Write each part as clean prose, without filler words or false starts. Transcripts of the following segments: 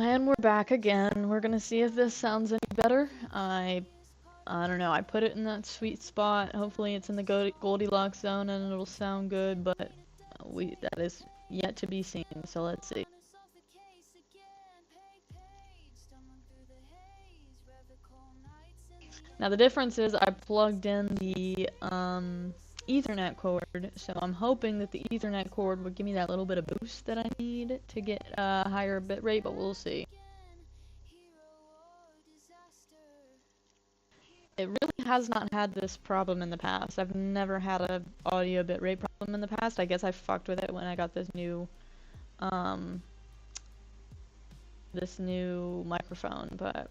And we're back again. We're gonna see if this sounds any better. I don't know. I put it in that sweet spot. Hopefully it's in the Goldilocks zone and it'll sound good, but that is yet to be seen. So let's see. Now the difference is I plugged in the Ethernet cord, so I'm hoping that the Ethernet cord would give me that little bit of boost that I need to get a higher bitrate, but we'll see. It really has not had this problem in the past. I've never had a audio bitrate problem in the past. I guess I fucked with it when I got this new microphone, but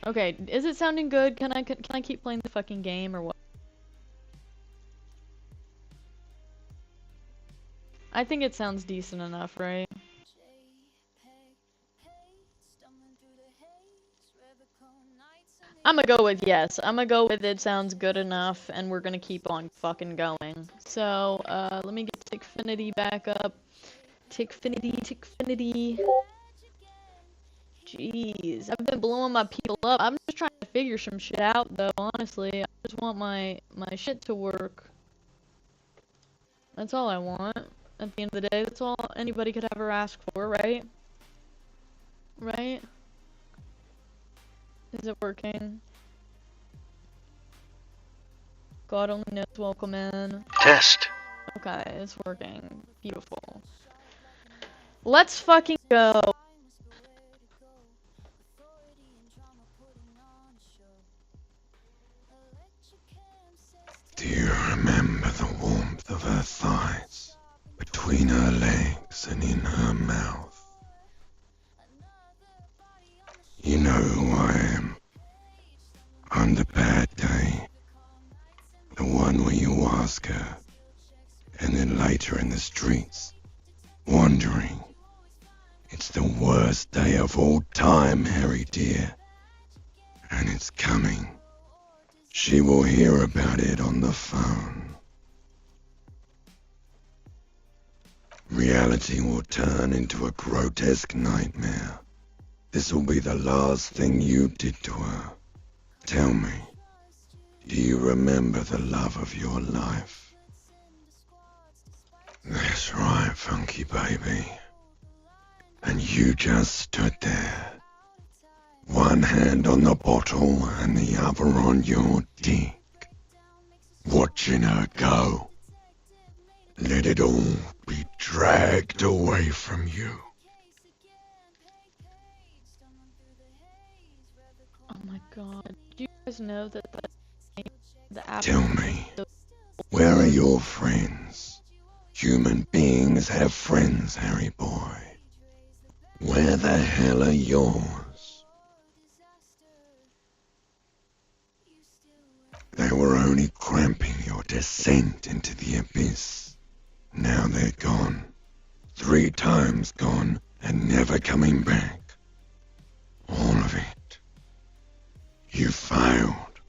okay, is it sounding good? Can I keep playing the fucking game or what? I think it sounds decent enough, right? I'm gonna go with yes. I'm gonna go with it sounds good enough, and we're gonna keep on fucking going. So, let me get Tickfinity back up. Tickfinity. Jeez, I've been blowing my people up. I'm just trying to figure some shit out, though, honestly. I just want my shit to work. That's all I want. At the end of the day, that's all anybody could ever ask for, right? Right? Is it working? God only knows. Welcome in. Test. Okay, it's working. Beautiful. Let's fucking go. Do you remember the warmth of her thighs, between her legs and in her mouth? You know who I am. I'm the bad day. The one where you ask her, and then later in the streets, wandering. It's the worst day of all time, Harry dear. And it's coming. She will hear about it on the phone. Reality will turn into a grotesque nightmare. This will be the last thing you did to her. Tell me, do you remember the love of your life? That's right, funky baby. And you just stood there. One hand on the bottle and the other on your dick. Watching her go. Let it all be dragged away from you. Oh my god. Do you guys know that the app... Tell me, where are your friends? Human beings have friends, Harry boy. Where the hell are yours? They were only cramping your descent into the abyss. Now they're gone. 3 times gone and never coming back. All of it. You failed.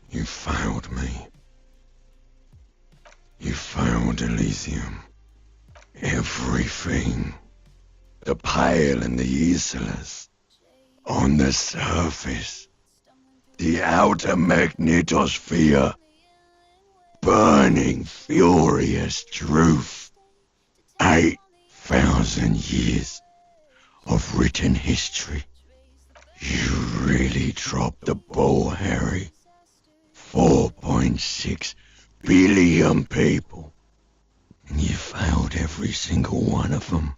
You failed me. You failed Elysium. Everything. The pale and the Isolas. On the surface. The outer magnetosphere. Burning, furious truth. 8,000 years of written history. You really dropped the ball, Harry. 4.6 billion people. And you failed every single one of them.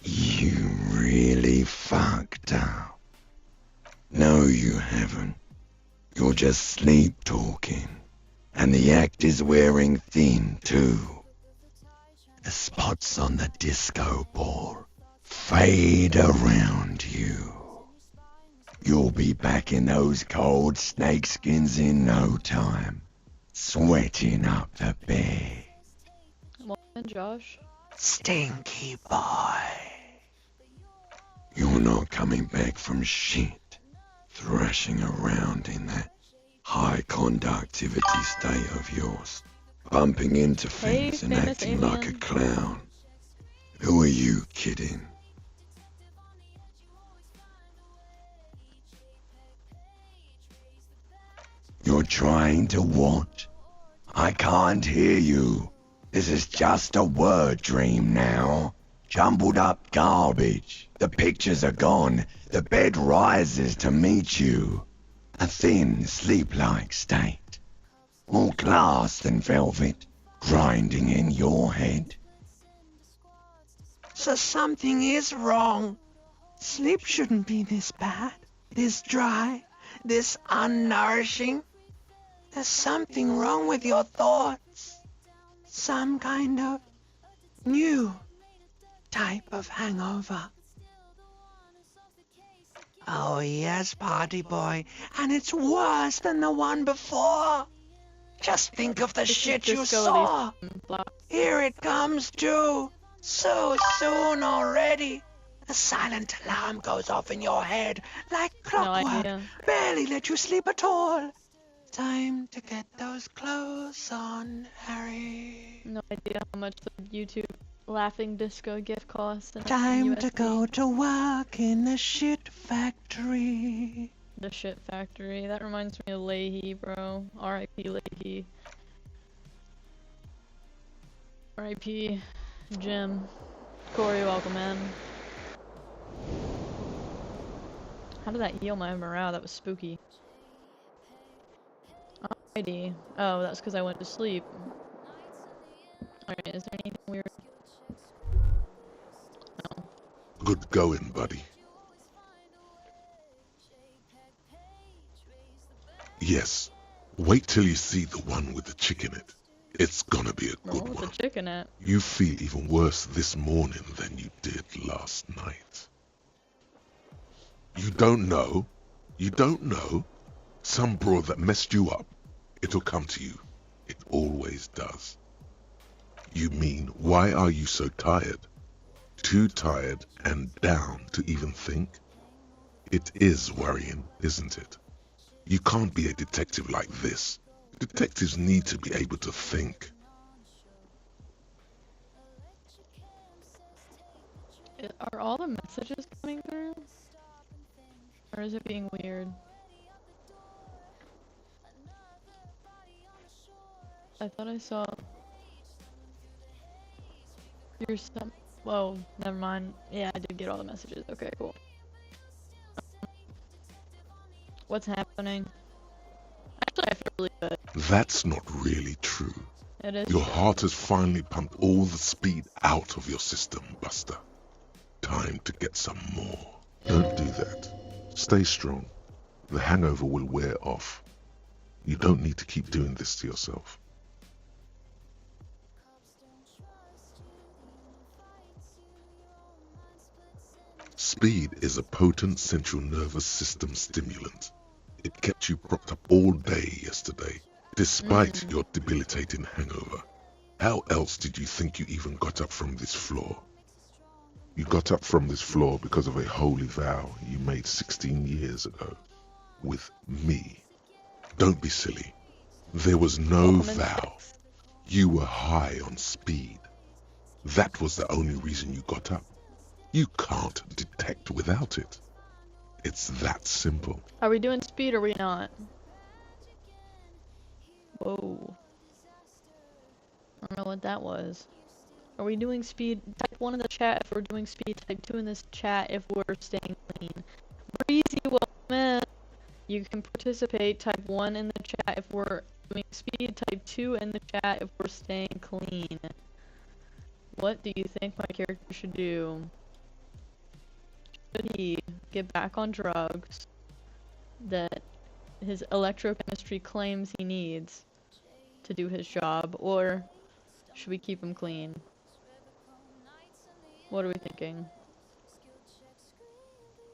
You really fucked up. No, you haven't. You're just sleep talking. And the act is wearing thin, too. The spots on the disco ball fade around you. You'll be back in those cold snakeskins in no time, sweating up the bed. Morning, Josh. Stinky boy. You're not coming back from shit, thrashing around in that high conductivity state of yours. bumping into Hey, things and famous acting like a alien. clown. Who are you kidding? You're trying to what? I can't hear you. This is just a word dream now. Jumbled up garbage. The pictures are gone. The bed rises to meet you. A thin, sleep-like state. All glass and velvet, grinding in your head. So something is wrong. Sleep shouldn't be this bad, this dry, this unnourishing. There's something wrong with your thoughts. Some kind of new type of hangover. Oh yes, party boy, and it's worse than the one before. Just think of the This is shit you Disco saw. Elysium. Block. Here it comes too. So soon already. The silent alarm goes off in your head like No clockwork. idea. Barely let you sleep at all. Time to get those clothes on, Harry. No idea how much the YouTube laughing disco gift costs. And Time to USD. go to work in the shit factory. The shit factory. That reminds me of Leahy, bro. R.I.P. Leahy. R.I.P. Jim. Corey, welcome in. How did that heal my morale? That was spooky. Alrighty. Oh, that's because I went to sleep. Alright, is there anything weird? No. Good going, buddy. Yes. Wait till you see the one with the chick in it. It's gonna be a What good was one. the chicken at? You feel even worse this morning than you did last night. You don't know? You don't know? Some broad that messed you up. It'll come to you. It always does. You mean, why are you so tired? Too tired and down to even think? It is worrying, isn't it? You can't be a detective like this. Detectives need to be able to think. Are all the messages coming through? Or is it being weird? I thought I saw... Your some... Whoa, never mind. Yeah, I did get all the messages. Okay, cool. What's happening? Actually, I feel really good. That's not really true. It is Your true. heart has finally pumped all the speed out of your system, Buster. Time to get some more. Don't do that. Stay strong. The hangover will wear off. You don't need to keep doing this to yourself. Speed is a potent central nervous system stimulant. It kept you propped up all day yesterday, despite your debilitating hangover. How else did you think you even got up from this floor? You got up from this floor because of a holy vow you made 16 years ago. With me. Don't be silly. There was no Welcome in vow. six. You were high on speed. That was the only reason you got up. You can't detect without it. It's that simple. Are we doing speed or are we not? Whoa. I don't know what that was. Are we doing speed? Type 1 in the chat if we're doing speed. Type 2 in this chat if we're staying clean. Breezy, welcome in. You can participate. Type 1 in the chat if we're doing speed. Type 2 in the chat if we're staying clean. What do you think my character should do? Should he get back on drugs that his electrochemistry claims he needs to do his job, or should we keep him clean? What are we thinking?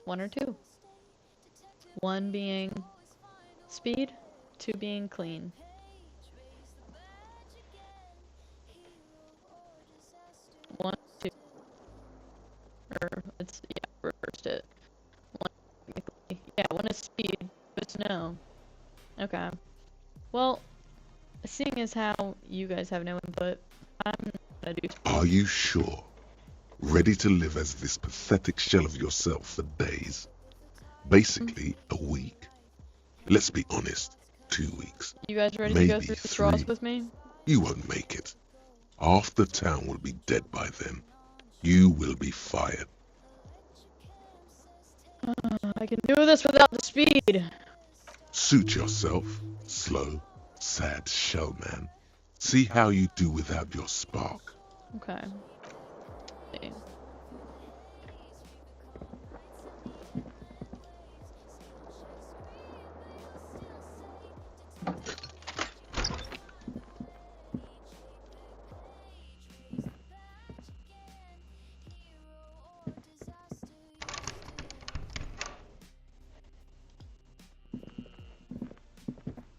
1 or 2? 1 being speed, 2 being clean. One, 2. Or it's, yeah, reversed it. 1, yeah, 1 is speed, but it's no. Okay. Well, seeing as how you guys have no input, I'm gonna do. Are you sure? Ready to live as this pathetic shell of yourself for days? Basically, a week. Let's be honest, 2 weeks. You guys ready to go Maybe through the straws 3. with me? You won't make it. Half the town will be dead by then. You will be fired. I can do this without the speed. Suit yourself, slow, sad shell man. See how you do without your spark. Okay. See.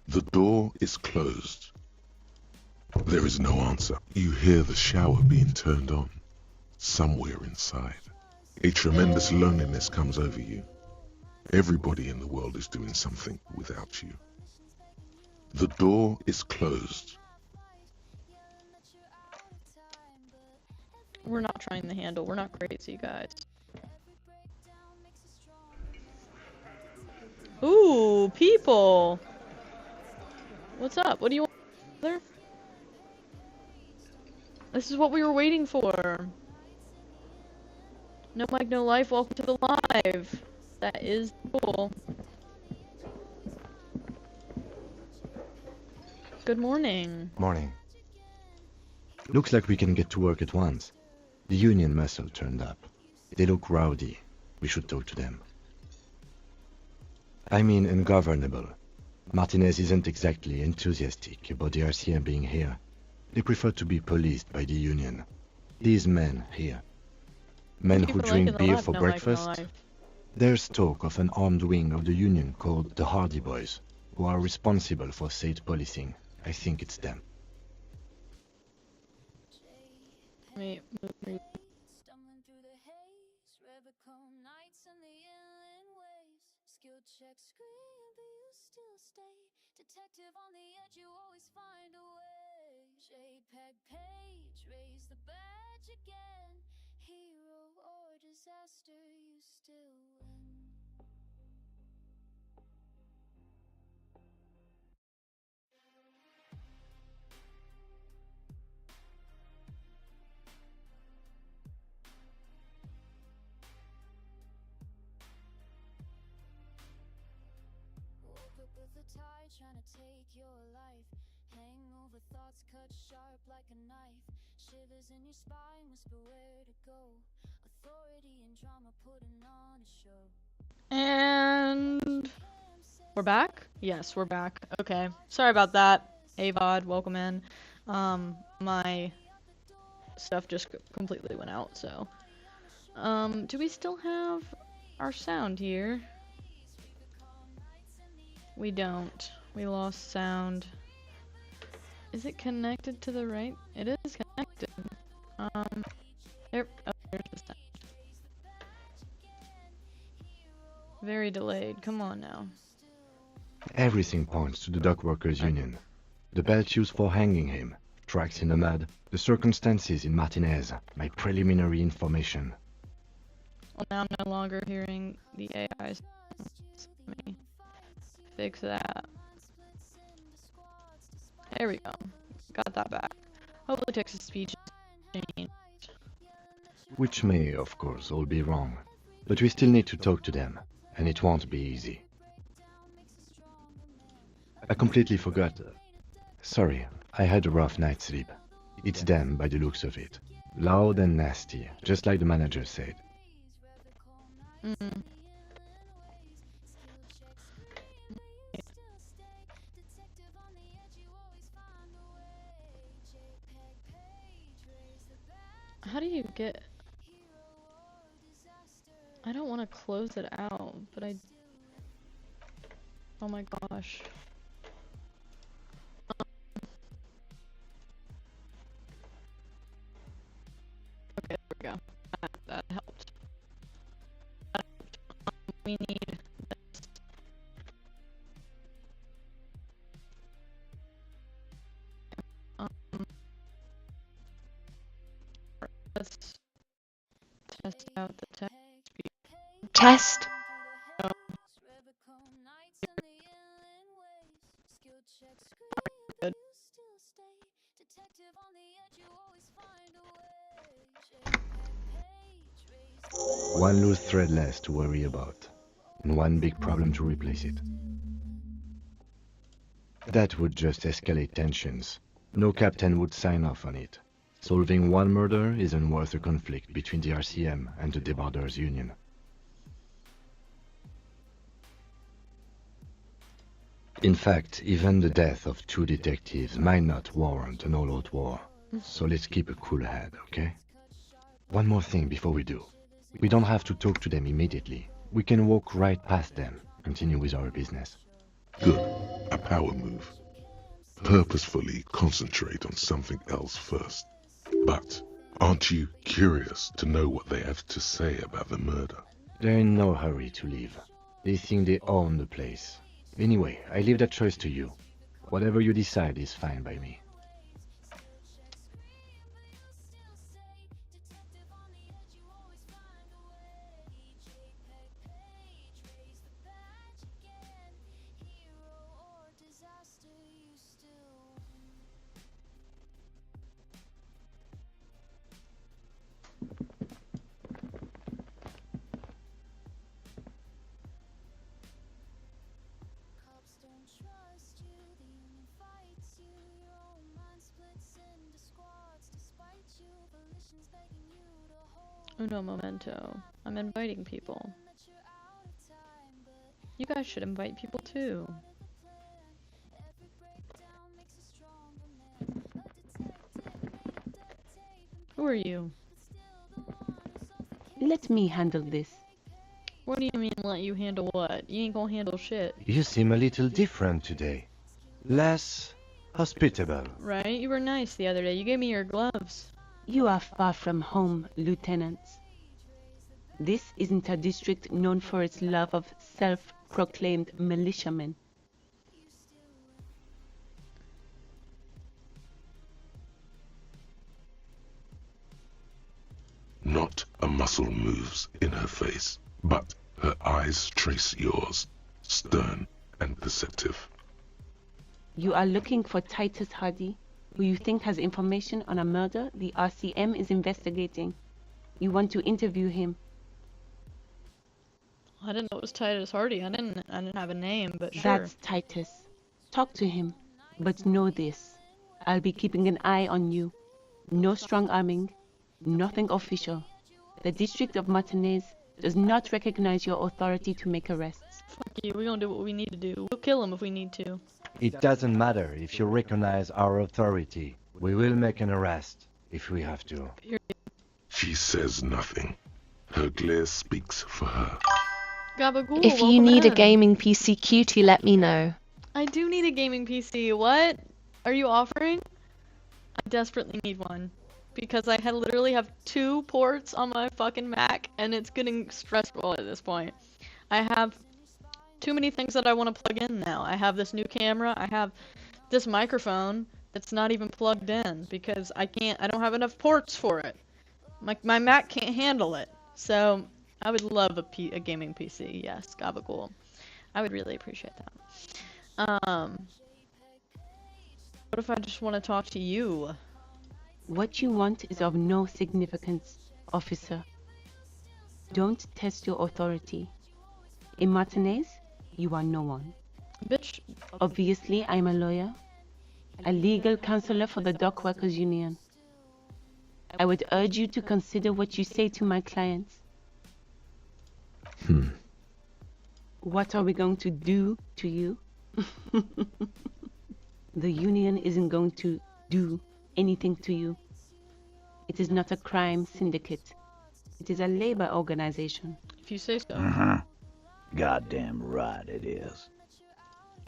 The door is closed. There is no answer. You hear the shower being turned on. Somewhere inside, a tremendous loneliness comes over you. Everybody in the world is doing something without you. The door is closed. We're not trying the handle. We're not crazy, guys. Ooh, people! What's up? What do you want, brother? This is what we were waiting for. No mic, no life. Welcome to the live. That is cool. Good morning. Morning. Looks like we can get to work at once. The union muscle turned up. They look rowdy. We should talk to them. I mean ungovernable. Martinaise isn't exactly enthusiastic about the RCM being here. They prefer to be policed by the union. These men here. Men Thank you who for drink liking the beer live. for No mic, no breakfast. life. There's talk of an armed wing of the union called the Hardy Boys, who are responsible for state policing. I think it's them. Let me move. Stumbling through the haze, Rebecca nights and the inland waves. Skill check screen, but you still stay. Detective on the edge, you always find a way. JPEG page, raise the badge again. Hero or disaster, you still win. Woke up with a tide trying to take your life. Hangover thoughts cut sharp like a knife. Shivers in your spine, whisper where to go. Authority and drama putting on a show. And we're back? Yes, we're back. Okay. Sorry about that. AVOD, welcome in. My stuff just completely went out, so. Do we still have our sound here? We don't. We lost sound. Is it connected to the right? It is connected. There. Oh, there's the sound. Very delayed. Come on now. Everything points to the dock workers' union. The belt used for hanging him, tracks in the mud, the circumstances in Martinaise, my preliminary information. Well, now I'm no longer hearing the AIs. Let me fix that. There we go. Got that back. Hopefully Texas speech is changed. Which may, of course, all be wrong. But we still need to talk to them, and it won't be easy. I completely forgot. Sorry, I had a rough night's sleep. It's them by the looks of it. Loud and nasty, just like the manager said. Mm. How do you get... I don't want to close it out, but I... Oh my gosh. Okay, there we go. That helped. We need... let's test out the tech. Test. Good. One loose thread less to worry about, and one big problem to replace it. That would just escalate tensions. No captain would sign off on it. Solving one murder isn't worth a conflict between the RCM and the Debarders Union. In fact, even the death of 2 detectives might not warrant an all-out war. So let's keep a cool head, okay? One more thing before we do. We don't have to talk to them immediately. We can walk right past them, continue with our business. Good. A power move. Purposefully concentrate on something else first. But aren't you curious to know what they have to say about the murder? They're in no hurry to leave. They think they own the place. Anyway, I leave that choice to you. Whatever you decide is fine by me. Uno momento. I'm inviting people. You guys should invite people too. Who are you? Let me handle this. What do you mean let you handle what? You ain't gonna handle shit. You seem a little different today. Less hospitable. Right? You were nice the other day. You gave me your gloves. You are far from home, Lieutenant. This isn't a district known for its love of self-proclaimed militiamen. Not a muscle moves in her face, but her eyes trace yours, stern and perceptive. You are looking for Titus Hardy, who you think has information on a murder the RCM is investigating. You want to interview him. I didn't know it was Titus Hardy. I didn't have a name, but sure. That's Titus. Talk to him. But know this. I'll be keeping an eye on you. No strong arming. Nothing official. The district of Martinaise does not recognize your authority to make arrests. Fuck you. We're gonna do what we need to do. We'll kill him if we need to. It doesn't matter if you recognize our authority. We will make an arrest if we have to. She says nothing. Her glare speaks for her. Gabagool, If you welcome need a in. gaming PC cutie, let me know. I do need a gaming PC. What? Are you offering? I desperately need one. Because I literally have 2 ports on my fucking Mac, and it's getting stressful at this point. I have too many things that I want to plug in now. I have this new camera. I have this microphone that's not even plugged in because I don't have enough ports for it. My Mac can't handle it. So I would love a gaming PC. Yes, gabagool. I would really appreciate that. What if I just want to talk to you? What you want is of no significance, officer. Don't test your authority. In Martinaise, you are no one. Bitch. Obviously, I'm a lawyer, a legal counselor for the Dock Workers Union. I would urge you to consider what you say to my clients. What are we going to do to you? The union isn't going to do anything to you. It is not a crime syndicate. It is a labor organization. If you say so. Goddamn right it is.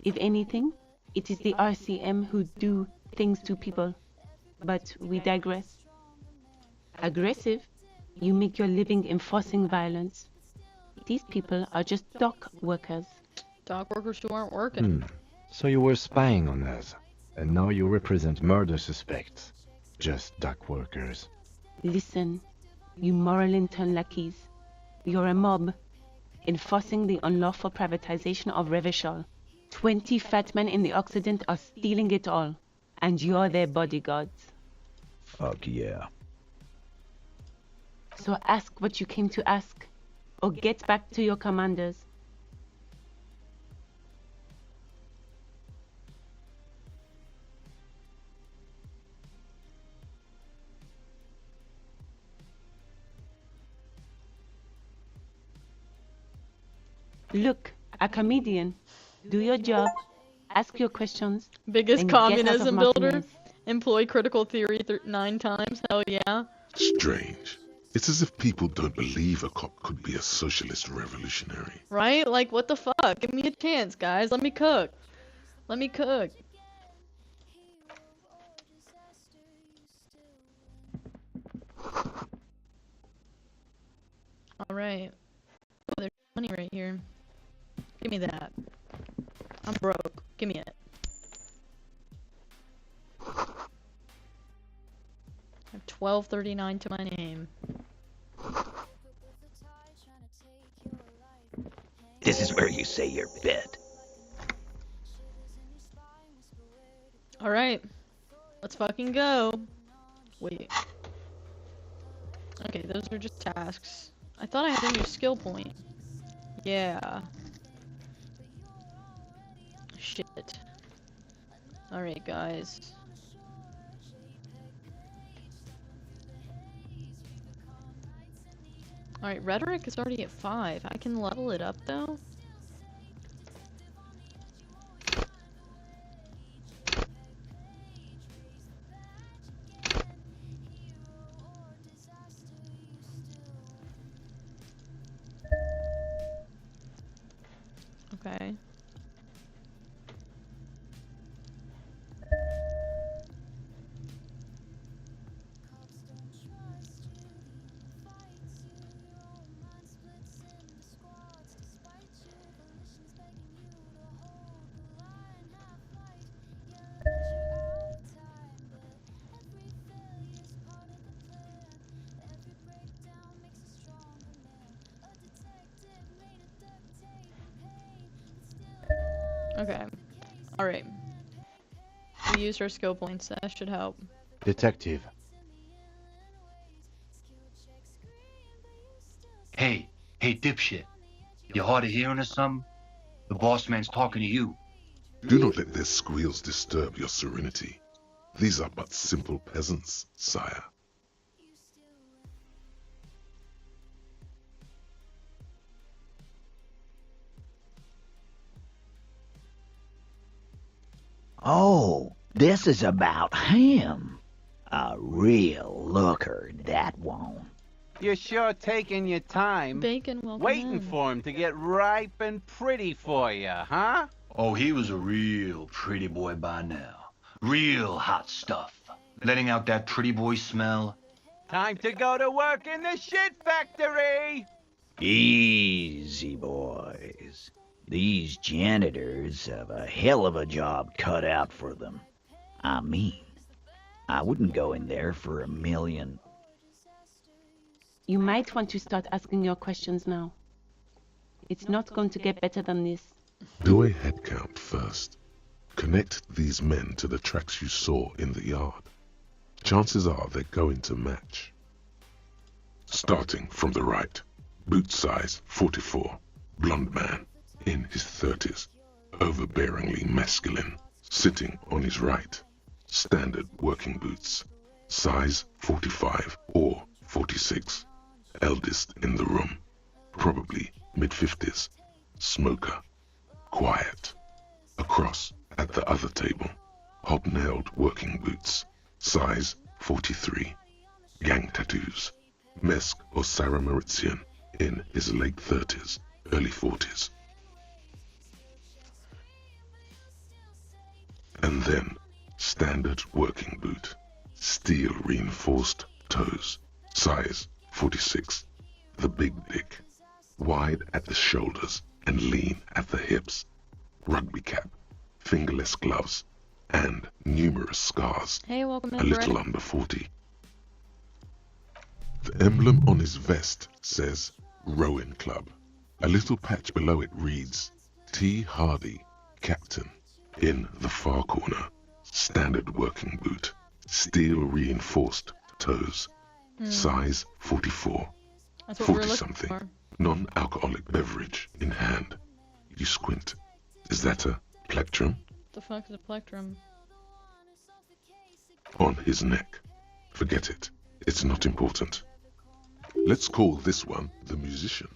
If anything, it is the RCM who do things to people. But we digress. Aggressive, you make your living enforcing violence. These people are just dock workers. Dock workers who aren't working. So you were spying on us, and now you represent murder suspects. Just dock workers. Listen, you moral intern lackeys. You're a mob, enforcing the unlawful privatization of Revachol. 20 fat men in the Occident are stealing it all, and you're their bodyguards. Fuck yeah. So ask what you came to ask, or get back to your commanders. Look, a comedian. Do your job, ask your questions. Biggest and get out of communism builder. Martinaise. Employ critical theory 9 times. Hell yeah. Strange. It's as if people don't believe a cop could be a socialist revolutionary. Right? Like, what the fuck? Give me a chance, guys. Let me cook. Let me cook. Alright. Oh, there's money right here. Give me that. I'm broke. Give me it. I have 1239 to my name. This is where you say your bit. Alright. Let's fucking go. Wait. Okay, those are just tasks. I thought I had a new skill point. Yeah. Shit. Alright, guys. Alright, rhetoric is already at 5. I can level it up though. Okay. Okay. Alright. We used our skill points. That should help. Detective. Hey, dipshit. You hard of hearing or something? The boss man's talking to you. Do not let their squeals disturb your serenity. These are but simple peasants, sire. Oh, this is about him. A real looker, that one. You're sure taking your time, Bacon, welcome waiting in. for him to get ripe and pretty for you, huh? Oh, he was a real pretty boy by now. Real hot stuff. Letting out that pretty boy smell. Time to go to work in the shit factory! Easy, boys. These janitors have a hell of a job cut out for them. I mean, I wouldn't go in there for $1 million. You might want to start asking your questions now. It's not going to get better than this. Do a head count first. Connect these men to the tracks you saw in the yard. Chances are they're going to match. Starting from the right. Boot size 44. Blonde man. In his 30s. Overbearingly masculine. Sitting on his right. Standard working boots. Size 45 or 46. Eldest in the room. Probably mid-50s. Smoker. Quiet. Across at the other table. Hobnailed working boots. Size 43. Gang tattoos. Mesk or Sarah Mauritian. In his late 30s, early 40s. And then, standard working boot. Steel reinforced toes. Size 46. The big dick. Wide at the shoulders and lean at the hips. Rugby cap. Fingerless gloves. And numerous scars. Hey, welcome in, A little Brett. under 40. emblem on his vest says Rowing Club. A little patch below it reads T. Hardy, Captain. In the far corner, standard working boot, steel reinforced toes, size 44, That's what we're 40 looking something, for. non-alcoholic beverage in hand. You squint. Is that a plectrum? The fuck is a plectrum? On his neck. Forget it. It's not important. Let's call this one the musician.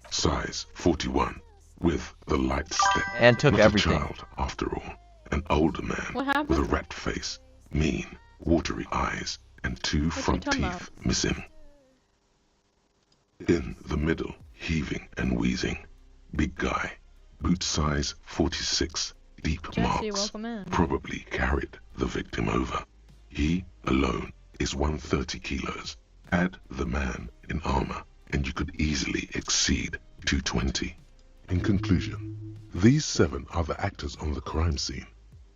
Size 41, with the light step. And took Not everything. a child, after all. An older man What happened? with a rat face, mean, watery eyes, and two What's he front talking teeth missing. In the middle, heaving and wheezing, big guy, boot size 46, deep Jesse, marks, welcome in. probably carried the victim over. He alone is 130 kilos. Add the man in armor, and you could easily exceed 220. In conclusion, these 7 are the actors on the crime scene.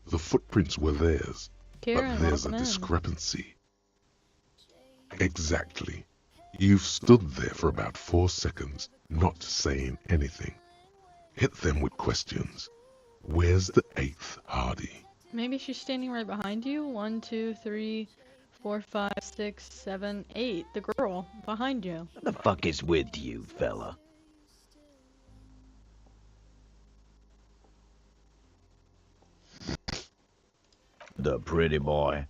The footprints were theirs, Karen, but there's a welcome in. discrepancy. Exactly. You've stood there for about 4 seconds, not saying anything. Hit them with questions. Where's the 8th Hardy? Maybe she's standing right behind you. 1, 2, 3, 4, 5, 6, 7, 8. The girl behind you. What the fuck is with you, fella? The pretty boy.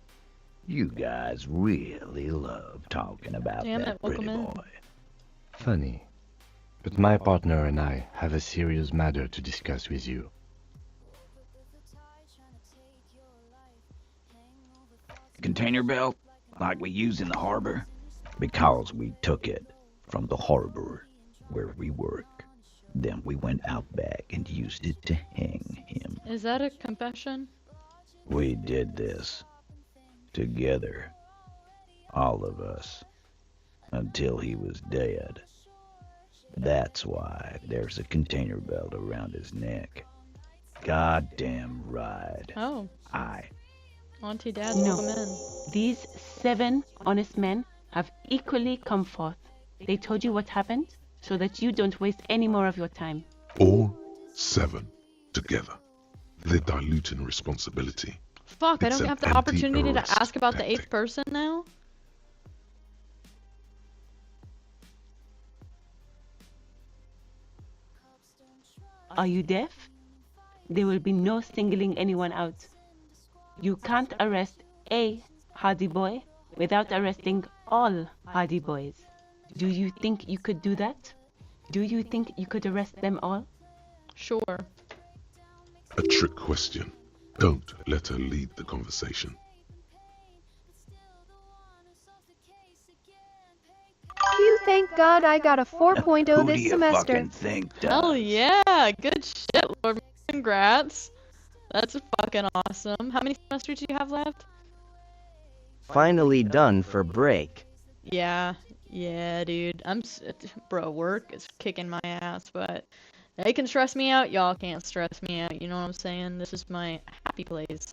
You guys really love talking about Damn that it, welcome pretty in. boy. Funny. But my partner and I have a serious matter to discuss with you. Container belt, like we use in the harbor? Because we took it from the harbor where we work. Then we went out back and used it to hang him. Is that a confession? We did this together, all of us, until he was dead. That's why there's a container belt around his neck. Goddamn right. Oh, I Auntie Dad, No. welcome in. These 7 honest men have equally come forth. They told you what happened so that you don't waste any more of your time. All 7 together. They're diluting responsibility. Fuck, I It's don't an have the opportunity to anti-arrest ask about the tactic. 8th person now? Are you deaf? There will be no singling anyone out. You can't arrest a Hardy boy without arresting all Hardy boys. Do you think you could do that? Do you think you could arrest them all? Sure. A trick question. Don't let her lead the conversation. You thank God I got a 4.0 Who do this you semester. fucking think does? Hell yeah, good shit, Lord. Congrats. That's fucking awesome. How many semesters do you have left? Finally done for break. Yeah, dude. Bro, work is kicking my ass, but they can stress me out. Y'all can't stress me out. You know what I'm saying? This is my happy place.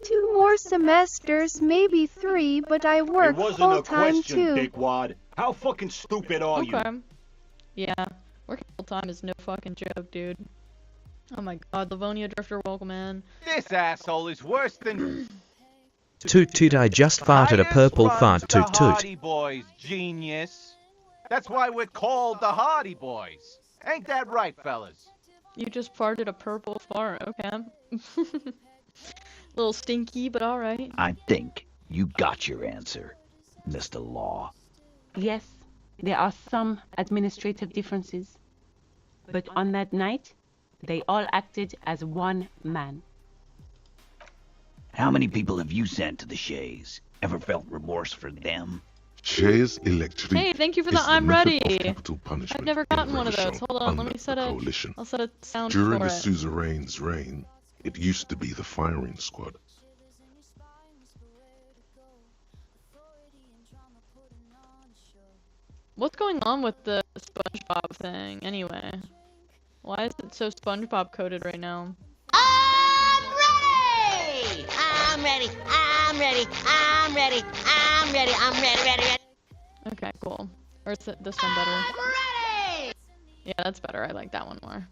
Two more semesters, maybe 3, but I work It wasn't full a time question, too. dickwad. How fucking stupid are you? Okay. Yeah, working full time is no fucking joke, dude. Oh my god, Livonia Drifter, welcome in. This asshole is worse than Toot toot, I just farted a purple fart, the toot toot. Hardy Boys, genius. That's why we're called the Hardy Boys. Ain't that right, fellas? You just farted a purple fart, okay. Little stinky, but alright. I think you got your answer, Mr. Law. Yes, there are some administrative differences. But on that night, they all acted as one man. How many people have you sent to the Shays? Ever felt remorse for them? Shares electric. Hey, thank you for the is I'm method ready. of capital punishment I've never in gotten one of those. Revachol Hold on, let under me set the a coalition. I'll set a sound During for the it. suzerain's reign, it used to be the firing squad. What's going on with the SpongeBob thing, anyway? Why is it so SpongeBob coded right now? I'm ready. I'm ready. I'm ready. I'm ready. I'm ready. Okay, cool. Or is this one better? I'm ready! Yeah, that's better. I like that one more.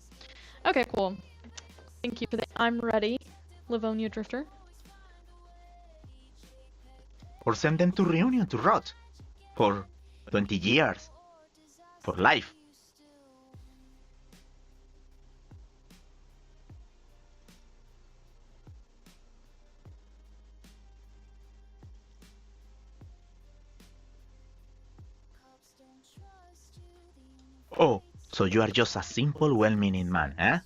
Okay, cool. Thank you for the I'm ready, Livonia Drifter. Or send them to reunion to rot. For 20 years. For life. Oh, so you are just a simple, well-meaning man, eh?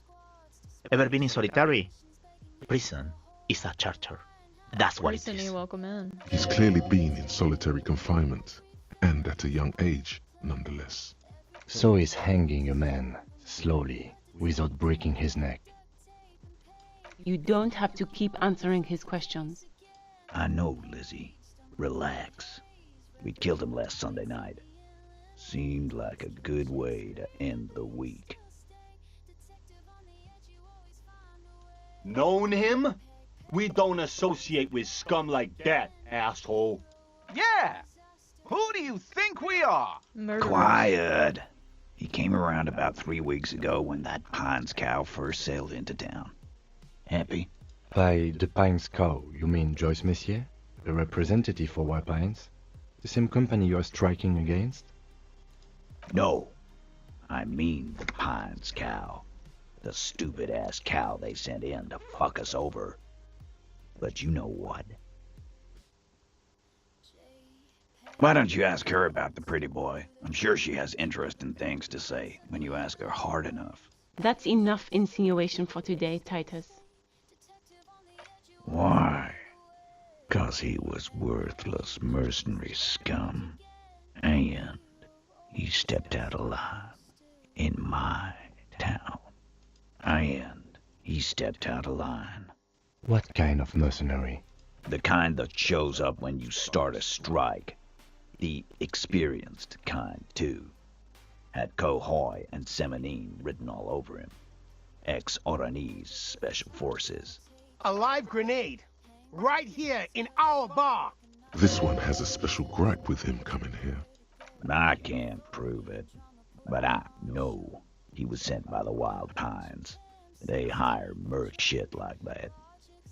Ever been in solitary? Prison is a charter. That's what it Recently, is. welcome in. He's clearly been in solitary confinement, and at a young age, nonetheless. So he's hanging a man, slowly, without breaking his neck. You don't have to keep answering his questions. I know, Lizzie. Relax. We killed him last Sunday night. Seemed like a good way to end the week. Known him? We don't associate with scum like that, asshole. Yeah! Who do you think we are? Quiet. He came around about 3 weeks ago when that Pines cow first sailed into town. Happy? By the Pines cow, you mean Joyce Messier? A representative for White Pines? The same company you are striking against? No. I mean the Pines cow. The stupid-ass cow they sent in to fuck us over. But you know what? Why don't you ask her about the pretty boy? I'm sure she has interesting things to say when you ask her hard enough. That's enough insinuation for today, Titus. Why? 'Cause he was worthless mercenary scum. And he stepped out alive in my town. And he stepped out of line. What kind of mercenary? The kind that shows up when you start a strike. The experienced kind, too. Had Cohoy and Semenine written all over him. Ex-Oranese Special Forces. A live grenade. Right here in our bar. This one has a special gripe with him coming here. I can't prove it, but I know he was sent by the Wild Pines. They hire merc shit like that.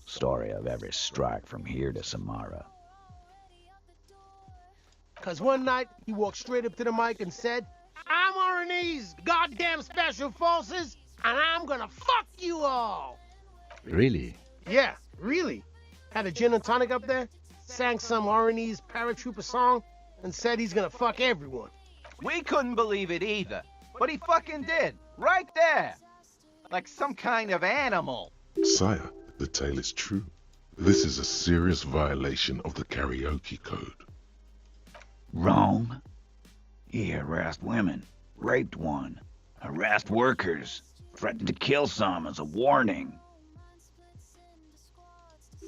Story of every strike from here to Samara. 'Cause one night, he walked straight up to the mic and said, I'm Martinaise, goddamn Special Forces, and I'm gonna fuck you all. Really? Yeah, really. Had a gin and tonic up there, sang some Martinaise paratrooper song, and said he's gonna fuck everyone. We couldn't believe it either. But he fucking did. Right there. Like some kind of animal. Sire, the tale is true. This is a serious violation of the karaoke code. Wrong. He harassed women, raped one, harassed workers, threatened to kill some as a warning.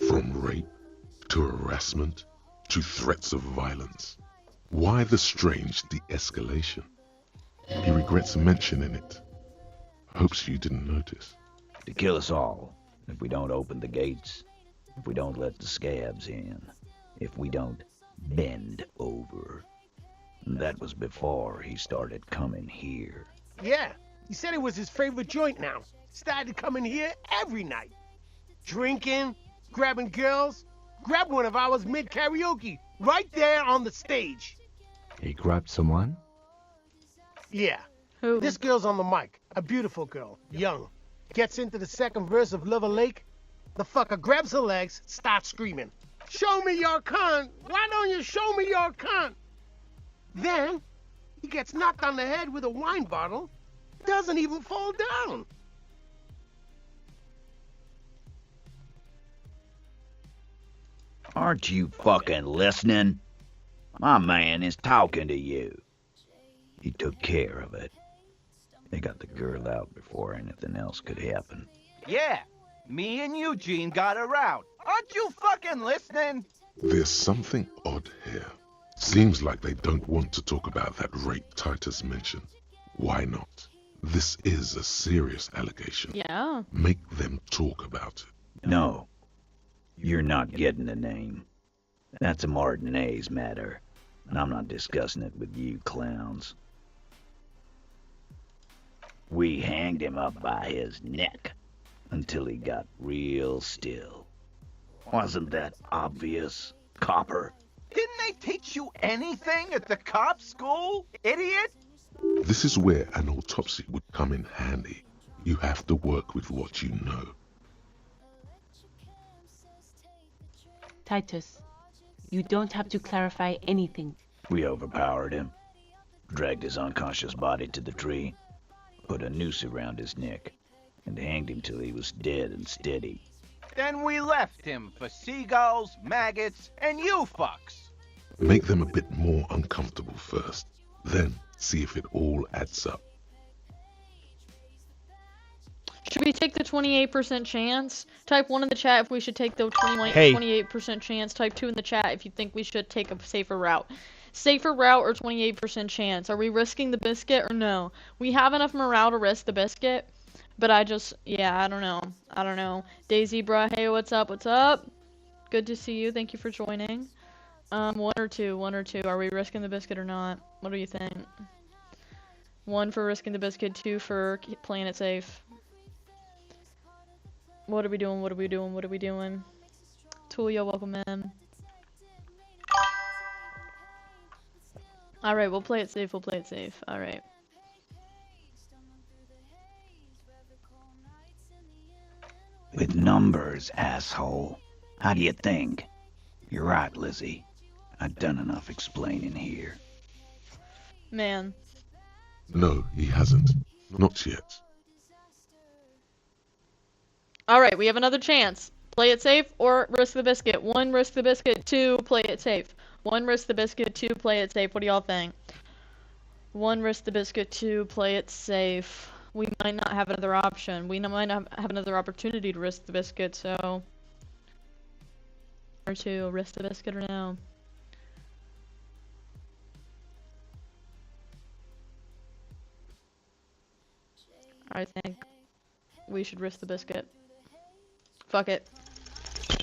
From rape to harassment to threats of violence. Why the strange de-escalation? He regrets mentioning it. Hopes you didn't notice. To kill us all, if we don't open the gates, if we don't let the scabs in, if we don't bend over. That was before he started coming here. Yeah, he said it was his favorite joint now. Started coming here every night. Drinking, grabbing girls. Grabbed one of ours mid-karaoke, right there on the stage. He grabbed someone? Yeah. Who? This girl's on the mic. A beautiful girl, young. Gets into the second verse of Lover Lake. The fucker grabs her legs, starts screaming. Show me your cunt! Why don't you show me your cunt? Then, he gets knocked on the head with a wine bottle. Doesn't even fall down. Aren't you fucking listening? My man is talking to you. He took care of it. They got the girl out before anything else could happen. Yeah, me and Eugene got her out. Aren't you fucking listening? There's something odd here. Seems like they don't want to talk about that rape Titus mentioned. Why not? This is a serious allegation. Yeah. Make them talk about it. No. You're not getting the name. That's a Martinaise matter, and I'm not discussing it with you clowns. We hanged him up by his neck until he got real still. Wasn't that obvious, Copper? Didn't they teach you anything at the cop school, idiot? This is where an autopsy would come in handy. You have to work with what you know. Titus, you don't have to clarify anything. We overpowered him, dragged his unconscious body to the tree, put a noose around his neck, and hanged him till he was dead and steady. Then we left him for seagulls, maggots, and you fucks. Make them a bit more uncomfortable first, then see if it all adds up. Should we take the 28% chance? Type 1 in the chat if we should take the 28% chance. Type 2 in the chat if you think we should take a safer route. Safer route or 28% chance? Are we risking the biscuit or no? We have enough morale to risk the biscuit, but I don't know. Daisy, bruh, hey, what's up? What's up? Good to see you. Thank you for joining. One or two. Are we risking the biscuit or not? What do you think? 1 for risking the biscuit, 2 for playing it safe. What are we doing? Tulia, welcome in. Alright, we'll play it safe. Alright. With numbers, asshole. How do you think? You're right, Lizzie. I've done enough explaining here. Man. No, he hasn't. Not yet. Alright, we have another chance. Play it safe or risk the biscuit. 1, risk the biscuit. 2, play it safe. 1, risk the biscuit. 2, play it safe. What do y'all think? 1, risk the biscuit. 2, play it safe. We might not have another option. We might not have another opportunity to risk the biscuit, so... Or 2, risk the biscuit or no? I think we should risk the biscuit. Fuck it.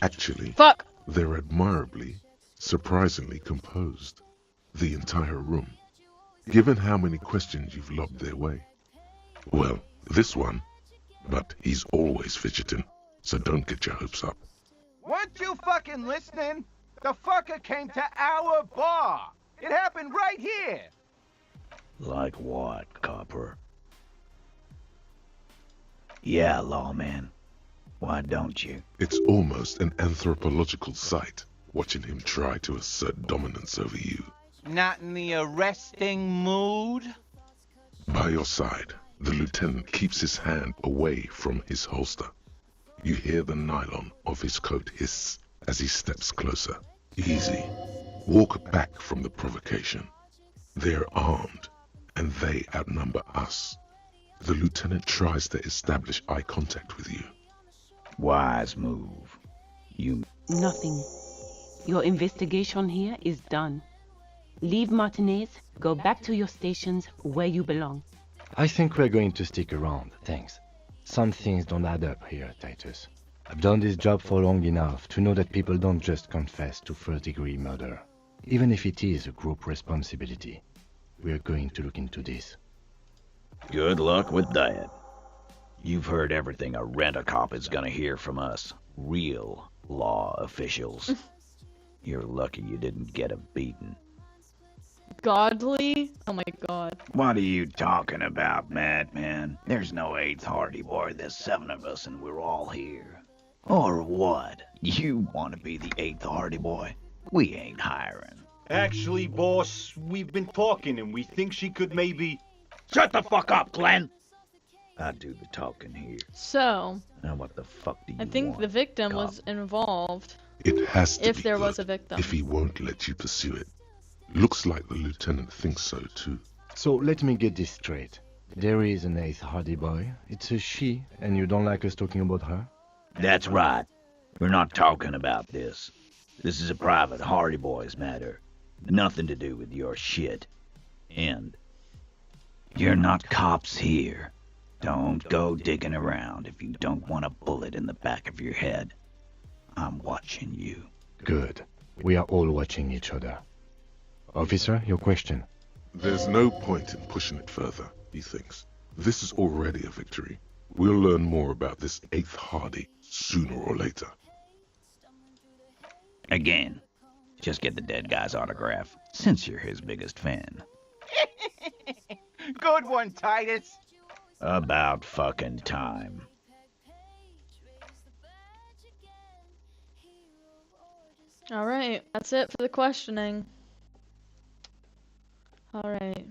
Actually, Fuck! They're admirably, surprisingly composed. The entire room. Given how many questions you've lobbed their way. Well, this one. But he's always fidgeting, so don't get your hopes up. Weren't you fucking listening? The fucker came to our bar. It happened right here. Like what, Copper? Yeah, lawman. Why don't you? It's almost an anthropological sight, watching him try to assert dominance over you. Not in the arresting mood? By your side, the lieutenant keeps his hand away from his holster. You hear the nylon of his coat hiss as he steps closer. Easy. Walk back from the provocation. They're armed, and they outnumber us. The lieutenant tries to establish eye contact with you. Wise move. Nothing. Your investigation here is done. Leave Martinaise, go back to your stations where you belong. I think we're going to stick around, thanks. Some things don't add up here, Titus. I've done this job for long enough to know that people don't just confess to first-degree murder. Even if it is a group responsibility. We're going to look into this. Good luck with that. You've heard everything a rent-a-cop is gonna hear from us. Real law officials. You're lucky you didn't get a beating. Godly? Oh my god. What are you talking about, madman? There's no 8th Hardy Boy. There's 7 of us and we're all here. Or what? You want to be the 8th Hardy Boy? We ain't hiring. Actually, boss, we've been talking and we think she could maybe... Shut the fuck up, Glenn! I do the talking here. So... Now what the fuck do you I think want, the victim cop? was involved. It has to if be there good was a victim. if he won't let you pursue it. Looks like the lieutenant thinks so too. So let me get this straight. There is an 8th Hardy Boy. It's a she, and you don't like us talking about her? That's right. We're not talking about this. This is a private Hardy Boys matter. Nothing to do with your shit. And you're not cops here. Don't go digging around if you don't want a bullet in the back of your head. I'm watching you. Good. We are all watching each other. Officer, your question. There's no point in pushing it further, he thinks. This is already a victory. We'll learn more about this 8th Hardy sooner or later. Again, just get the dead guy's autograph, since you're his biggest fan. Good one, Titus. About fucking time. Alright, that's it for the questioning. Alright.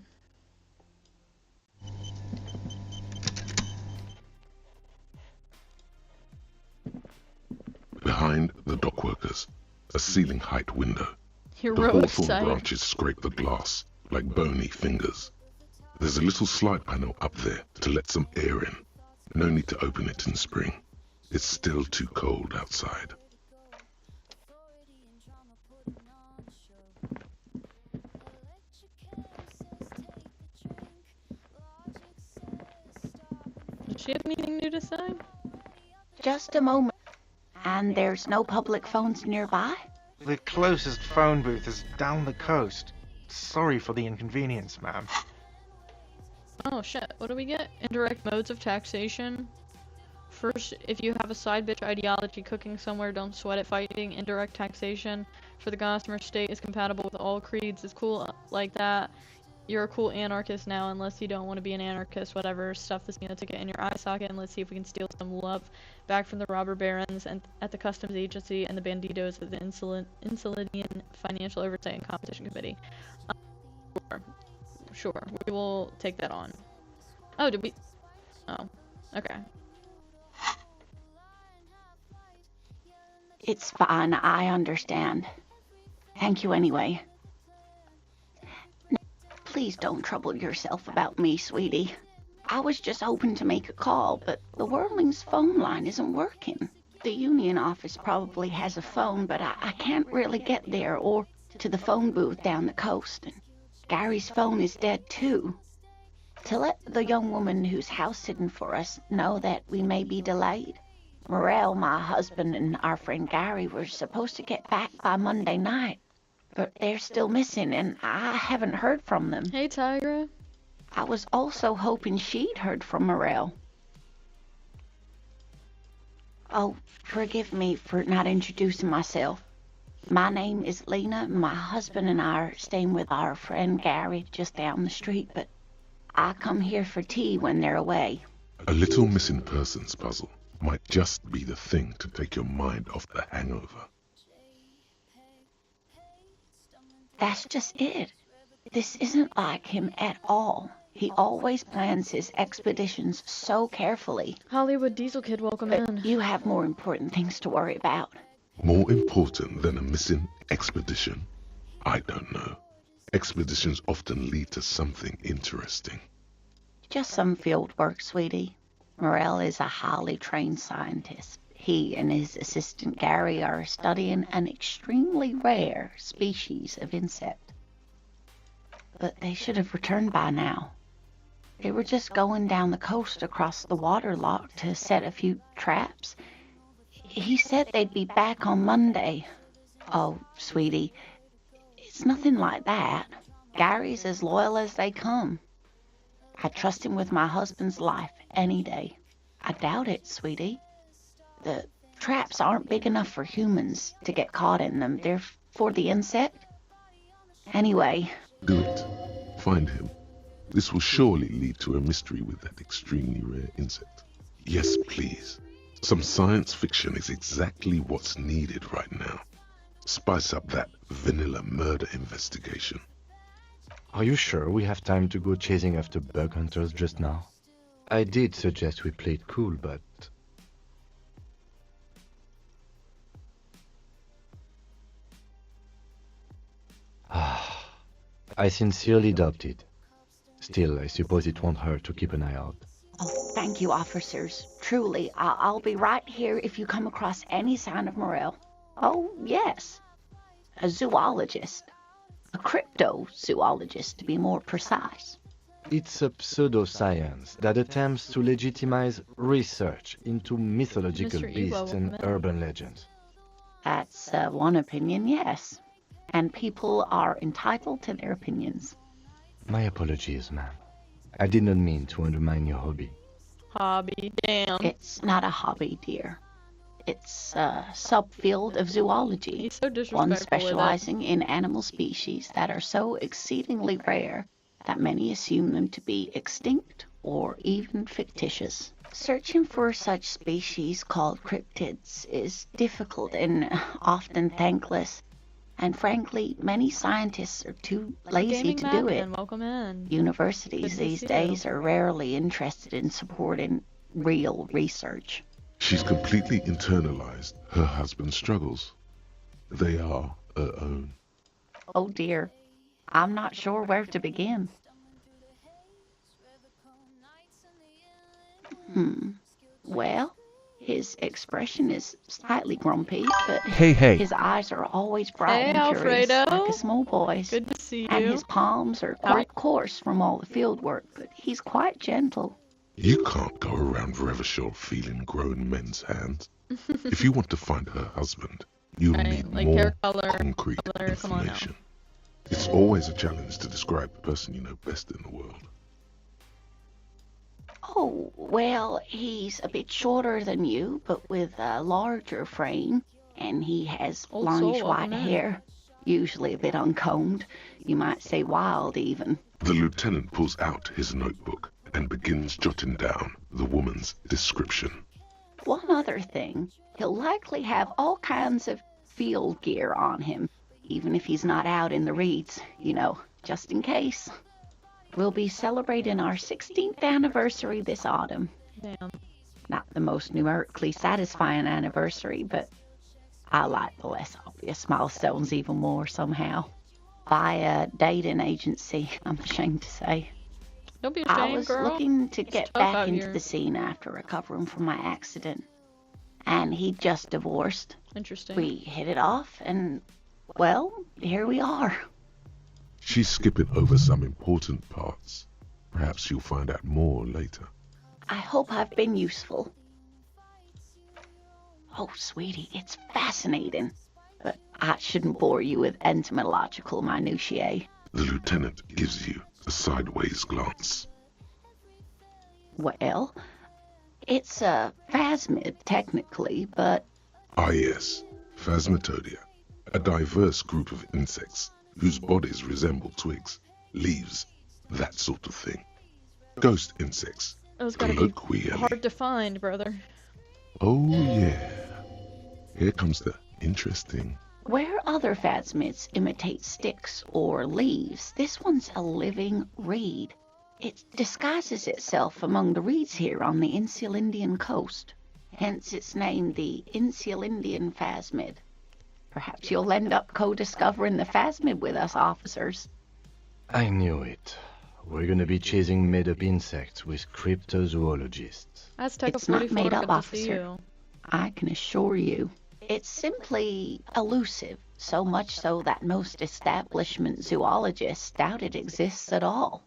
Behind the dockworkers, a ceiling-height window. The Heroic hawthorn sight. branches scrape the glass like bony fingers. There's a little slide panel up there to let some air in. No need to open it in spring. It's still too cold outside. Does she have anything new to say? Just a moment. And there's no public phones nearby? The closest phone booth is down the coast. Sorry for the inconvenience, ma'am. Oh shit, what do we get? Indirect modes of taxation. First, if you have a side bitch ideology cooking somewhere, don't sweat it fighting. Indirect taxation for the Gossamer state is compatible with all creeds. It's cool like that. You're a cool anarchist now, unless you don't want to be an anarchist, whatever. Stuff this ticket in your eye socket and let's see if we can steal some love back from the robber barons and at the customs agency and the banditos of the Insulian Financial Oversight and Competition Committee. Sure, we will take that on. Oh, did we? Oh, okay. It's fine, I understand. Thank you anyway. Please don't trouble yourself about me, sweetie. I was just hoping to make a call, but the Whirling's phone line isn't working. The union office probably has a phone, but I can't really get there or to the phone booth down the coast. And Gary's phone is dead too. To let the young woman who's house-sitting for us know that we may be delayed. Morel, my husband, and our friend Gary were supposed to get back by Monday night, but they're still missing, and I haven't heard from them. Hey, Tigra. I was also hoping she'd heard from Morel. Oh, forgive me for not introducing myself. My name is Lena. My husband and I are staying with our friend Gary just down the street, but I come here for tea when they're away. A little missing persons puzzle might just be the thing to take your mind off the hangover. That's just it. This isn't like him at all. He always plans his expeditions so carefully. Hollywood Diesel Kid, welcome in. You have more important things to worry about. More important than a missing expedition? I don't know. Expeditions often lead to something interesting. Just some field work, sweetie. Morel is a highly trained scientist. He and his assistant Gary are studying an extremely rare species of insect. But they should have returned by now. They were just going down the coast across the water lock to set a few traps. He said they'd be back on Monday. Oh, sweetie, it's nothing like that. Gary's as loyal as they come. I trust him with my husband's life any day. I doubt it, sweetie. The traps aren't big enough for humans to get caught in them. They're for the insect. Anyway. Do it. Find him. This will surely lead to a mystery with that extremely rare insect. Yes, please. Some science fiction is exactly what's needed right now. Spice up that vanilla murder investigation. Are you sure we have time to go chasing after bug hunters just now? I did suggest we play it cool, but... I sincerely doubt it. Still, I suppose it won't hurt to keep an eye out. Oh, thank you, officers. Truly, I'll be right here if you come across any sign of Morel. Oh, yes. A zoologist. A cryptozoologist, to be more precise. It's a pseudoscience that attempts to legitimize research into mythological Mr. beasts and urban legends. That's one opinion, yes. And people are entitled to their opinions. My apologies, ma'am. I did not mean to undermine your hobby. Hobby, damn. It's not a hobby, dear. It's a subfield of zoology. He's so disrespectful One with it. specializing in animal species that are so exceedingly rare that many assume them to be extinct or even fictitious. Searching for such species called cryptids is difficult and often thankless. And frankly, many scientists are too lazy Gaming to do it. Madman, welcome in. Universities Good to these see days you. are rarely interested in supporting real research. She's completely internalized her husband's struggles. They are her own. Oh dear, I'm not sure where to begin. Well, his expression is slightly grumpy, but Hey. his eyes are always bright Hey, and curious, Alfredo. like a small boy's. Good to see And you. his palms are How are quite coarse from all the field work, but he's quite gentle. You can't go around Revachol feeling grown men's hands. If you want to find her husband, you'll Right, need like more hair color, concrete come on now. information. It's always a challenge to describe the person you know best in the world. Oh, well, he's a bit shorter than you, but with a larger frame, and he has Old longish soul, white welcome in. hair, usually a bit uncombed. You might say wild, even. The lieutenant pulls out his notebook and begins jotting down the woman's description. One other thing, he'll likely have all kinds of field gear on him, even if he's not out in the reeds, you know, just in case. We'll be celebrating our 16th anniversary this autumn. Damn. Not the most numerically satisfying anniversary, but I like the less obvious milestones even more somehow. By a dating agency, I'm ashamed to say. Don't be I ashamed, was girl. looking to It's get tough back out into here. the scene after recovering from my accident. And he just divorced. Interesting. We hit it off, and, well, here we are. She's skipping over some important parts. Perhaps you'll find out more later. I hope I've been useful. Oh, sweetie, it's fascinating. But I shouldn't bore you with entomological minutiae. The lieutenant gives you a sideways glance. Well, it's a phasmid, technically, but Ah yes, Phasmatodia, a diverse group of insects whose bodies resemble twigs, leaves, that sort of thing. Ghost insects, Those gotta be colloquially. hard to find, brother. Oh yeah. Here comes the interesting. where other phasmids imitate sticks or leaves, this one's a living reed. It disguises itself among the reeds here on the Insular Indian coast. Hence its name, the Insular Indian phasmid. Perhaps you'll end up co-discovering the phasmid with us officers. I knew it. We're gonna be chasing made-up insects with cryptozoologists. Azteca It's not 44, made up, good to see officer. you. I can assure you. It's simply elusive, so much so that most establishment zoologists doubt it exists at all.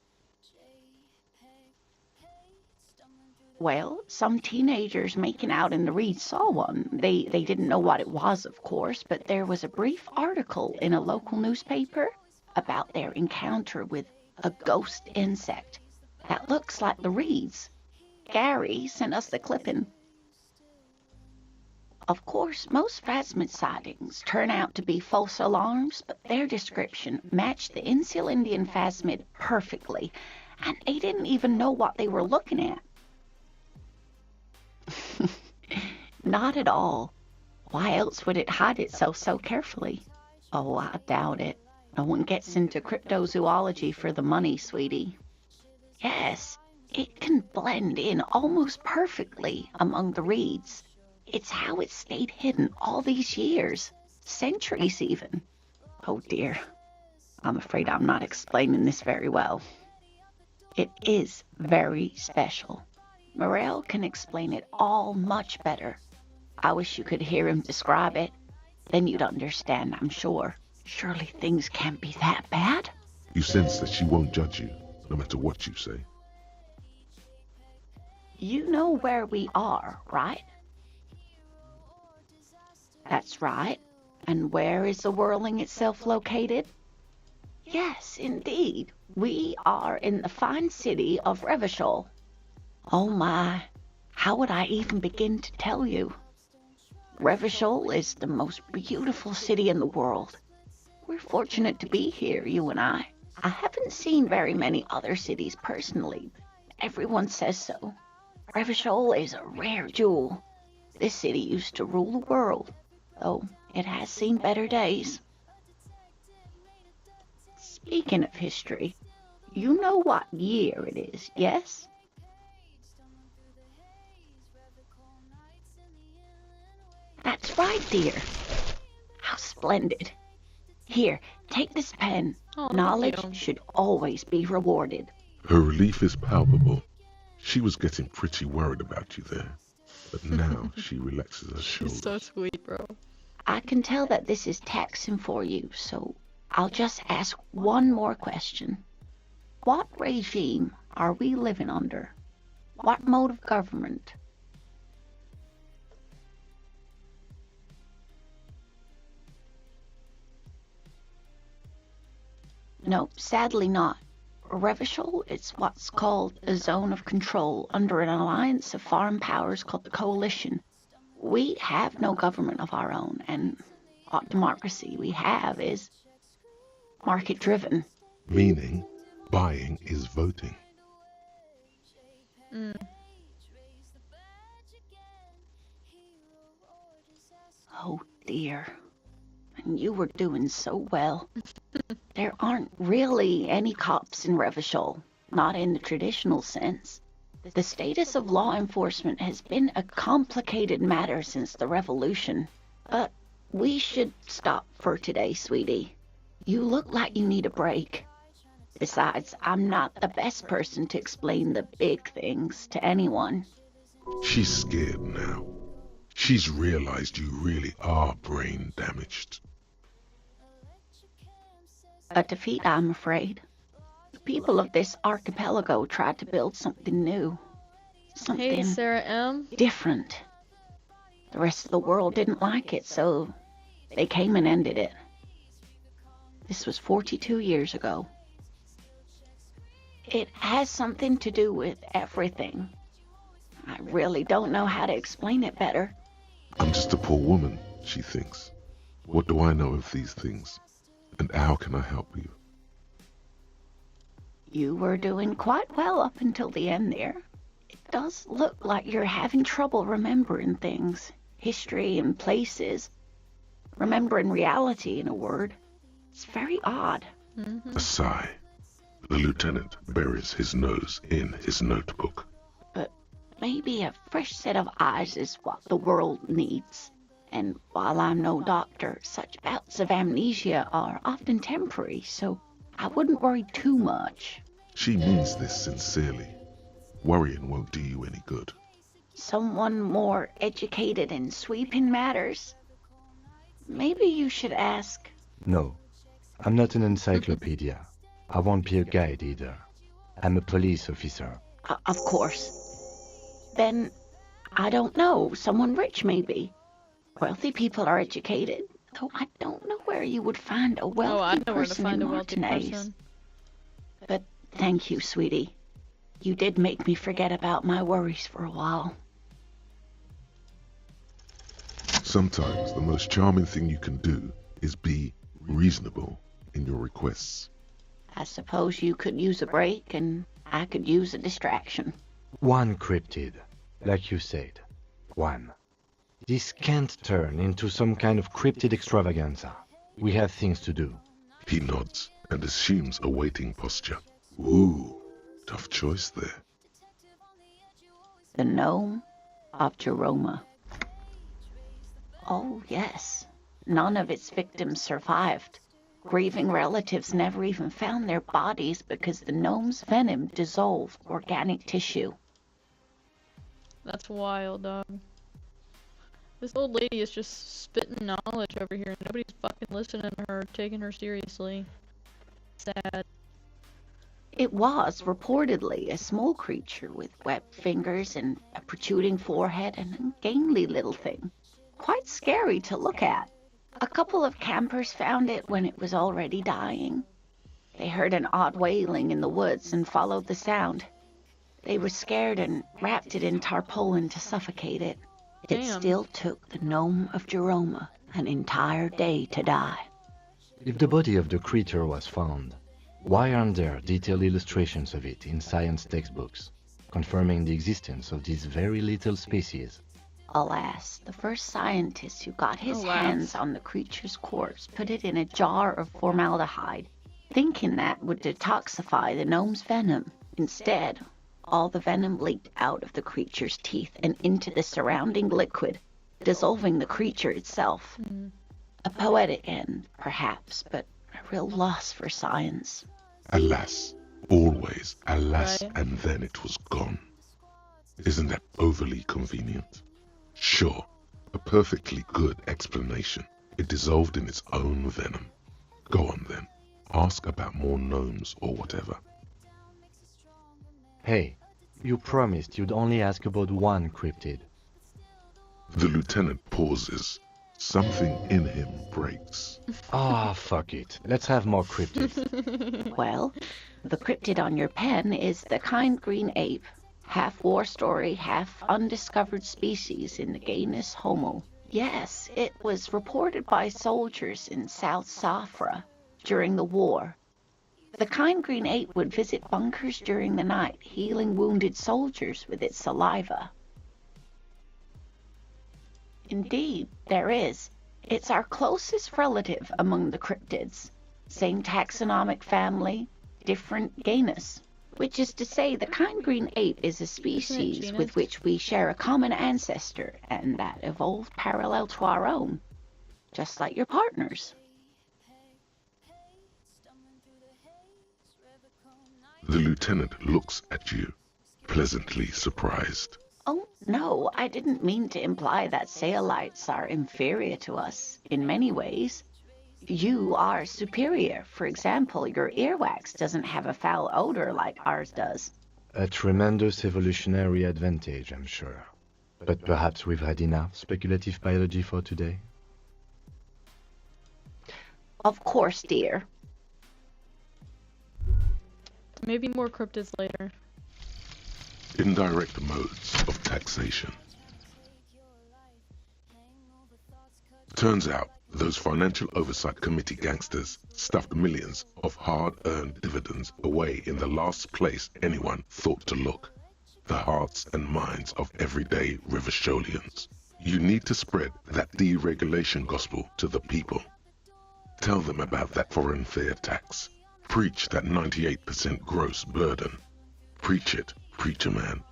Well, some teenagers making out in the reeds saw one. They didn't know what it was, of course, but there was a brief article in a local newspaper about their encounter with a ghost insect that looks like the reeds. Gary sent us the clipping. Of course, most phasmid sightings turn out to be false alarms, but their description matched the Insular Indian phasmid perfectly, and they didn't even know what they were looking at. Not at all. Why else would it hide itself so carefully? Oh, I doubt it. No one gets into cryptozoology for the money, sweetie. Yes, it can blend in almost perfectly among the reeds. It's how it stayed hidden all these years, centuries even. Oh dear, I'm afraid I'm not explaining this very well. It is very special. Morel can explain it all much better. I wish you could hear him describe it. Then you'd understand, I'm sure. Surely things can't be that bad? You sense that she won't judge you, no matter what you say. You know where we are, right? That's right. And where is the whirling itself located? Yes, indeed. We are in the fine city of Revachol. Oh my, how would I even begin to tell you? Revachol is the most beautiful city in the world. We're fortunate to be here, you and I. I haven't seen very many other cities personally. Everyone says so. Revachol is a rare jewel. This city used to rule the world, though it has seen better days. Speaking of history, you know what year it is, yes? That's right, dear. How splendid. Here, take this pen. Oh, Knowledge should always be rewarded. Her relief is palpable. She was getting pretty worried about you there, but now she relaxes her shoulders. She's so sweet, bro. I can tell that this is taxing for you, so I'll just ask one more question. What regime are we living under? What mode of government? No, sadly not. Revachol is what's called a zone of control under an alliance of foreign powers called the Coalition. We have no government of our own, and what democracy we have is market-driven. Meaning, buying is voting. Oh dear. And you were doing so well. There aren't really any cops in Revachol, not in the traditional sense. The status of law enforcement has been a complicated matter since the revolution. But we should stop for today, sweetie. You look like you need a break. Besides, I'm not the best person to explain the big things to anyone. She's scared now. She's realized you really are brain damaged. A defeat, I'm afraid. The people of this archipelago tried to build something new. Something Hey, Sarah M. different. The rest of the world didn't like it, so they came and ended it. This was 42 years ago. It has something to do with everything. I really don't know how to explain it better. I'm just a poor woman, she thinks. What do I know of these things? And how can I help you? You were doing quite well up until the end there. It does look like you're having trouble remembering things. History and places. Remembering reality, in a word. It's very odd. A sigh. The lieutenant buries his nose in his notebook. But maybe a fresh set of eyes is what the world needs. And while I'm no doctor, such bouts of amnesia are often temporary, so I wouldn't worry too much. She means this sincerely. Worrying won't do you any good. Someone more educated in sweeping matters? Maybe you should ask. No, I'm not an encyclopedia. I won't be a guide either. I'm a police officer. Of course. Then, I don't know, someone rich maybe. Wealthy people are educated, though I don't know where you would find a wealthy person in Martinaise. But thank you, sweetie. You did make me forget about my worries for a while. Sometimes the most charming thing you can do is be reasonable in your requests. I suppose you could use a break, and I could use a distraction. One cryptid, like you said. One. This can't turn into some kind of cryptid extravaganza. We have things to do. He nods and assumes a waiting posture. Ooh, tough choice there. The gnome of Jeroma. Oh, yes. None of its victims survived. Grieving relatives never even found their bodies because the gnome's venom dissolved organic tissue. That's wild, dog. This old lady is just spitting knowledge over here. Nobody's fucking listening to her, taking her seriously. Sad. It was reportedly a small creature with webbed fingers and a protruding forehead and a gangly little thing. quite scary to look at. A couple of campers found it when it was already dying. They heard an odd wailing in the woods and followed the sound. They were scared and wrapped it in tarpaulin to suffocate it. It Damn. still took the gnome of Jeroma an entire day to die. If the body of the creature was found, why aren't there detailed illustrations of it in science textbooks, confirming the existence of these very little species? Alas, the first scientist who got his hands on the creature's corpse put it in a jar of formaldehyde, thinking that would detoxify the gnome's venom. Instead, all the venom leaked out of the creature's teeth and into the surrounding liquid, dissolving the creature itself. A poetic end, perhaps, but a real loss for science. Alas, always alas, and then it was gone. Isn't that overly convenient? Sure, a perfectly good explanation. It dissolved in its own venom. Go on then, ask about more gnomes or whatever. Hey, you promised you'd only ask about one cryptid. The lieutenant pauses. Something in him breaks. Fuck it. Let's have more cryptids. Well, the cryptid on your pen is the kind green ape, half war story, half undiscovered species in the genus Homo. Yes, it was reported by soldiers in South Safra during the war. The kind green ape would visit bunkers during the night, healing wounded soldiers with its saliva. Indeed, there is. It's our closest relative among the cryptids. Same taxonomic family, different genus. Which is to say, the kind green ape is a species with which we share a common ancestor, and that evolved parallel to our own. Just like your partners. The lieutenant looks at you, pleasantly surprised. Oh, no, I didn't mean to imply that Saolites are inferior to us in many ways. You are superior. For example, your earwax doesn't have a foul odor like ours does. A tremendous evolutionary advantage, I'm sure. But perhaps we've had enough speculative biology for today? Of course, dear. Maybe more cryptids later. Indirect modes of taxation. Turns out, those Financial Oversight Committee gangsters stuffed millions of hard-earned dividends away in the last place anyone thought to look. The hearts and minds of everyday Riversholians. You need to spread that deregulation gospel to the people. Tell them about that foreign fair tax. Preach that 98% gross burden. Preach it, preacher man.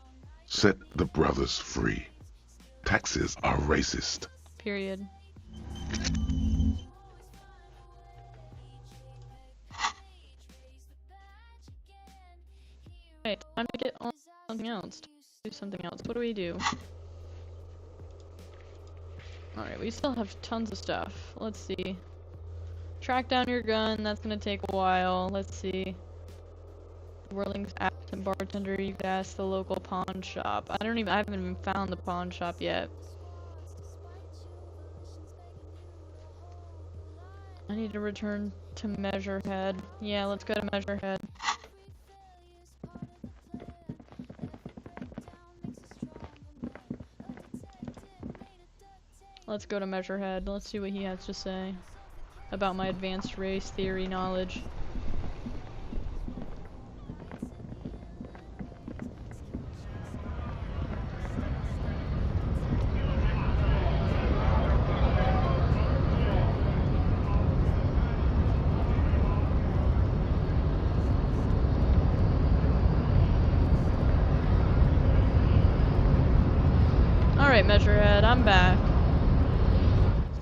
Set the brothers free. Taxes are racist. Period. Alright, time to get on something else. Do something else. What do we do? Alright, we still have tons of stuff. Let's see. Track down your gun, that's gonna take a while. Let's see. Whirling's absent bartender, you could ask the local pawn shop. I haven't even found the pawn shop yet. I need to return to Measurehead. Yeah, let's go to Measurehead. Let's go to Measurehead. Let's see what he has to say about my advanced race theory knowledge. Alright, Measurehead, I'm back.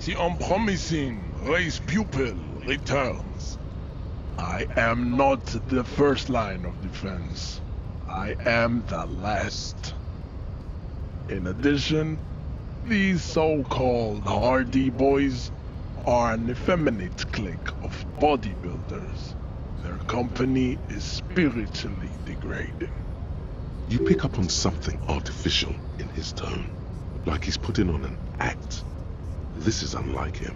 The unpromising race pupil returns. I am not the first line of defense. I am the last. In addition, these so-called Hardy Boys are an effeminate clique of bodybuilders. Their company is spiritually degrading. You pick up on something artificial in his tone, like he's putting on an act. This is unlike him.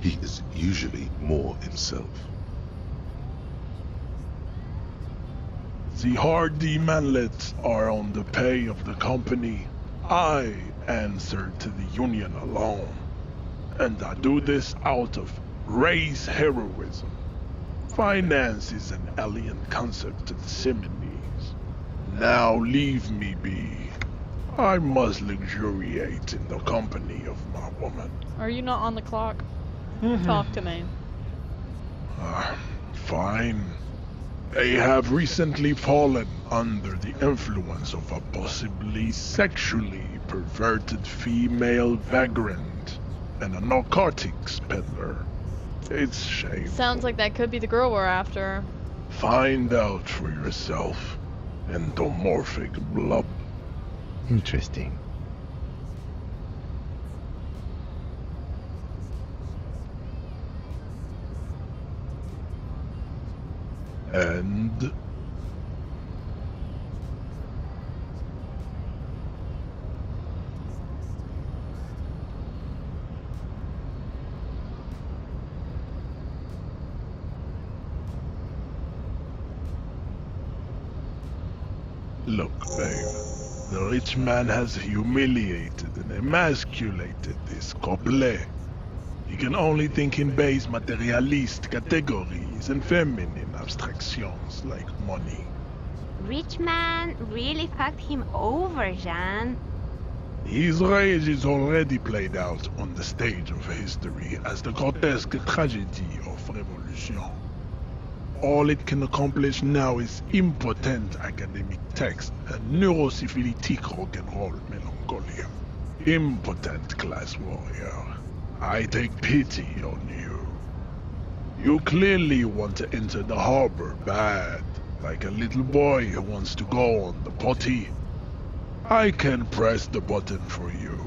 He is usually more himself. The hardy manlets are on the pay of the company. I answer to the union alone. And I do this out of race heroism. Finance is an alien concept to the Seminoles. Now leave me be. I must luxuriate in the company of my woman. Are you not on the clock? Talk to me. Fine. They have recently fallen under the influence of a possibly sexually perverted female vagrant and a narcotics peddler. It's shameful. Sounds like that could be the girl we're after. Find out for yourself. Endomorphic blob. Interesting. And look, babe, the rich man has humiliated and emasculated this couple. He can only think in base materialist categories and feminine abstractions like money. Rich man really fucked him over, Jean. His rage is already played out on the stage of history as the grotesque tragedy of revolution. All it can accomplish now is impotent academic text and neurosyphilitic rock and roll melancholia. Impotent class warrior. I take pity on you. You clearly want to enter the harbor bad, like a little boy who wants to go on the potty. I can press the button for you.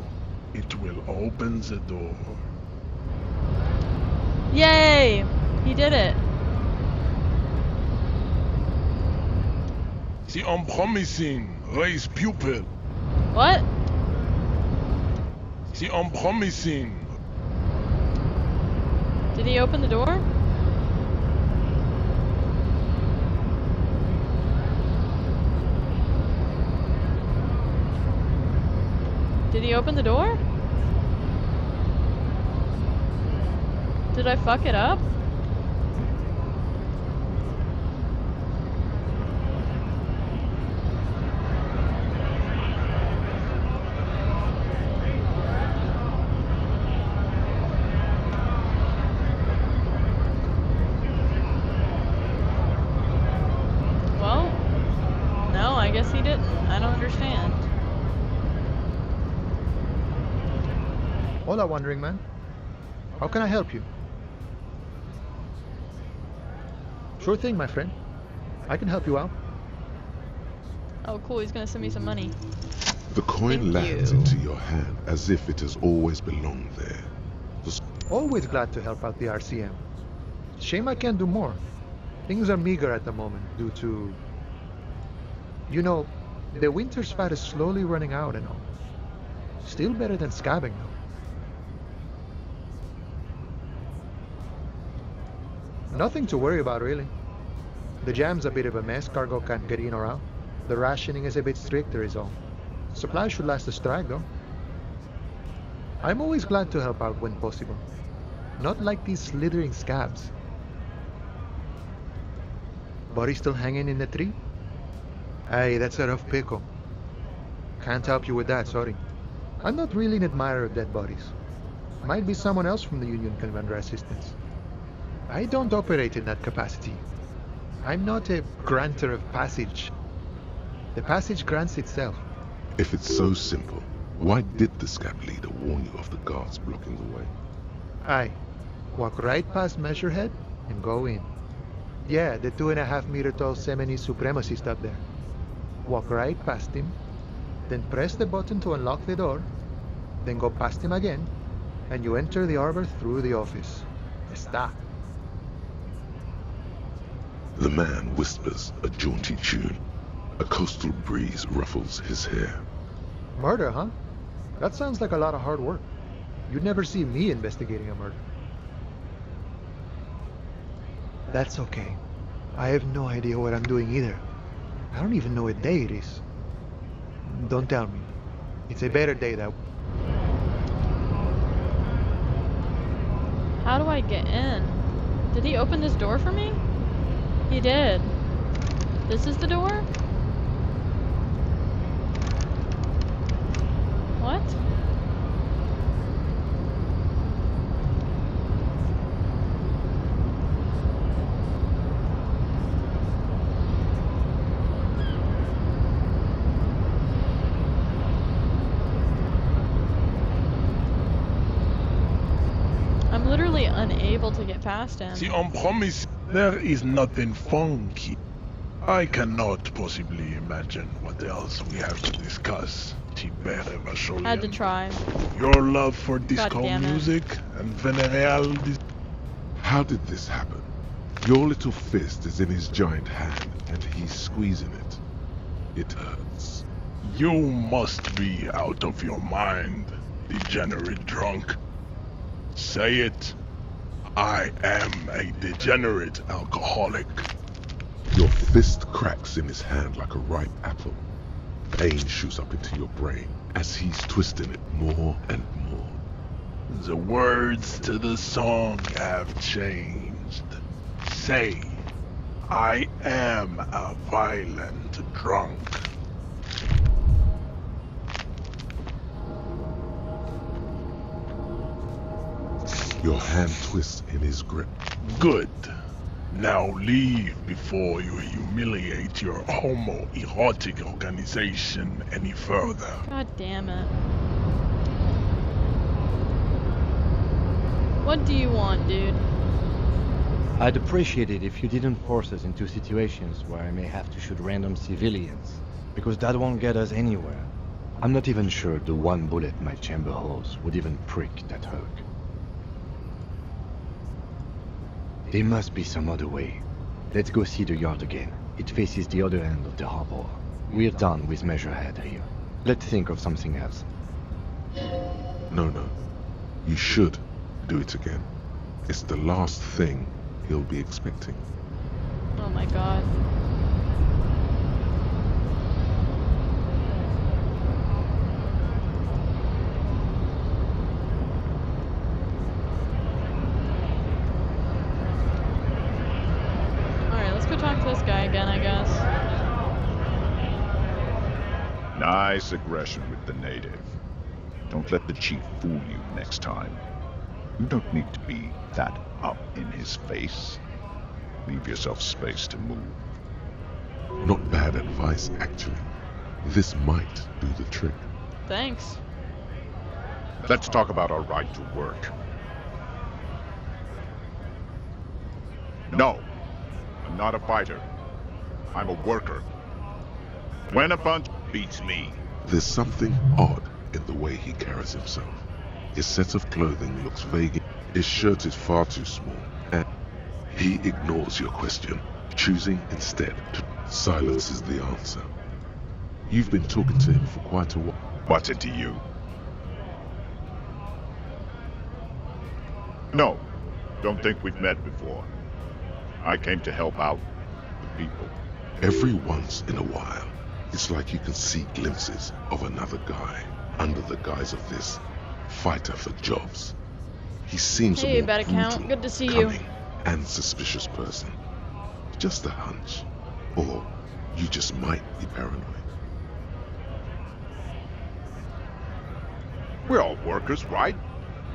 It will open the door. Yay! He did it. The unpromising race pupil. What? The unpromising. Did he open the door? Did he open the door? Did I fuck it up? Well, no, I guess he didn't. I don't understand. Hola, Wandering Man. How can I help you? Sure thing, my friend. I can help you out. Oh, cool. He's gonna send me some money. The coin lands into your hand as if it has always belonged there. Always glad to help out the RCM. Shame I can't do more. Things are meager at the moment due to... You know, the winter's fat is slowly running out and all. Still better than scabbing though. Nothing to worry about, really. The jam's a bit of a mess, cargo can't get in or out. The rationing is a bit stricter is all. Supplies should last the strike, though. I'm always glad to help out when possible. Not like these slithering scabs. Body still hanging in the tree? Hey, that's a rough pickle. Can't help you with that, sorry. I'm not really an admirer of dead bodies. Might be someone else from the Union can render assistance. I don't operate in that capacity. I'm not a granter of passage. The passage grants itself. If it's so simple, why did the scab leader warn you of the guards blocking the way? Aye. Walk right past Measurehead and go in. Yeah, the 2.5 meter tall Seminese supremacist up there. Walk right past him, then press the button to unlock the door, then go past him again, and you enter the arbor through the office. Está. The man whispers a jaunty tune. A coastal breeze ruffles his hair. Murder, huh? That sounds like a lot of hard work. You'd never see me investigating a murder. That's okay. I have no idea what I'm doing either. I don't even know what day it is. Don't tell me. It's a better day that... How do I get in? Did he open this door for me? He did. This is the door? What? I'm literally unable to get past him. See, on promise, there is nothing funky. I cannot possibly imagine what else we have to discuss. Had to try. Your love for disco music and venereal... How did this happen? Your little fist is in his giant hand, and he's squeezing it. It hurts. You must be out of your mind, degenerate drunk. Say it. I am a degenerate alcoholic. Your fist cracks in his hand like a ripe apple. Pain shoots up into your brain as he's twisting it more and more. The words to the song have changed. Say, I am a violent drunk. Your hand twists in his grip. Good. Now leave before you humiliate your homoerotic organization any further. God damn it. What do you want, dude? I'd appreciate it if you didn't force us into situations where I may have to shoot random civilians, because that won't get us anywhere. I'm not even sure the one bullet my chamber holds would even prick that hug. There must be some other way. Let's go see the yard again. It faces the other end of the harbor. We're done with Measurehead here. Let's think of something else. No. You should do it again. It's the last thing he'll be expecting. Oh my god. Talk to this guy again, I guess. Nice aggression with the native. Don't let the chief fool you next time. You don't need to be that up in his face. Leave yourself space to move. Not bad advice, actually. This might do the trick. Thanks. Let's talk about our right to work. No. I'm not a fighter. I'm a worker. When a bunch beats me... There's something odd in the way he carries himself. His set of clothing looks vague. His shirt is far too small. And he ignores your question, choosing instead to... Silence is the answer. You've been talking to him for quite a while. What's it to you? No. Don't think we've met before. I came to help out the people. Every once in a while, it's like you can see glimpses of another guy under the guise of this fighter for jobs. He seems a more brutal, good to see you. cunning, and suspicious person. Just a hunch. Or you just might be paranoid. We're all workers, right?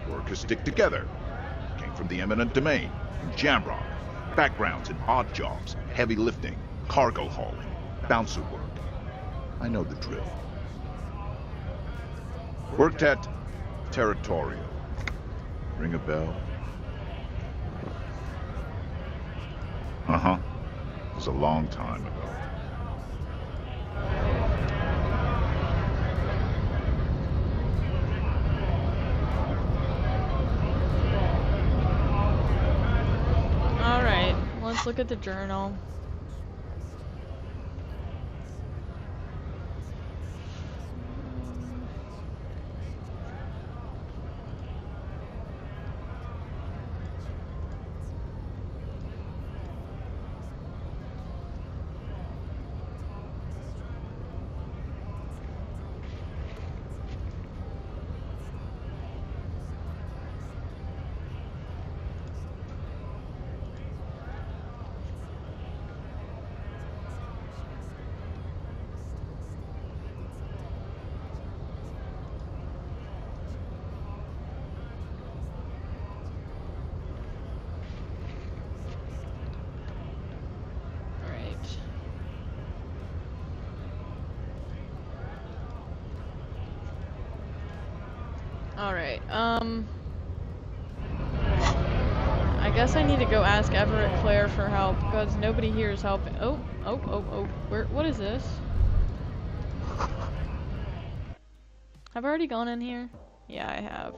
Workers stick together. Came from the eminent domain, from Jamrock. Backgrounds in odd jobs, heavy lifting, cargo hauling, bouncer work. I know the drill. Worked at Territorial. Ring a bell? Uh-huh. It was a long time ago. Alright, let's look at the journal. Alright, I guess I need to go ask Everett Claire for help, because nobody here is helping. Oh, what is this? Have I already gone in here? Yeah, I have.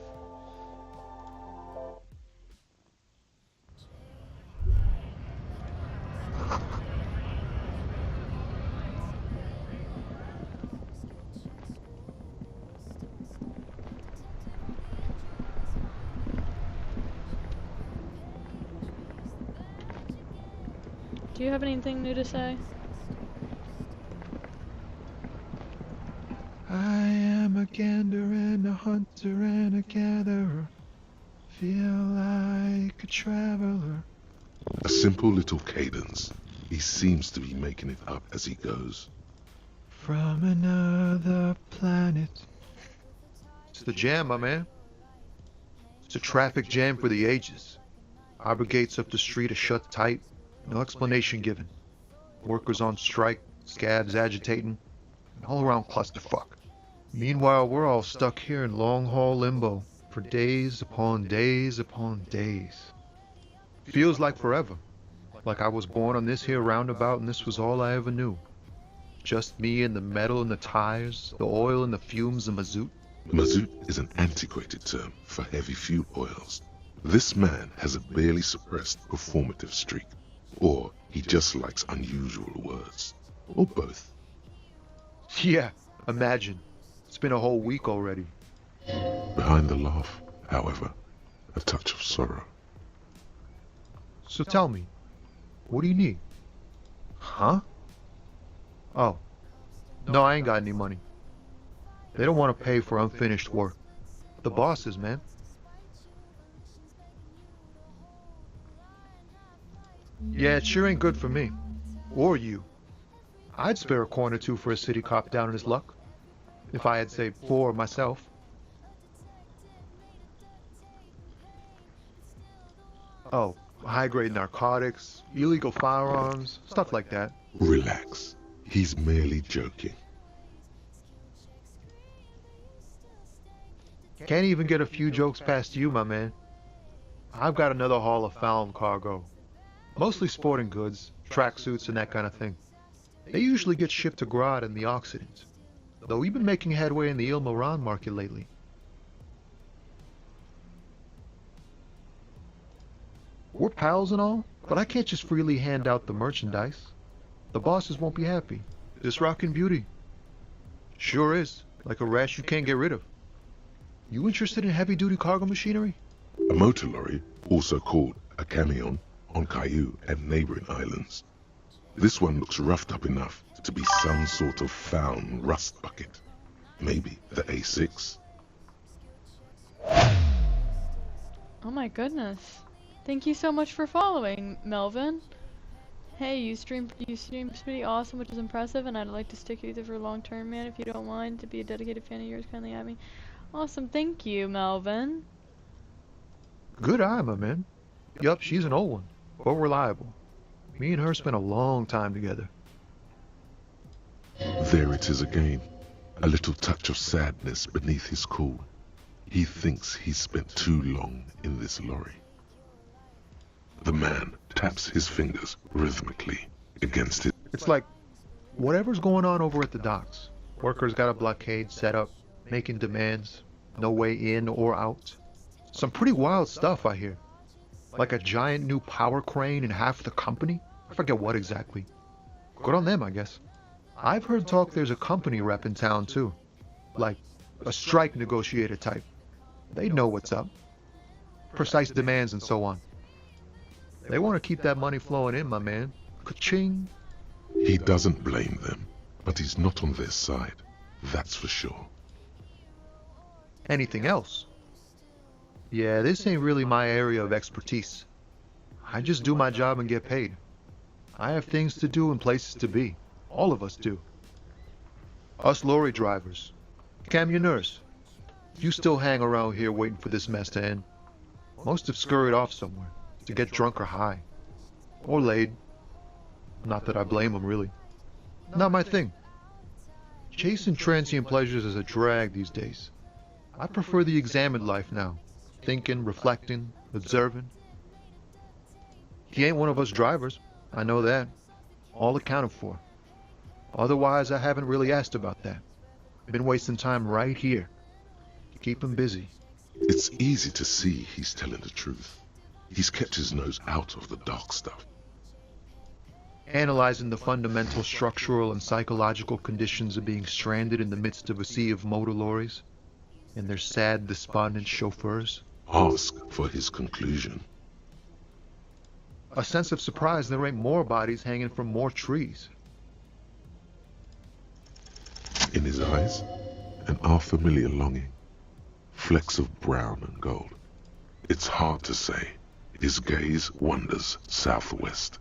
Do you have anything new to say? I am a gander and a hunter and a gatherer. Feel like a traveler. A simple little cadence. He seems to be making it up as he goes. From another planet. It's the jam, my man. It's a traffic jam for the ages. Arbor gates up the street are shut tight. No explanation given. Workers on strike, scabs agitating, an all-around clusterfuck. Meanwhile, we're all stuck here in long-haul limbo for days upon days upon days. Feels like forever. Like I was born on this here roundabout and this was all I ever knew. Just me and the metal and the tires, the oil and the fumes of mazout. Mazout is an antiquated term for heavy fuel oils. This man has a barely suppressed performative streak. Or he just likes unusual words. Or both. Yeah, imagine. It's been a whole week already. Behind the laugh, however, a touch of sorrow. So tell me, what do you need? Huh? Oh. No, I ain't got any money. They don't want to pay for unfinished work. The bosses, man. Yeah, it sure ain't good for me. Or you. I'd spare a coin or two for a city cop down in his luck. If I had, say, 4 myself. Oh, high-grade narcotics, illegal firearms, stuff like that. Relax. He's merely joking. Can't even get a few jokes past you, my man. I've got another haul of found cargo. Mostly sporting goods, tracksuits and that kind of thing. They usually get shipped to Grad and the Occident. Though we've been making headway in the Il Moran market lately. We're pals and all, but I can't just freely hand out the merchandise. The bosses won't be happy. This rockin' beauty. Sure is, like a rash you can't get rid of. You interested in heavy-duty cargo machinery? A motor lorry, also called a camion, on Caillou and neighboring islands. This one looks roughed up enough to be some sort of found rust bucket. Maybe the A6. Oh my goodness. Thank you so much for following, Melvin. Hey, you stream pretty awesome, which is impressive, and I'd like to stick with you for long term, man, if you don't mind. To be a dedicated fan of yours, kindly add me. Awesome, thank you, Melvin. Good eye, my man. Yup, she's an old one, but reliable. Me and her spent a long time together. There it is again. A little touch of sadness beneath his cool. He thinks he's spent too long in this lorry. The man taps his fingers rhythmically against his... It's like, whatever's going on over at the docks. Workers got a blockade set up, making demands, no way in or out. Some pretty wild stuff, I hear. Like a giant new power crane in half the company? I forget what exactly. Good on them, I guess. I've heard talk there's a company rep in town, too. Like, a strike negotiator type. They'd know what's up. Precise demands and so on. They want to keep that money flowing in, my man. Ka-ching! He doesn't blame them, but he's not on their side. That's for sure. Anything else? Yeah, this ain't really my area of expertise. I just do my job and get paid. I have things to do and places to be. All of us do. Us lorry drivers. Camionneurs. You still hang around here waiting for this mess to end. Most have scurried off somewhere, to get drunk or high. Or laid. Not that I blame them, really. Not my thing. Chasing transient pleasures is a drag these days. I prefer the examined life now. Thinking, reflecting, observing. He ain't one of us drivers. I know that. All accounted for. Otherwise, I haven't really asked about that. Been wasting time right here. Keep him busy. It's easy to see he's telling the truth. He's kept his nose out of the dark stuff. Analyzing the fundamental structural and psychological conditions of being stranded in the midst of a sea of motor lorries and their sad, despondent chauffeurs. Ask for his conclusion. A sense of surprise there ain't more bodies hanging from more trees. In his eyes, an unfamiliar longing. Flecks of brown and gold. It's hard to say. His gaze wanders southwest,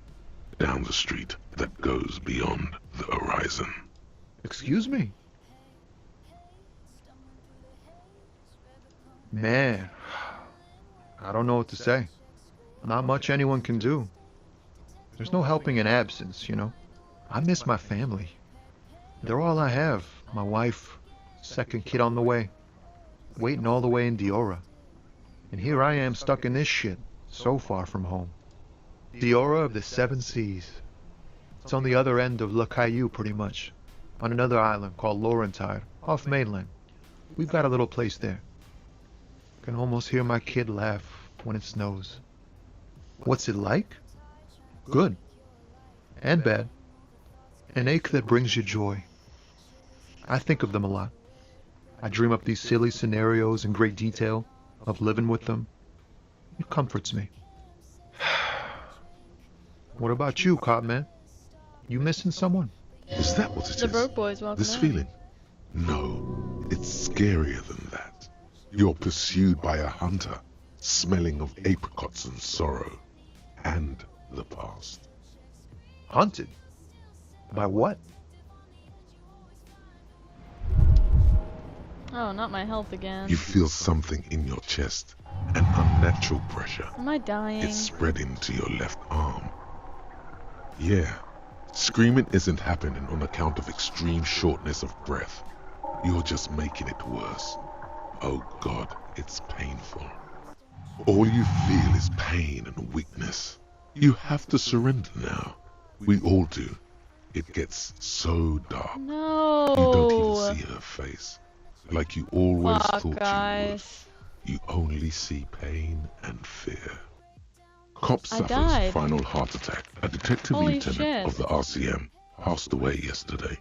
down the street that goes beyond the horizon. Excuse me? Man, I don't know what to say. Not much anyone can do. There's no helping in absence, you know. I miss my family. They're all I have. My wife, second kid on the way, waiting all the way in Diora. And here I am stuck in this shit, so far from home. Diora of the Seven Seas. It's on the other end of Le Caillou, pretty much, on another island called Laurentide, off mainland. We've got a little place there. Can almost hear my kid laugh when it snows. What's it like? Good. And bad. An ache that brings you joy. I think of them a lot. I dream up these silly scenarios in great detail of living with them. It comforts me. What about you, Copman? You missing someone? Is that what it is? The Broke Boys, welcome This back. feeling? No, it's scarier than that. You're pursued by a hunter, smelling of apricots and sorrow, and the past. Hunted? By what? Oh, not my health again. You feel something in your chest, an unnatural pressure. Am I dying? It's spreading to your left arm. Yeah, screaming isn't happening on account of extreme shortness of breath. You're just making it worse. Oh God, it's painful. All you feel is pain and weakness. You have to surrender now. We all do. It gets so dark. No. You don't even see her face. Like you always Fuck, thought guys. you would. You only see pain and fear. Cop I suffers died. final heart attack. A detective Holy lieutenant shit. of the RCM passed away yesterday.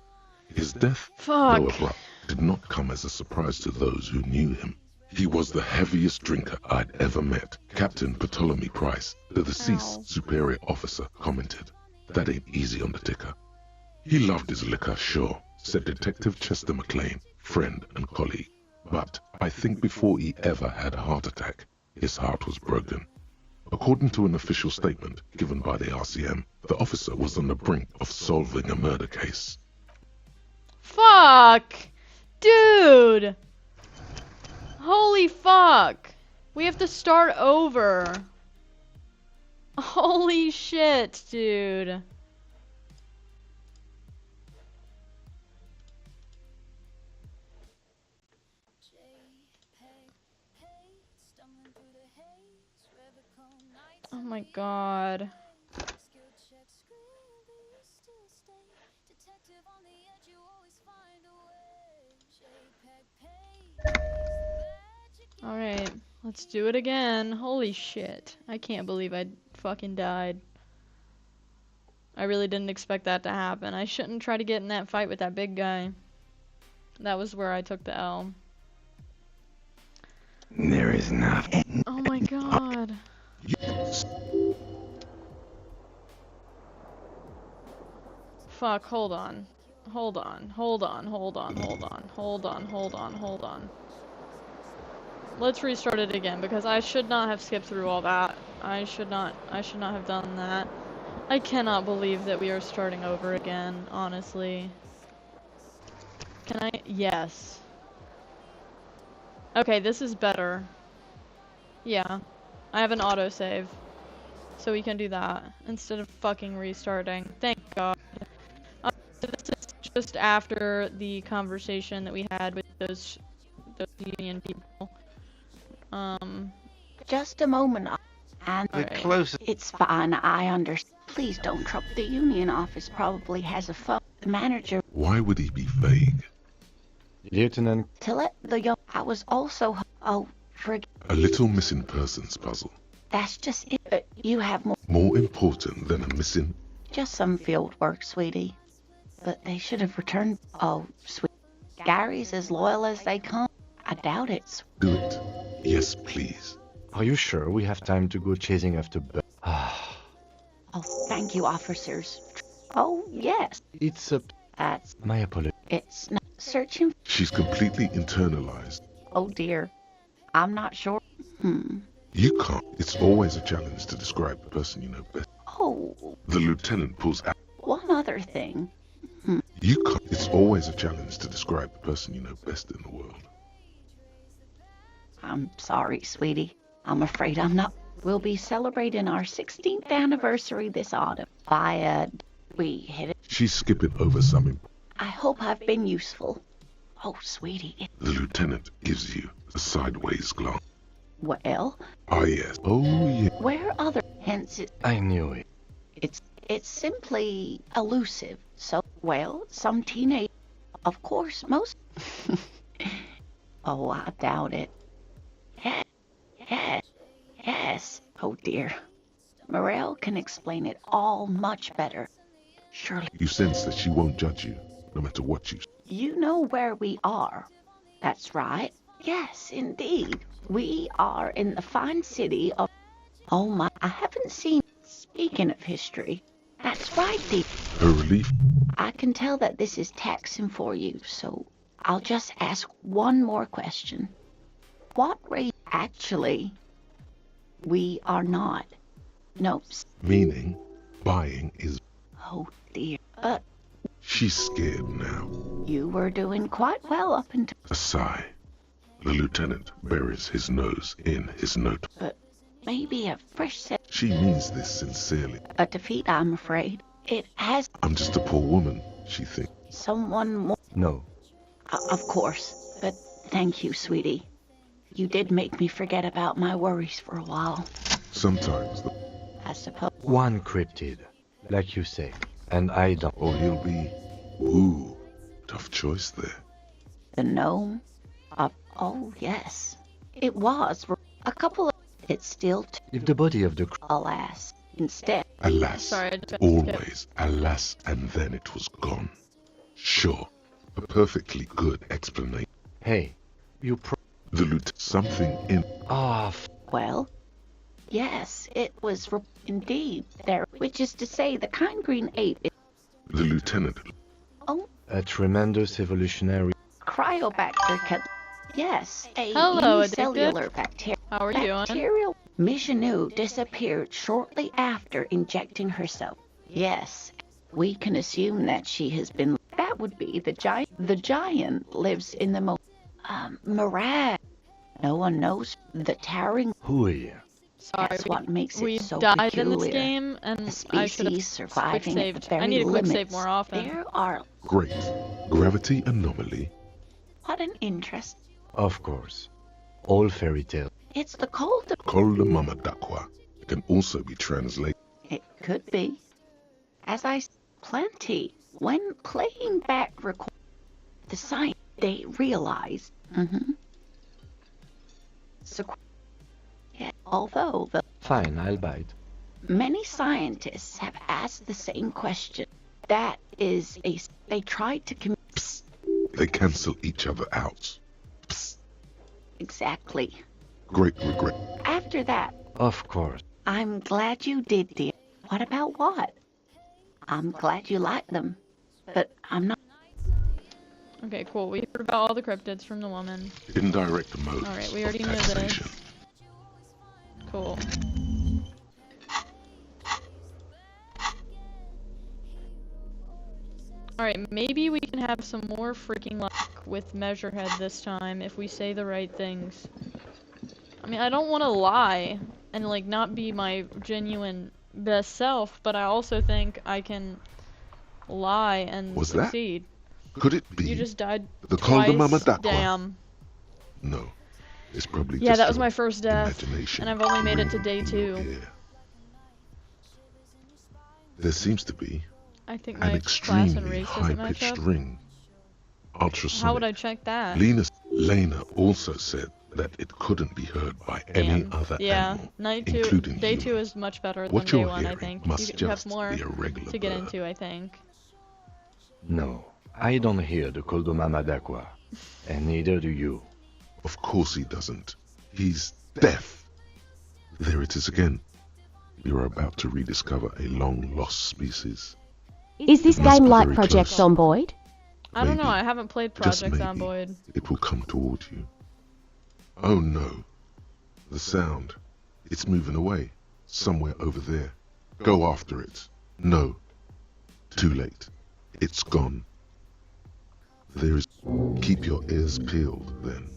His death, Fuck. though abrupt, did not come as a surprise to those who knew him. He was the heaviest drinker I'd ever met. Captain Ptolemy Price, the deceased superior officer, commented. That ain't easy on the ticker. He loved his liquor, sure, said Detective Chester McLean, friend and colleague. But I think before he ever had a heart attack, his heart was broken. According to an official statement given by the RCM, the officer was on the brink of solving a murder case. Fuck! Dude! Holy fuck! We have to start over. Holy shit, dude. Oh my god. Alright, let's do it again. Holy shit. I can't believe I fucking died. I really didn't expect that to happen. I shouldn't try to get in that fight with that big guy. That was where I took the L. There is nothing. Oh my god. Fuck, hold on. Hold on, hold on, hold on, hold on, hold on, hold on, hold on. Let's restart it again, because I should not have skipped through all that. I should not have done that. I cannot believe that we are starting over again, honestly. Can I? Yes. Okay, this is better. Yeah. I have an autosave. So we can do that, instead of fucking restarting. Thank God. This is just after the conversation that we had with those those Union people. Just a moment. And Alright. It's fine, I understand. Please don't trouble. The Union office probably has a phone. The manager Why would he be vague? Lieutenant, to let the young. I was also. Oh, forget. A little missing persons puzzle. That's just it. You have more. More important than a missing. Just some field work, sweetie. But they should have returned. Oh, sweet. Gary's as loyal as they come. I doubt it. Do it. Yes, please. are you sure we have time to go chasing after Oh, thank you, officers. Oh, yes. It's a... That's... My apologies. It's not searching. She's completely internalized. Oh, dear. I'm not sure. You can't. It's always a challenge to describe the person you know best. Oh. The lieutenant pulls out. One other thing. You can't. It's always a challenge to describe the person you know best in the world. I'm sorry, sweetie. I'm afraid I'm not. We'll be celebrating our 16th anniversary this autumn. We hit it. She's skipping over something. I hope I've been useful. Oh, sweetie. The lieutenant gives you a sideways glance. Well, Ah, yes. Oh, yeah. where other hence I knew it. it's simply elusive. So, well, some teenage, of course, most. Oh, I doubt it. Yes. Oh dear. Morel can explain it all much better. Surely. You sense that she won't judge you, no matter what you... You know where we are. That's right. Yes, indeed. We are in the fine city of... Oh my, I haven't seen... Speaking of history, that's right, dear. Her relief? I can tell that this is taxing for you, so I'll just ask one more question. What race... Actually, we are not. No. Meaning, buying is... Oh, dear. She's scared now. You were doing quite well up until... A sigh. The lieutenant buries his nose in his note. But maybe a fresh set... She means this sincerely. A defeat, I'm afraid. It has... I'm just a poor woman, she thinks. Someone more... No. Of course. But thank you, sweetie. You did make me forget about my worries for a while. Sometimes I suppose... One cryptid, like you say. And I don't... Or he'll be... Ooh, tough choice there. The gnome? Oh, yes. It was. A couple of... It's still... If the body of the... Alas. Instead... Alas. Sorry, I just Always. Alas, and then it was gone. Sure. A perfectly good explanation. Hey, you The lieutenant... Something in... Well... Yes, it was indeed there, which is to say the kind green ape is... The lieutenant... Oh, a tremendous evolutionary... Cryobacter can... Yes, a Hello, unicellular addicted. bacteria. How are you doing? Bacterial... Michanu disappeared shortly after injecting herself. Yes, we can assume that she has been... That would be the giant. The giant lives in the mirage. No one knows the towering... Who are you? Sorry, That's what makes it we so died peculiar. in this game, and I should have species surviving quick at the saved. very I need to quick limits. save more often. There are... Great. Gravity anomaly. What an interest. Of course. All fairy tales. It's the cold... Kolda Mama Dakwa. It can also be translated. It could be. As I... Plenty. When playing back the science, they realize... So, yeah, although the... Fine, I'll bite. Many scientists have asked the same question. That is a... They tried to... They cancel each other out. Exactly. Great regret. After that... Of course. I'm glad you did, dear. What about what? I'm glad you like them. But I'm not... Okay, cool. We heard about all the cryptids from the woman. Indirect modes. Alright, we already of knew taxation. this. Cool. Alright, maybe we can have some more freaking luck with Measurehead this time if we say the right things. I mean, I don't want to lie and, like, not be my genuine best self, but I also think I can lie and Was that? succeed. Could it be You just died the twice. Kolda Mama Dakwa? Damn. No, it's probably Yeah, just that was your my first death, imagination and I've only made it to day ringing in your 2. ear. There seems to be I think an my class and extremely race doesn't match high-pitched up. ring. Ultrasonic. How would I check that? Lena also said that it couldn't be heard by any other animal, including day human. 2 is much better What than day you're 1, I hearing think. must You have just more be a regular to get bird. into, I think. No, I don't hear the Coldomama d'Aqua, and neither do you. Of course he doesn't. He's deaf. There it is again. You're about to rediscover a long-lost species. Is this It must game be like very Project close. Zomboid? I don't know, Maybe, I haven't played just Project maybe, Zomboid. it will come toward you. Oh no. The sound. It's moving away. Somewhere over there. Go after it. No. Too late. It's gone. There is... Keep your ears peeled, then.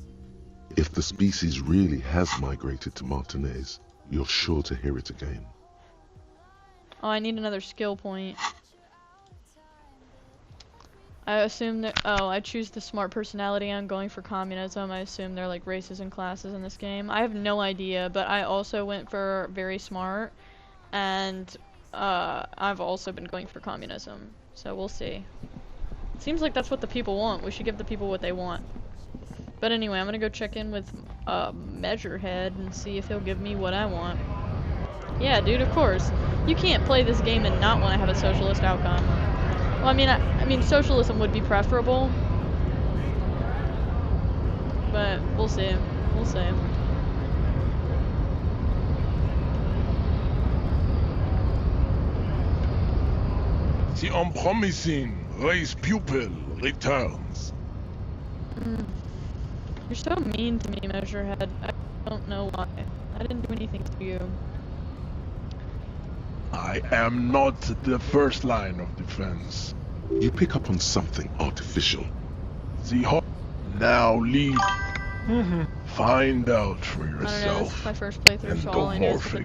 If the species really has migrated to Martinaise, you're sure to hear it again. Oh, I need another skill point. I assume that... Oh, I choose the smart personality. I'm going for communism. I assume they're like races and classes in this game. I have no idea, but I also went for very smart. And I've also been going for communism. So we'll see. It seems like that's what the people want. We should give the people what they want. But anyway, I'm gonna go check in with Measurehead and see if he'll give me what I want. Yeah, dude, of course. You can't play this game and not want to have a socialist outcome. Well, I mean, socialism would be preferable. But we'll see. We'll see. The unpromising race pupil returns. You're so mean to me, Measurehead. I don't know why. I didn't do anything to you. I am not the first line of defense. You pick up on something artificial. The now leave. Find out for I don't know, this yourself. is my first playthrough, so all I know is that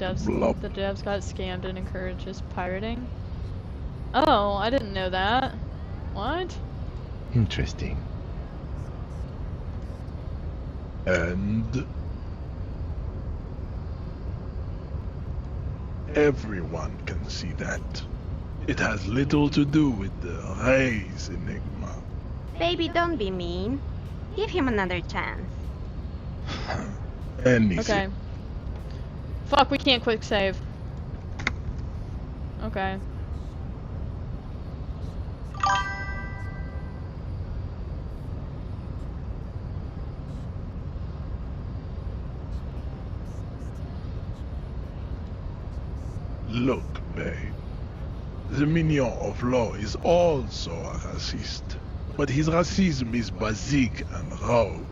the devs got scammed and encourages pirating. Oh, I didn't know that. What? Interesting. And everyone can see that. It has little to do with the race enigma. Baby, don't be mean. Give him another chance. Anything. Okay. Fuck, we can't quick save. Okay. Look, babe. The minion of law is also a racist. But his racism is basic and rude.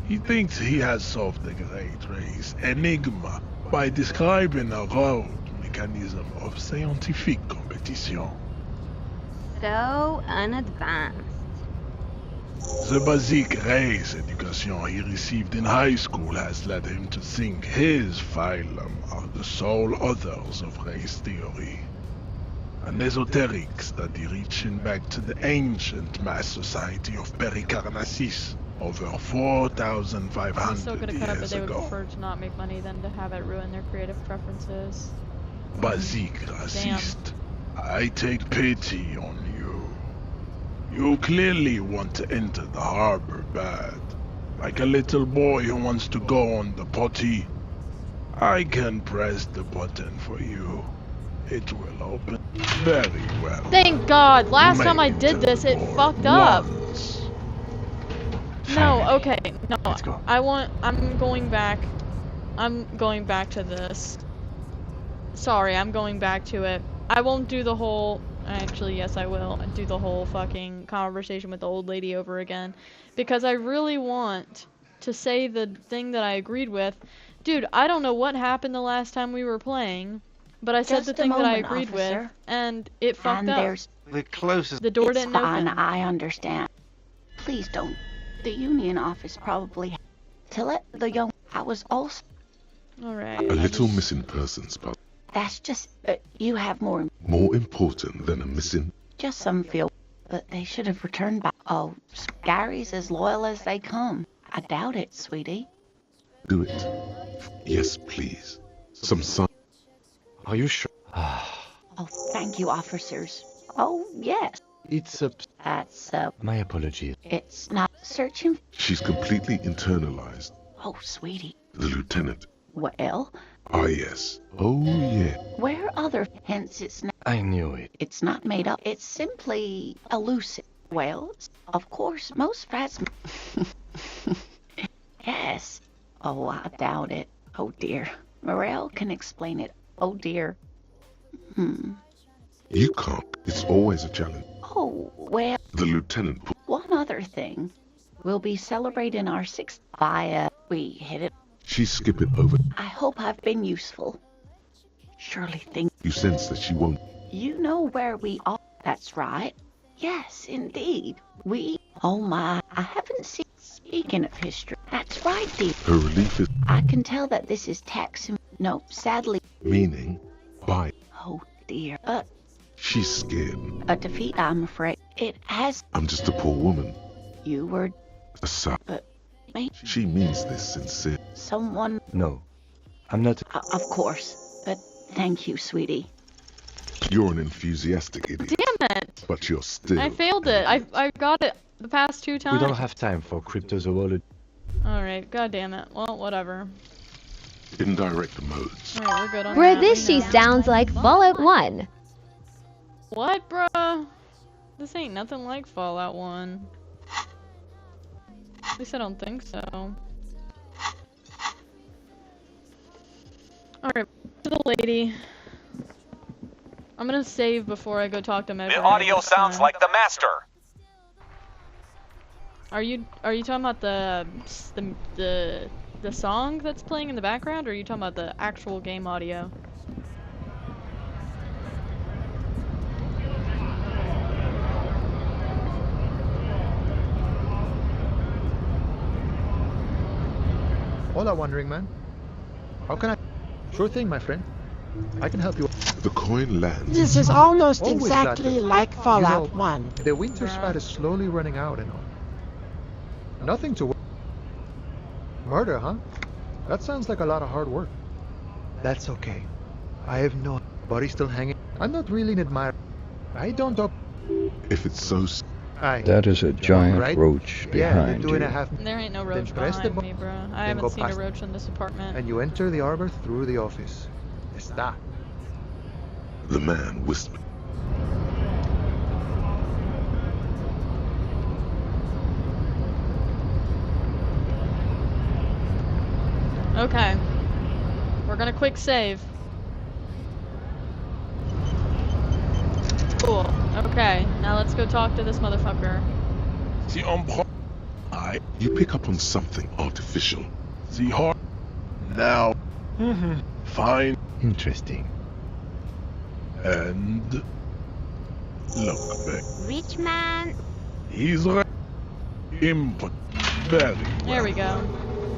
He thinks he has solved the great race enigma by describing a rude mechanism of scientific competition. So unadvanced. The basic race education he received in high school has led him to think his phylum are the sole authors of race theory. An esoteric study reaching back to the ancient mass society of Pericarnassus over 4,500 I'm still gonna cut up, but years they would ago. prefer to not make money than to have it ruin their creative preferences. Basic racist, I take pity on you. You clearly want to enter the harbor bad, like a little boy who wants to go on the potty. I can press the button for you. It will open very well. Thank God! Last time I did this, it fucked up. No, okay, no. I'm going back. I'm going back to this. Sorry, I'm going back to it. I won't do the whole... Actually, yes, I will do the whole fucking conversation with the old lady over again. Because I really want to say the thing that I agreed with. Dude, I don't know what happened the last time we were playing. But I said Just the a thing that I moment, agreed with, officer. and it fucked And up. there's The closest. The door it's didn't fine, open. I understand. Please don't. The union office probably to let the young. I was also. Alright. A little missing persons, but That's just. You have more. more important than a missing... Just some feel. But they should have returned back. Oh, Gary's as loyal as they come. I doubt it, sweetie. Do it. Yes, please. Some sun. Are you sure? Oh, thank you, officers. Oh, yes. It's a... That's, My apologies. it's not searching. She's completely internalized. Oh, sweetie. The lieutenant. Well, Ah, yes. Oh, yeah. where other, hence it's not, I knew it. it's not made up. It's simply elusive. Well, of course, most rats... Yes. Oh, I doubt it. Oh, dear. Morel can explain it. Oh, dear. You can't. It's always a challenge. Oh, well, The lieutenant. one other thing. We'll be celebrating our 6th by, we hit it. She's skipping over. I hope I've been useful. Surely think You sense that she won't. you know where we are. That's right. Yes, indeed. We... Oh, my. I haven't seen... Speaking of history. That's right, dear. Her relief is I can tell that this is taxing... No, sadly... meaning by. Oh, dear. She's scared. A defeat, I'm afraid. It has... I'm just a poor woman. You were... Aside. Me? She means this sincere. Someone... No, I'm not. Of course. But thank you, sweetie. You're an enthusiastic idiot. Damn it! But you're still. I failed it. I got it the past 2 times. We don't have time for cryptozoology. Alright, god damn it. Well, whatever. Indirect modes. Alright, we're good on Bro, that. this We she know. sounds like Fallout 1. What, bruh? This ain't nothing like Fallout 1. At least I don't think so. Alright, to the lady. I'm gonna save before I go talk to Meg. The audio sounds like the master. Are you talking about the song that's playing in the background, or are you talking about the actual game audio? Hola, Wandering Man. How can I... Sure thing, my friend. I can help you. The coin lands. This is almost Always exactly glad to- like Fallout You know, 1. The winter spat is slowly running out and all. Nothing to... Murder, huh? That sounds like a lot of hard work. That's okay. I have no... Body still hanging. I'm not really an admirer. I don't... If it's so... Aye. That is a giant Right? roach Yeah, you're behind 2.5... There ain't no roach press the behind me, bruh. I then go haven't seen a past- roach in this apartment. And you enter the arbor through the office. Está. The man whispered. Okay. We're gonna quick save. Cool. Okay, now let's go talk to this motherfucker. Si on prend. You pick up on something artificial. The heart. Now. Fine. Interesting. And. Look back. Rich man. He's right. Input. Very There we go.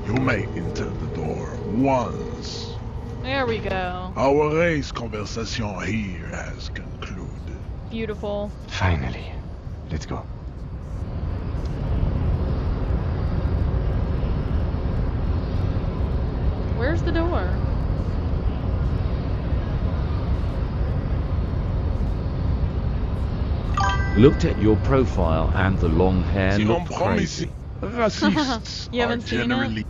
You may enter the door once. There we go. Our race conversation here has concluded. Beautiful. Finally. Let's go. Where's the door? Looked at your profile and the long hair Si on looked promise, crazy. racists You are haven't seen it? generally.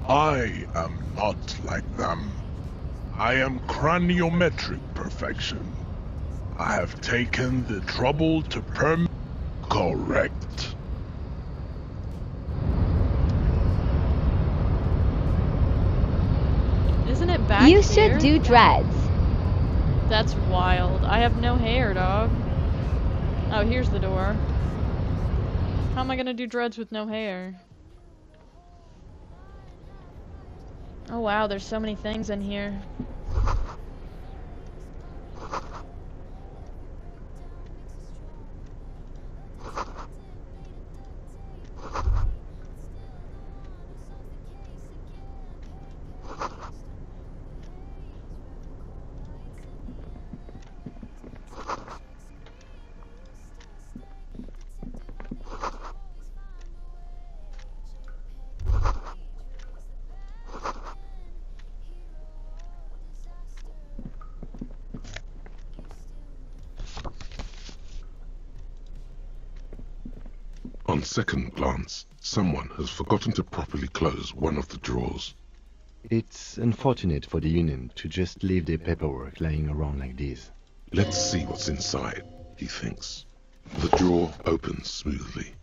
I am not like them. I am craniometric perfection. I have taken the trouble to correct. Isn't it back You here? should do dreads. That's wild. I have no hair, dog. Oh, here's the door. How am I gonna do dreads with no hair? Oh wow, there's so many things in here. On second glance, someone has forgotten to properly close one of the drawers. It's unfortunate for the Union to just leave their paperwork lying around like this. Let's see what's inside, he thinks. The drawer opens smoothly.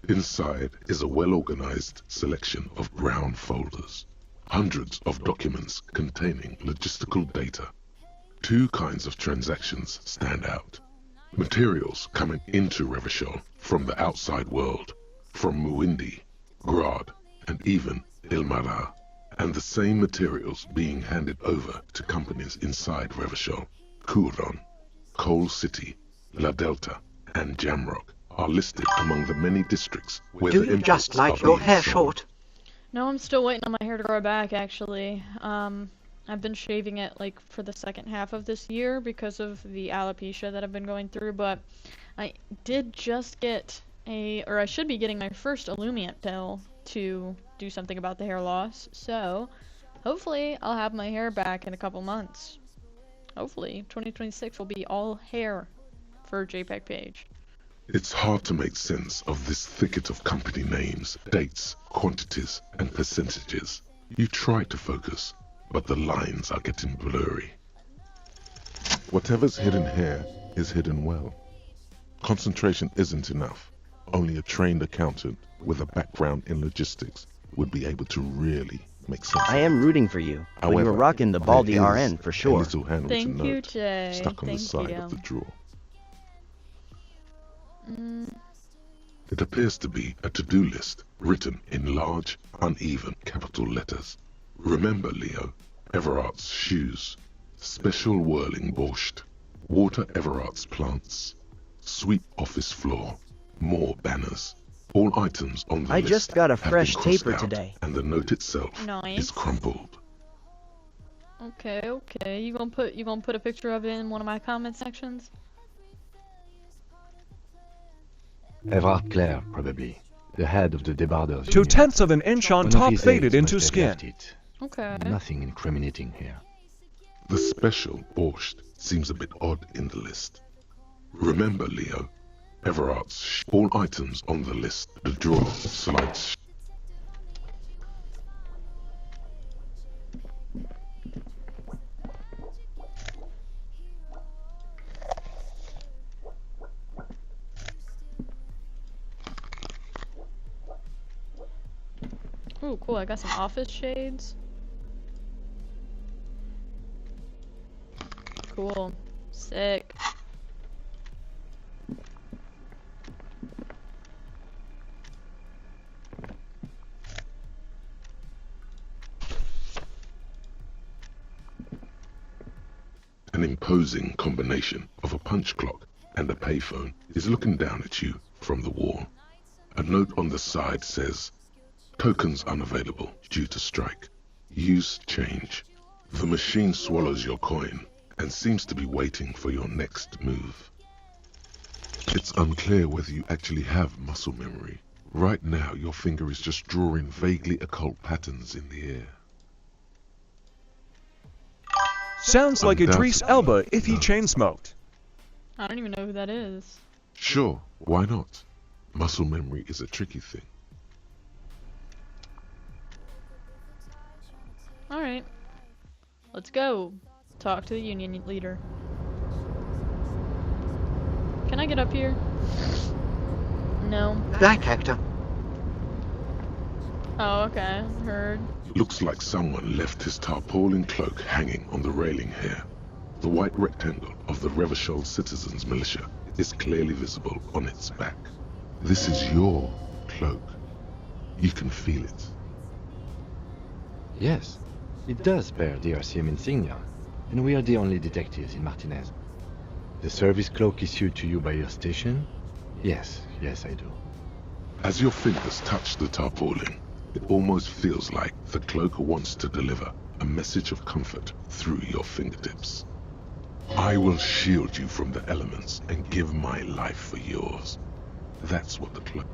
Inside is a well-organized selection of brown folders. Hundreds of documents containing logistical data. Two kinds of transactions stand out. Materials coming into Revachol from the outside world, from Muindi, Grad, and even Ilmara, and the same materials being handed over to companies inside Revachol. Couron, Coal City, La Delta, and Jamrock are listed among the many districts where Do the you just imports like are your being hair sold. short? No, I'm still waiting on my hair to grow back, actually. I've been shaving it, like, for the second half of this year because of the alopecia that I've been going through, but I did just get or I should be getting my first Illumiant pill to do something about the hair loss, so hopefully I'll have my hair back in a couple months. Hopefully, 2026 will be all hair for JPEG page. It's hard to make sense of this thicket of company names, dates, quantities, and percentages. You try to focus, but the lines are getting blurry. Whatever's hidden here is hidden well. Concentration isn't enough. Only a trained accountant with a background in logistics would be able to really make sense I of am it. rooting for you. When you However, were rocking the Baldy there is RN for a sure. little handwritten Thank you, note Jay. stuck on the Thank side you. of the drawer. Mm. It appears to be a to-do list written in large, uneven capital letters. Remember, Leo, Everart's shoes, special whirling borscht, water Everart's plants, sweep office floor, more banners. All items on the I list just got a have fresh been crossed taper out, today. and the note itself Nice. is crumpled. Okay. You gonna put a picture of it in one of my comment sections? Everard Clare, probably. The head of the debarders. 2/10 of an inch on One of top his faded aides into must have skin. left it. Okay. Nothing incriminating here. The special borscht seems a bit odd in the list. Remember, Leo, Everart's all items on the list. The drawer slides. Ooh, cool. I got some office shades. Cool. Sick. An imposing combination of a punch clock and a payphone is looking down at you from the wall. A note on the side says, "Tokens unavailable due to strike. Use change." The machine swallows your coin and seems to be waiting for your next move. It's unclear whether you actually have muscle memory. Right now, your finger is just drawing vaguely occult patterns in the air. Sounds like Idris Undoubtedly, Elba if he chain smoked. I don't even know who that is. Sure, why not? Muscle memory is a tricky thing. Alright. Let's go. Talk to the union leader. Can I get up here? No. Black actor. Oh, okay. Heard. Looks like someone left his tarpaulin cloak hanging on the railing here. The white rectangle of the Revachol Citizens Militia is clearly visible on its back. This is your cloak. You can feel it. Yes, it does bear the RCM insignia, and we are the only detectives in Martinaise. The service cloak issued to you by your station? Yes, I do. As your fingers touch the tarpaulin, it almost feels like the cloak wants to deliver a message of comfort through your fingertips. I will shield you from the elements and give my life for yours. That's what the cloak...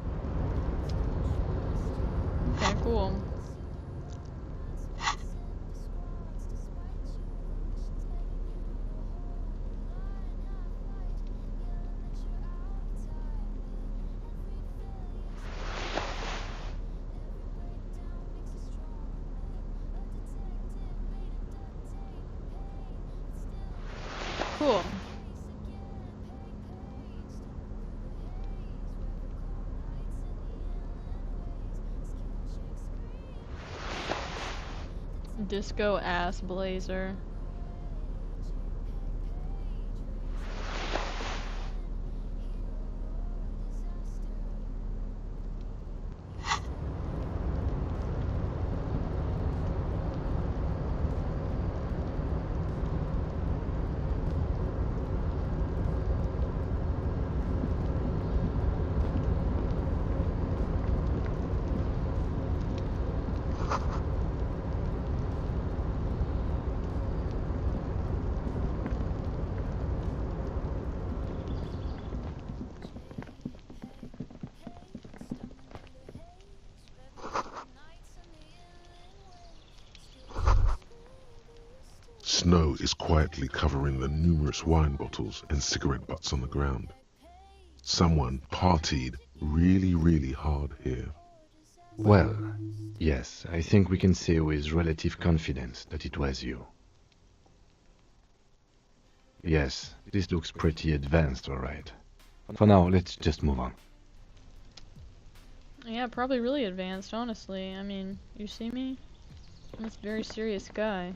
Okay, cool. Cool. Disco ass blazer. Snow is quietly covering the numerous wine bottles and cigarette butts on the ground. Someone partied really hard here. Well, yes, I think we can say with relative confidence that it was you. Yes, this looks pretty advanced, alright. For now, let's just move on. Yeah, probably really advanced, honestly. I mean, you see me? I'm this very serious guy.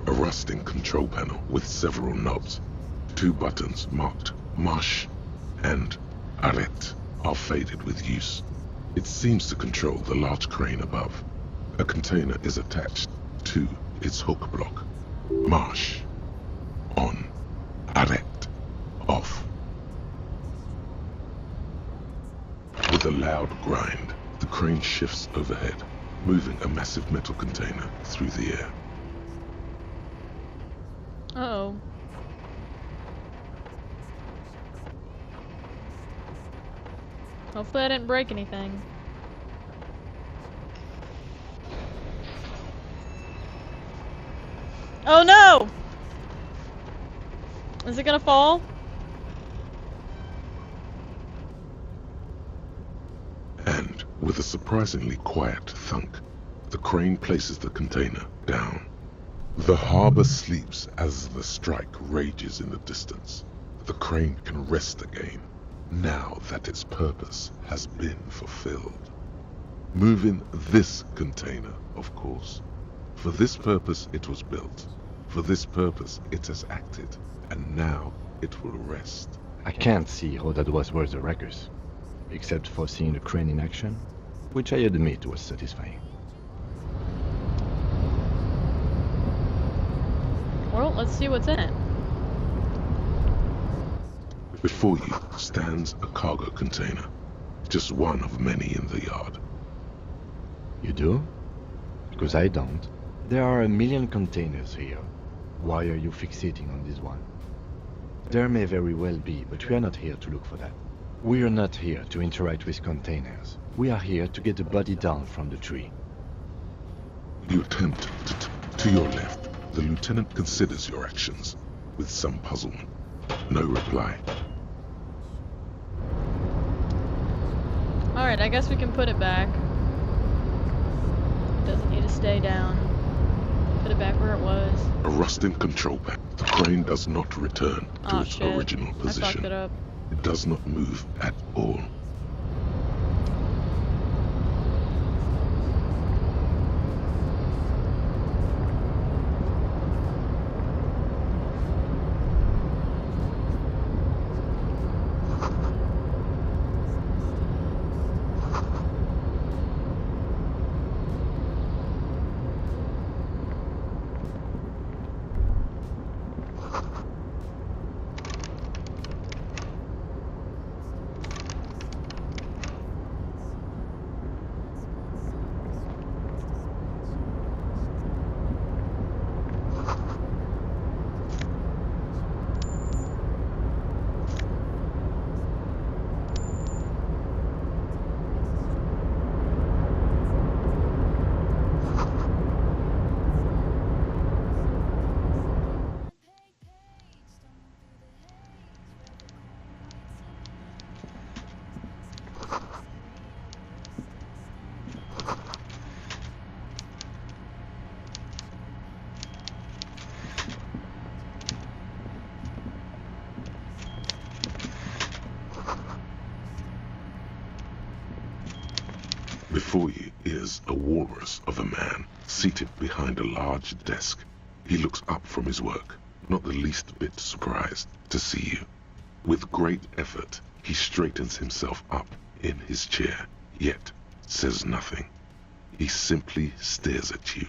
Rusting control panel with several knobs. 2 buttons marked Marche and Arrête are faded with use. It seems to control the large crane above. A container is attached to its hook block. Marche. On. Arrête. Off. With a loud grind, the crane shifts overhead, moving a massive metal container through the air. Uh-oh. Hopefully I didn't break anything. Oh no! Is it gonna fall? And, with a surprisingly quiet thunk, the crane places the container down. The harbor sleeps as the strike rages in the distance. The crane can rest again, now that its purpose has been fulfilled. Moving this container, of course. For this purpose it was built. For this purpose it has acted, and now it will rest. I can't see how that was worth the wreckers, except for seeing the crane in action, which I admit was satisfying. Well, let's see what's in it. Before you stands a cargo container, just one of many in the yard. You do? Because I don't. There are a million containers here. Why are you fixating on this one? There may very well be, but we are not here to look for that. We are not here to interact with containers. We are here to get the body down from the tree. You attempt to your left. The lieutenant considers your actions with some puzzlement. No reply. Alright, I guess we can put it back. It doesn't need to stay down. Put it back where it was. A rusting control panel. The crane does not return to its original position. I fucked it up. It does not move at all. Before you is a walrus of a man seated behind a large desk. He looks up from his work, not the least bit surprised to see you. With great effort, he straightens himself up in his chair, yet says nothing. He simply stares at you.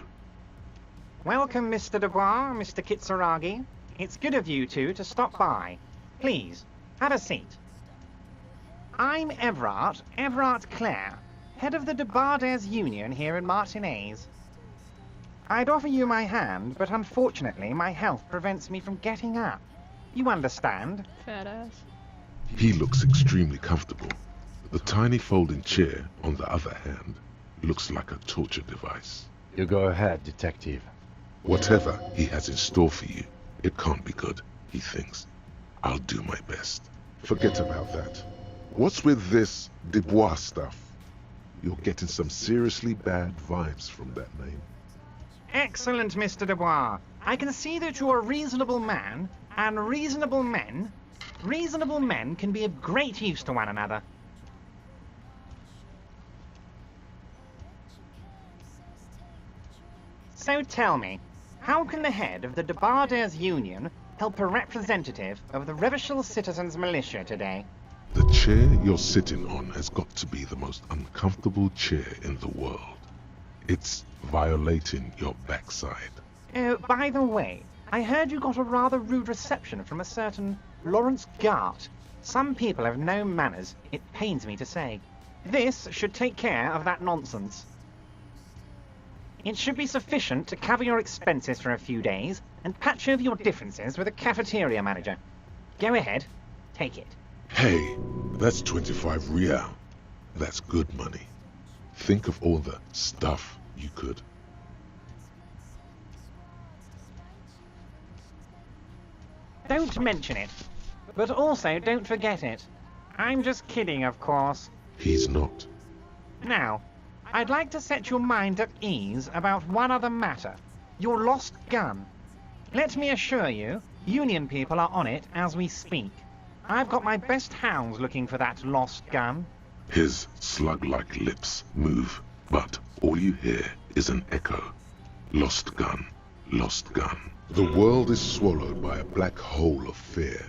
Welcome, Mr. Dubois, Mr. Kitsuragi. It's good of you two to stop by. Please, have a seat. I'm Everard Clare, head of the Debarders Union here in Martinaise. I'd offer you my hand, but unfortunately my health prevents me from getting up. You understand? Fat ass. He looks extremely comfortable. The tiny folding chair, on the other hand, looks like a torture device. You go ahead, detective. Whatever he has in store for you, it can't be good, he thinks. I'll do my best. Forget about that. What's with this Dubois stuff? You're getting some seriously bad vibes from that name. Excellent, Mr. Dubois. I can see that you're a reasonable man, and reasonable men can be of great use to one another. So tell me, how can the head of the Debarders Union help a representative of the Revachol Citizens Militia today? The chair you're sitting on has got to be the most uncomfortable chair in the world. It's violating your backside. Oh, by the way, I heard you got a rather rude reception from a certain Lawrence Gart. Some people have no manners, it pains me to say. This should take care of that nonsense. It should be sufficient to cover your expenses for a few days and patch over your differences with a cafeteria manager. Go ahead, take it. Hey, that's 25 real. That's good money. Think of all the stuff you could. Don't mention it, but also don't forget it. I'm just kidding, of course. He's not. Now, I'd like to set your mind at ease about one other matter. Your lost gun. Let me assure you, Union people are on it as we speak. I've got my best hounds looking for that lost gun. His slug-like lips move, but all you hear is an echo. Lost gun, lost gun. The world is swallowed by a black hole of fear.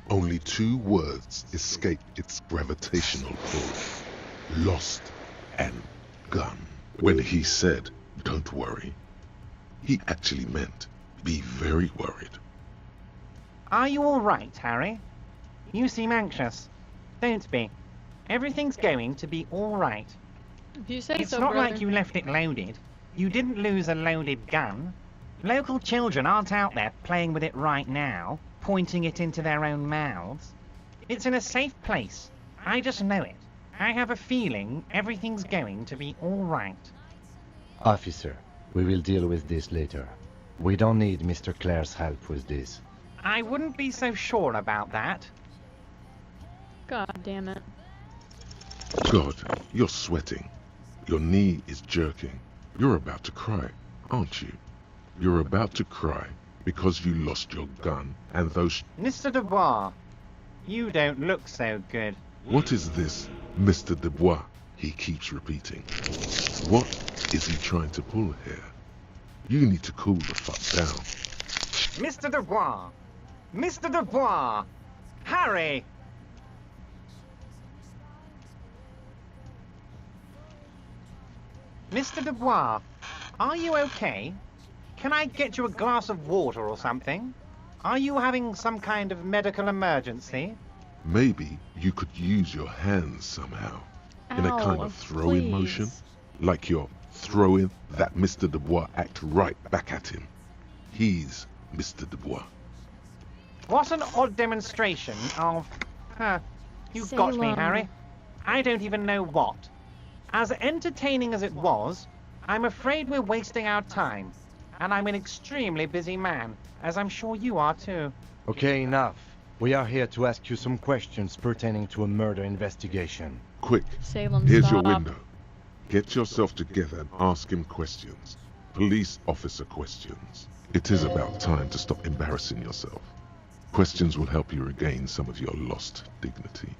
Only two words escape its gravitational pull. Lost and gun. When he said, "Don't worry," he actually meant, be very worried. Are you all right, Harry? You seem anxious. Don't be. Everything's going to be all right. If you say It's so, not brother. like you left it loaded. You didn't lose a loaded gun. Local children aren't out there playing with it right now, pointing it into their own mouths. It's in a safe place. I just know it. I have a feeling everything's going to be all right. Officer, we will deal with this later. We don't need Mr. Clare's help with this. I wouldn't be so sure about that. God damn it. God, you're sweating. Your knee is jerking. You're about to cry, aren't you? You're about to cry because you lost your gun and those... Mr. Dubois, you don't look so good. What is this, Mr. Dubois? He keeps repeating. What is he trying to pull here? You need to cool the fuck down. Mr. Dubois! Mr. Dubois! Harry! Mr. Dubois, are you okay? Can I get you a glass of water or something? Are you having some kind of medical emergency? Maybe you could use your hands somehow. In a kind Ow, of throwing motion. Like you're throwing that Mr. Dubois act right back at him. He's Mr. Dubois. What an odd demonstration of... You've got me, Salem. Harry. I don't even know what. As entertaining as it was, I'm afraid we're wasting our time. And I'm an extremely busy man, as I'm sure you are too. Okay, enough. We are here to ask you some questions pertaining to a murder investigation. Quick, Salem, here's your stop. window. Get yourself together and ask him questions. Police officer questions. It is about time to stop embarrassing yourself. Questions will help you regain some of your lost dignity.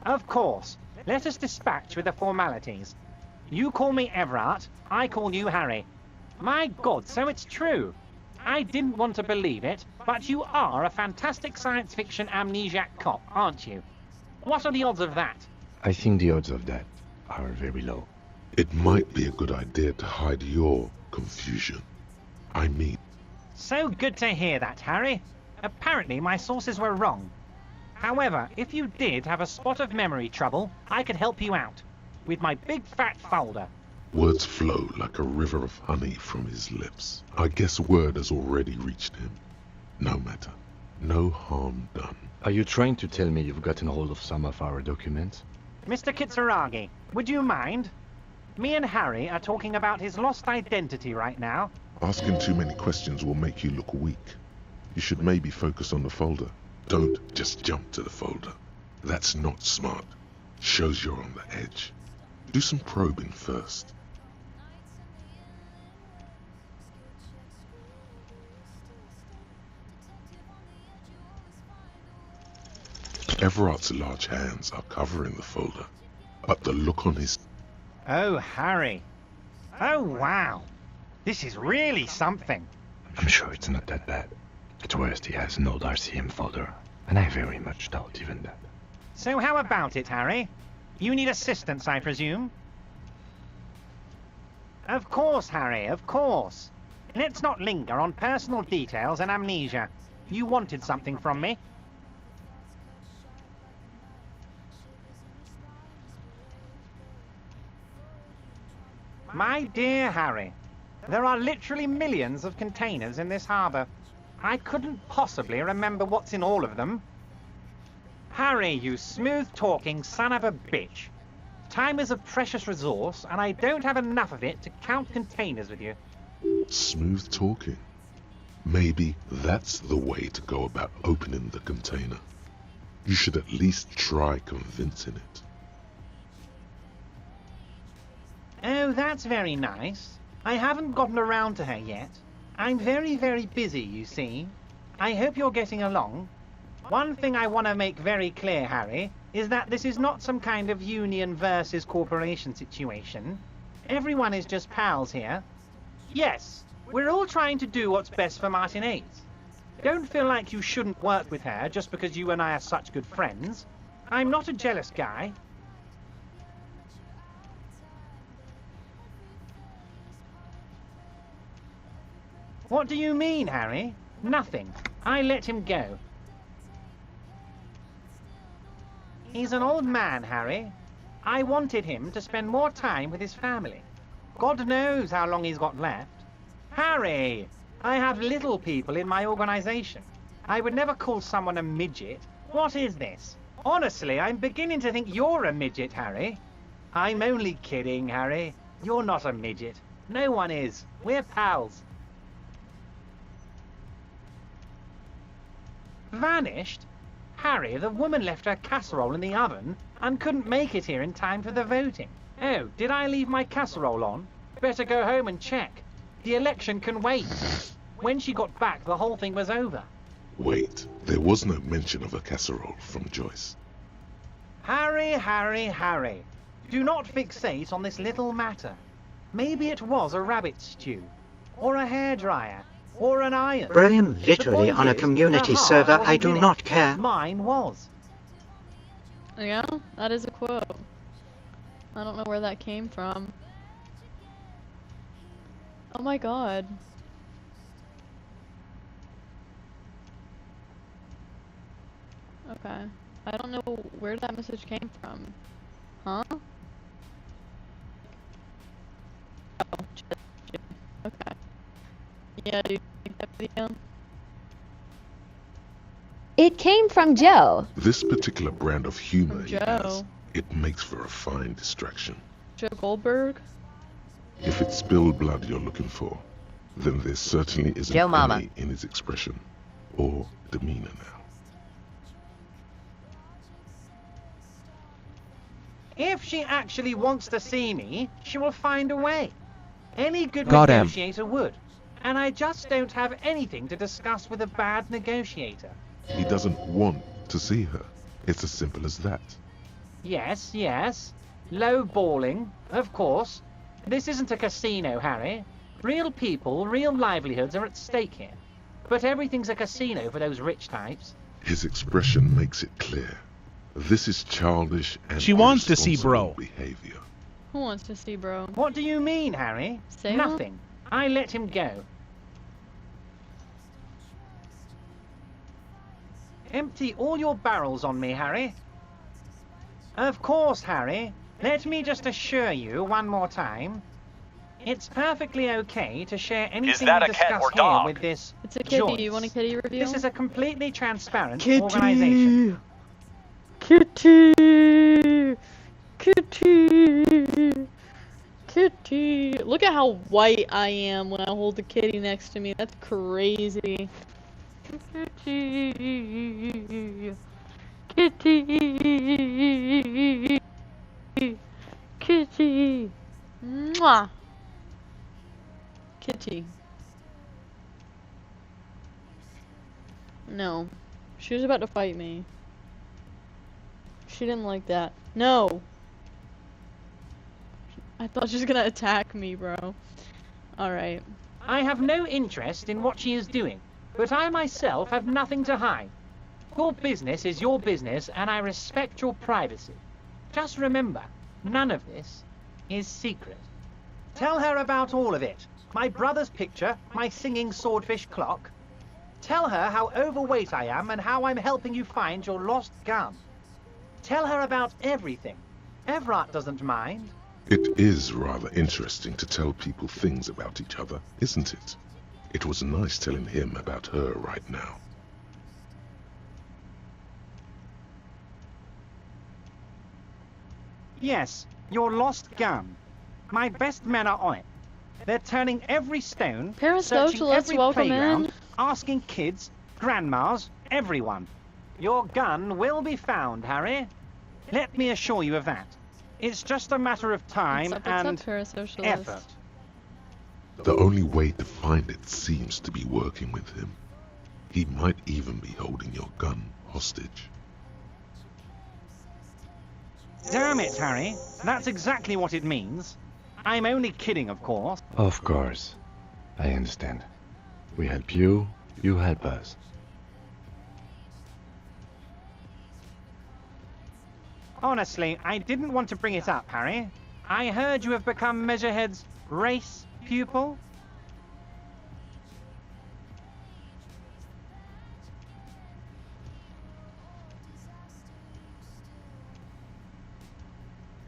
Of course. Let us dispatch with the formalities. You call me Everard, I call you Harry. My God, so it's true. I didn't want to believe it, but you are a fantastic science fiction amnesiac cop, aren't you? What are the odds of that? I think the odds of that are very low. It might be a good idea to hide your confusion. I mean... So good to hear that, Harry. Apparently my sources were wrong. However, if you did have a spot of memory trouble, I could help you out. With my big fat folder. Words flow like a river of honey from his lips. I guess word has already reached him. No matter. No harm done. Are you trying to tell me you've gotten hold of some of our documents? Mr. Kitsuragi, would you mind? Me and Harry are talking about his lost identity right now. Asking too many questions will make you look weak. You should maybe focus on the folder. Don't just jump to the folder. That's not smart. Shows you're on the edge. Do some probing first. Everard's large hands are covering the folder, but the look on his... Oh, Harry. Oh, wow. This is really something. I'm sure it's not that bad. At worst, he has an old RCM folder, and I very much doubt even that. So how about it, Harry? You need assistance, I presume? Of course, Harry, of course. Let's not linger on personal details and amnesia. You wanted something from me. My dear Harry, there are literally millions of containers in this harbour. I couldn't possibly remember what's in all of them. Harry, you smooth-talking son of a bitch. Time is a precious resource, and I don't have enough of it to count containers with you. Smooth talking. Maybe that's the way to go about opening the container. You should at least try convincing it. Oh, that's very nice. I haven't gotten around to her yet. I'm very, very busy, you see. I hope you're getting along. One thing I want to make very clear, Harry, is that this is not some kind of union versus corporation situation. Everyone is just pals here. Yes, we're all trying to do what's best for Martinaise. Don't feel like you shouldn't work with her just because you and I are such good friends. I'm not a jealous guy. What do you mean, Harry? Nothing. I let him go. He's an old man, Harry. I wanted him to spend more time with his family. God knows how long he's got left. Harry! I have little people in my organization. I would never call someone a midget. What is this? Honestly, I'm beginning to think you're a midget, Harry. I'm only kidding, Harry. You're not a midget. No one is. We're pals. Vanished? Harry, the woman left her casserole in the oven and couldn't make it here in time for the voting. Oh, did I leave my casserole on? Better go home and check. The election can wait. When she got back, the whole thing was over. Wait, there was no mention of a casserole from Joyce. Harry, Harry, Harry. Do not fixate on this little matter. Maybe it was a rabbit stew, or a hairdryer, or an iron. Brilliant literally on a community server, I do not care. Mine was. Yeah, that is a quote. I don't know where that came from. Oh my god. Okay. I don't know where that message came from. Huh? Oh, shit. Okay. Yeah, do you think that video? It came from Joe. This particular brand of humor he Joe. has, it makes for a fine distraction. Joe Goldberg? If it's spilled blood you're looking for, then there certainly isn't Joe Mama. any in his expression or demeanor now. If she actually wants to see me, she will find a way. Any good Goddamn. negotiator would. And I just don't have anything to discuss with a bad negotiator. He doesn't want to see her. It's as simple as that. Yes, yes. Low balling, of course. This isn't a casino, Harry. Real people, real livelihoods are at stake here. But everything's a casino for those rich types. His expression makes it clear. This is childish and She wants to see irresponsible bro. behavior. Who wants to see bro? What do you mean, Harry? Say Nothing. I let him go. Empty all your barrels on me, Harry. Of course, Harry. Let me just assure you one more time. It's perfectly okay to share anything that we a cat discuss or here dog? with this It's a kitty. Joyce. You want a kitty review? This is a completely transparent Kitty. organization. Kitty! Kitty! Kitty! Look at how white I am when I hold the kitty next to me. That's crazy. Kitty! Kitty! Kitty! Mwah! Kitty. No. She was about to fight me. She didn't like that. No! I thought she was gonna attack me, bro. Alright. I have no interest in what she is doing, but I myself have nothing to hide. Your business is your business, and I respect your privacy. Just remember, none of this is secret. Tell her about all of it. My brother's picture, my singing swordfish clock. Tell her how overweight I am and how I'm helping you find your lost gun. Tell her about everything. Everett doesn't mind. It is rather interesting to tell people things about each other, isn't it? It was nice telling him about her right now. Yes, your lost gun. My best men are on it. They're turning every stone, searching Parasocialists, every welcome playground, in. asking kids, grandmas, everyone. Your gun will be found, Harry. Let me assure you of that. It's just a matter of time What's and up, parasocialist? effort. The only way to find it seems to be working with him. He might even be holding your gun hostage. Damn it, Harry. That's exactly what it means. I'm only kidding, of course. Of course. I understand. We help you, you help us. Honestly, I didn't want to bring it up, Harry. I heard you have become Measurehead's race pupil.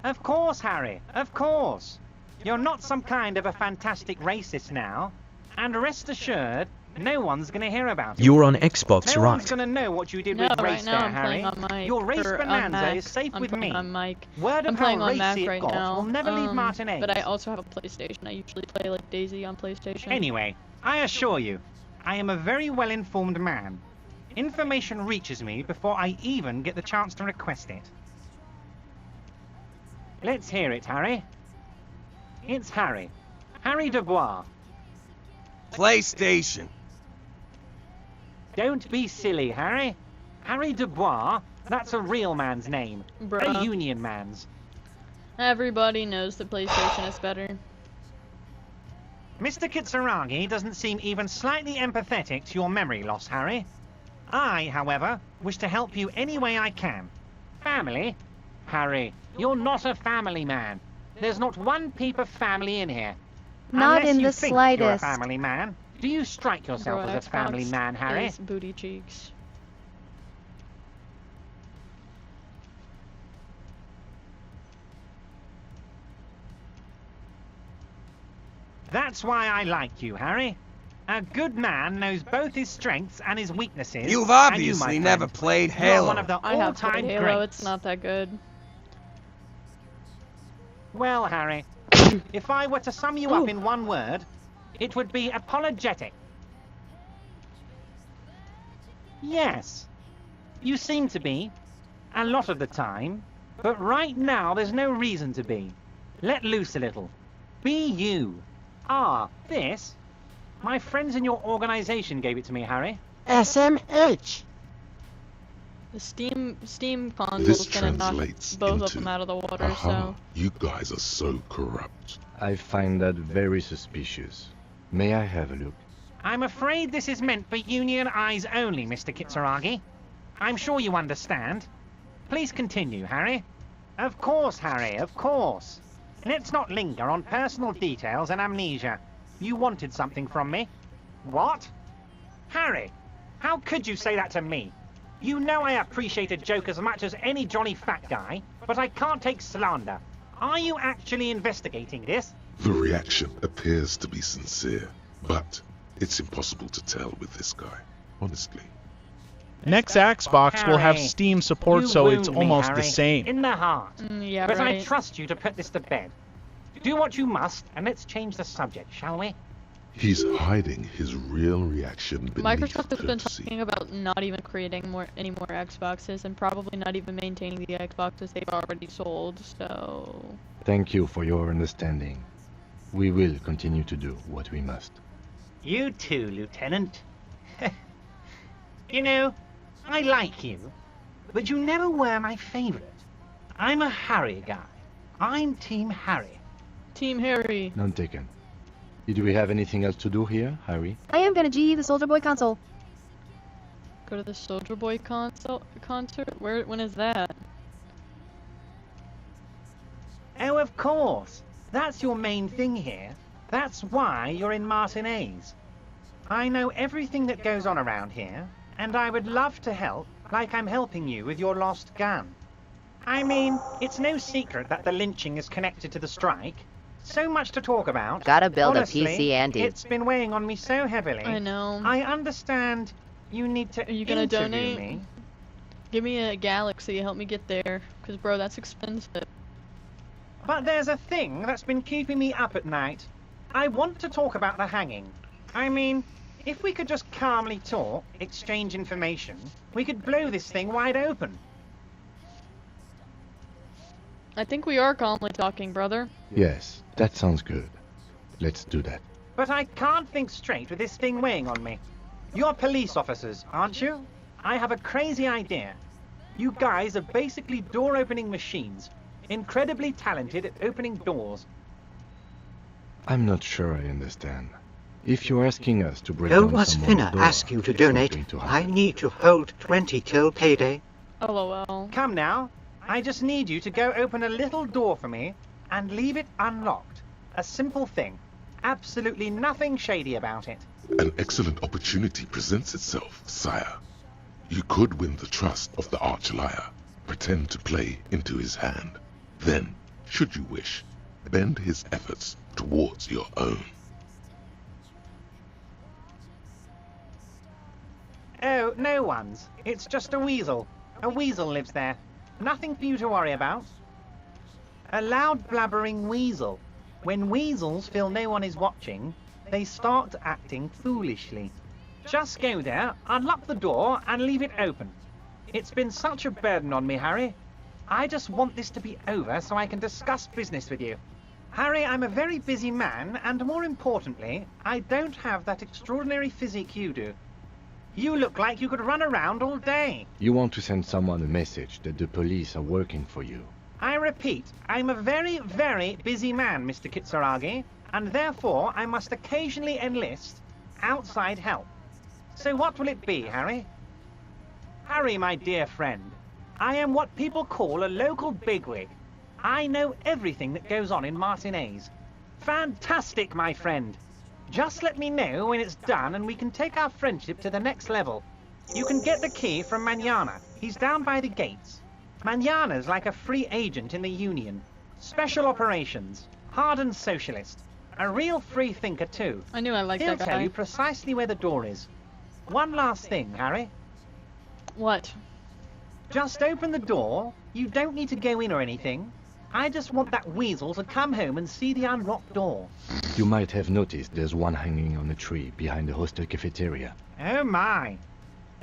Of course, Harry, of course. You're not some kind of a fantastic racist now. And rest assured, no one's going to hear about it. You're on Xbox, No right? one's going to know what you did No, with right race now there, I'm Harry. playing on mic. Your race or on bonanza Mac. is safe I'm with playing me. on mic. Word I'm of how playing on racy Mac it right got now. will never leave Martinaise. But I also have a PlayStation. I usually play like Daisy on PlayStation. Anyway, I assure you, I am a very well-informed man. Information reaches me before I even get the chance to request it. Let's hear it, Harry. It's Harry. Harry Dubois. PlayStation. Don't be silly, Harry. Harry Dubois, that's a real man's name. Bruh. A union man's. Everybody knows the PlayStation is better. Mr. Kitsuragi doesn't seem even slightly empathetic to your memory loss, Harry. I, however, wish to help you any way I can. Family? Harry, you're not a family man. There's not one peep of family in here. Not Unless in you the think you're a slightest. family man. Do you strike yourself Bro, as a family Xbox man, Harry? is booty cheeks. That's why I like you, Harry. A good man knows both his strengths and his weaknesses. You've and you, my obviously never friend, played you're Halo. one of the I have played all-time Halo. greats. It's not that good. Well, Harry, if I were to sum you up in one word, it would be apologetic. Yes, you seem to be, a lot of the time, but right now there's no reason to be. Let loose a little. Be you. Ah, this? My friends in your organization gave it to me, Harry. SMH. The steam console This is gonna knock translates both of into, them out of the water, aha, so... you guys are so corrupt. I find that very suspicious. May I have a look? I'm afraid this is meant for Union eyes only, Mr. Kitsuragi. I'm sure you understand. Please continue, Harry. Of course, Harry, of course. Let's not linger on personal details and amnesia. You wanted something from me. What? Harry, how could you say that to me? You know I appreciate a joke as much as any jolly fat guy, but I can't take slander. Are you actually investigating this? The reaction appears to be sincere, but it's impossible to tell with this guy, honestly. Next Xbox will have Harry, Steam support, you so it's wound me, almost Harry, the same. in the heart. Yeah, but right. I trust you to put this to bed. Do what you must, and let's change the subject, shall we? He's hiding his real reaction beneath Microsoft has been courtesy. talking about not even creating any more Xboxes, and probably not even maintaining the Xboxes they've already sold, so... Thank you for your understanding. We will continue to do what we must. You too, Lieutenant. You know, I like you, but you never were my favorite. I'm a Harry guy. I'm Team Harry. Team Harry. None taken. Did we have anything else to do here, Harry? I am gonna G the Soldier Boy console. Go to the Soldier Boy concert? When is that? Oh, of course. That's your main thing here. That's why you're in Martinaise. I know everything that goes on around here, and I would love to help, like I'm helping you with your lost gun. I mean, it's no secret that the lynching is connected to the strike. So much to talk about. Gotta build Honestly, a PC, Andy. It's been weighing on me so heavily. I know. I understand you need to Are you gonna interview donate? me. Give me a Galaxy, help me get there. Cause bro, that's expensive. But there's a thing that's been keeping me up at night. I want to talk about the hanging. I mean, if we could just calmly talk, exchange information, we could blow this thing wide open. I think we are calmly talking, brother. Yes, that sounds good. Let's do that. But I can't think straight with this thing weighing on me. You're police officers, aren't you? I have a crazy idea. You guys are basically door-opening machines. Incredibly talented at opening doors. I'm not sure I understand. If you're asking us to break Who down was someone's finna door, ask you to it's not donate? going to I happen. need to hold 20 till payday. LOL. Come now. I just need you to go open a little door for me and leave it unlocked. A simple thing. Absolutely nothing shady about it. An excellent opportunity presents itself, sire. You could win the trust of the arch-liar, pretend to play into his hand. Then, should you wish, bend his efforts towards your own. Oh, no one's. It's just a weasel. A weasel lives there. Nothing for you to worry about. A loud blabbering weasel. When weasels feel no one is watching, they start acting foolishly. Just go there, unlock the door, and leave it open. It's been such a burden on me, Harry. I just want this to be over so I can discuss business with you. Harry, I'm a very busy man, and more importantly, I don't have that extraordinary physique you do. You look like you could run around all day. You want to send someone a message that the police are working for you. I repeat, I'm a very, very busy man, Mr. Kitsuragi, and therefore I must occasionally enlist outside help. So what will it be, Harry? Harry, my dear friend, I am what people call a local bigwig. I know everything that goes on in Martinaise. Fantastic, my friend. Just let me know when it's done and we can take our friendship to the next level. You can get the key from Manana. He's down by the gates. Manana's like a free agent in the Union. Special operations. Hardened socialist. A real free thinker too. I knew I liked He'll that tell guy. you precisely where the door is. One last thing, Harry. What? Just open the door. You don't need to go in or anything. I just want that weasel to come home and see the unlocked door. You might have noticed there's one hanging on a tree behind the hostel cafeteria. Oh my.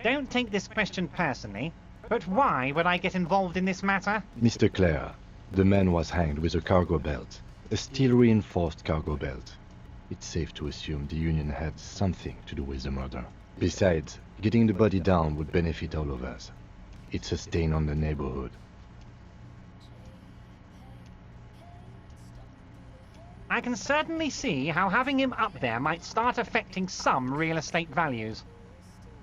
Don't take this question personally, but why would I get involved in this matter? Mr. Clare, the man was hanged with a cargo belt. A steel-reinforced cargo belt. It's safe to assume the Union had something to do with the murder. Besides, getting the body down would benefit all of us. It's a stain on the neighborhood. I can certainly see how having him up there might start affecting some real estate values.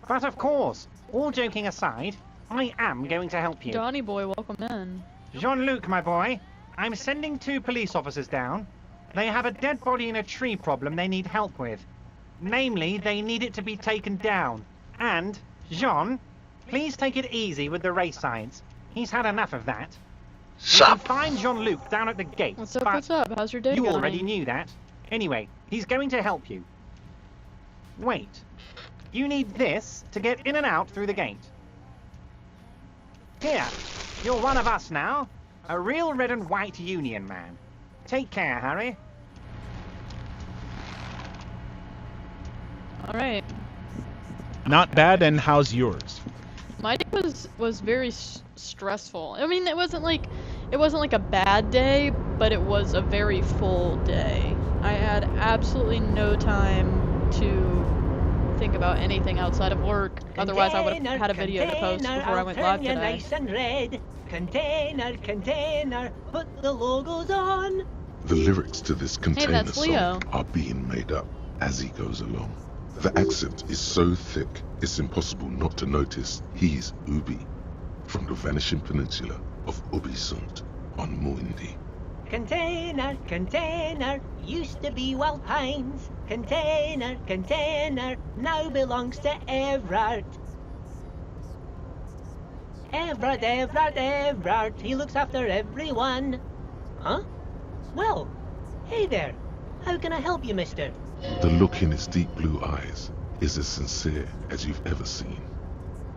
But of course, all joking aside, I am going to help you. Johnny boy, welcome in. Jean-Luc, my boy, I'm sending 2 police officers down. They have a dead body in a tree problem they need help with. Namely, they need it to be taken down. And, Jean, please take it easy with the race signs. He's had enough of that. You can find Jean-Luc down at the gate. What's up, what's up? How's your day You going? already knew that. Anyway, he's going to help you. Wait. You need this to get in and out through the gate. Here, you're one of us now. A real red and white union man. Take care, Harry. Alright. Not bad, and how's yours? My day was very stressful. I mean, it wasn't like a bad day, but it was a very full day. I had absolutely no time to think about anything outside of work. Otherwise, I would have had a video to post before I went live today. Nice and red. Container, put the logos on. The lyrics to this container that's Leo. song are being made up as he goes along. The accent is so thick, it's impossible not to notice he's Ubi, from the vanishing peninsula of Ubisund on Muindi. Container, used to be Wild Pines. Container, now belongs to Everard. Everard, he looks after everyone. Huh? Well, hey there. How can I help you, mister? The look in his deep blue eyes is as sincere as you've ever seen.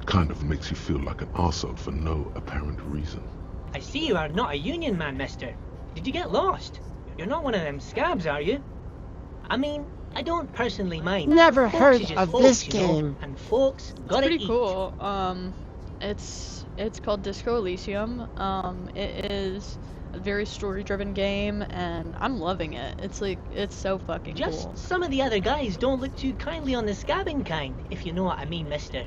Kind of makes you feel like an arsehole for no apparent reason. I see you are not a union man, mister. Did you get lost? You're not one of them scabs, are you? I mean, I don't personally mind. Never Folks heard is just of folks, this you know, game. and folks It's gotta pretty eat. cool. It's called Disco Elysium. It is a very story-driven game, and I'm loving it. It's so fucking Just cool. some of the other guys don't look too kindly on the scabbing kind, if you know what I mean, mister.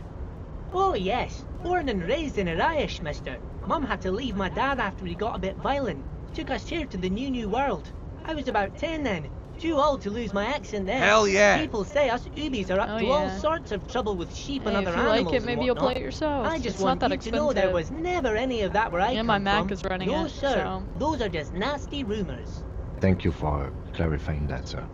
Oh yes, born and raised in Irish, mister. Mum had to leave my dad after he got a bit violent. Took us here to the new world. I was about 10 then. Too old to lose my accent then. Hell yeah. People say us Ubis are up Oh, to yeah. all sorts of trouble with sheep and Hey, other if you animals like it, and maybe you'll play whatnot. it yourself. I just It's want not that you to know there expensive. was never any of that where I And come my Mac from. is running no, it, sir. so- Those are just nasty rumors. Thank you for clarifying that, sir.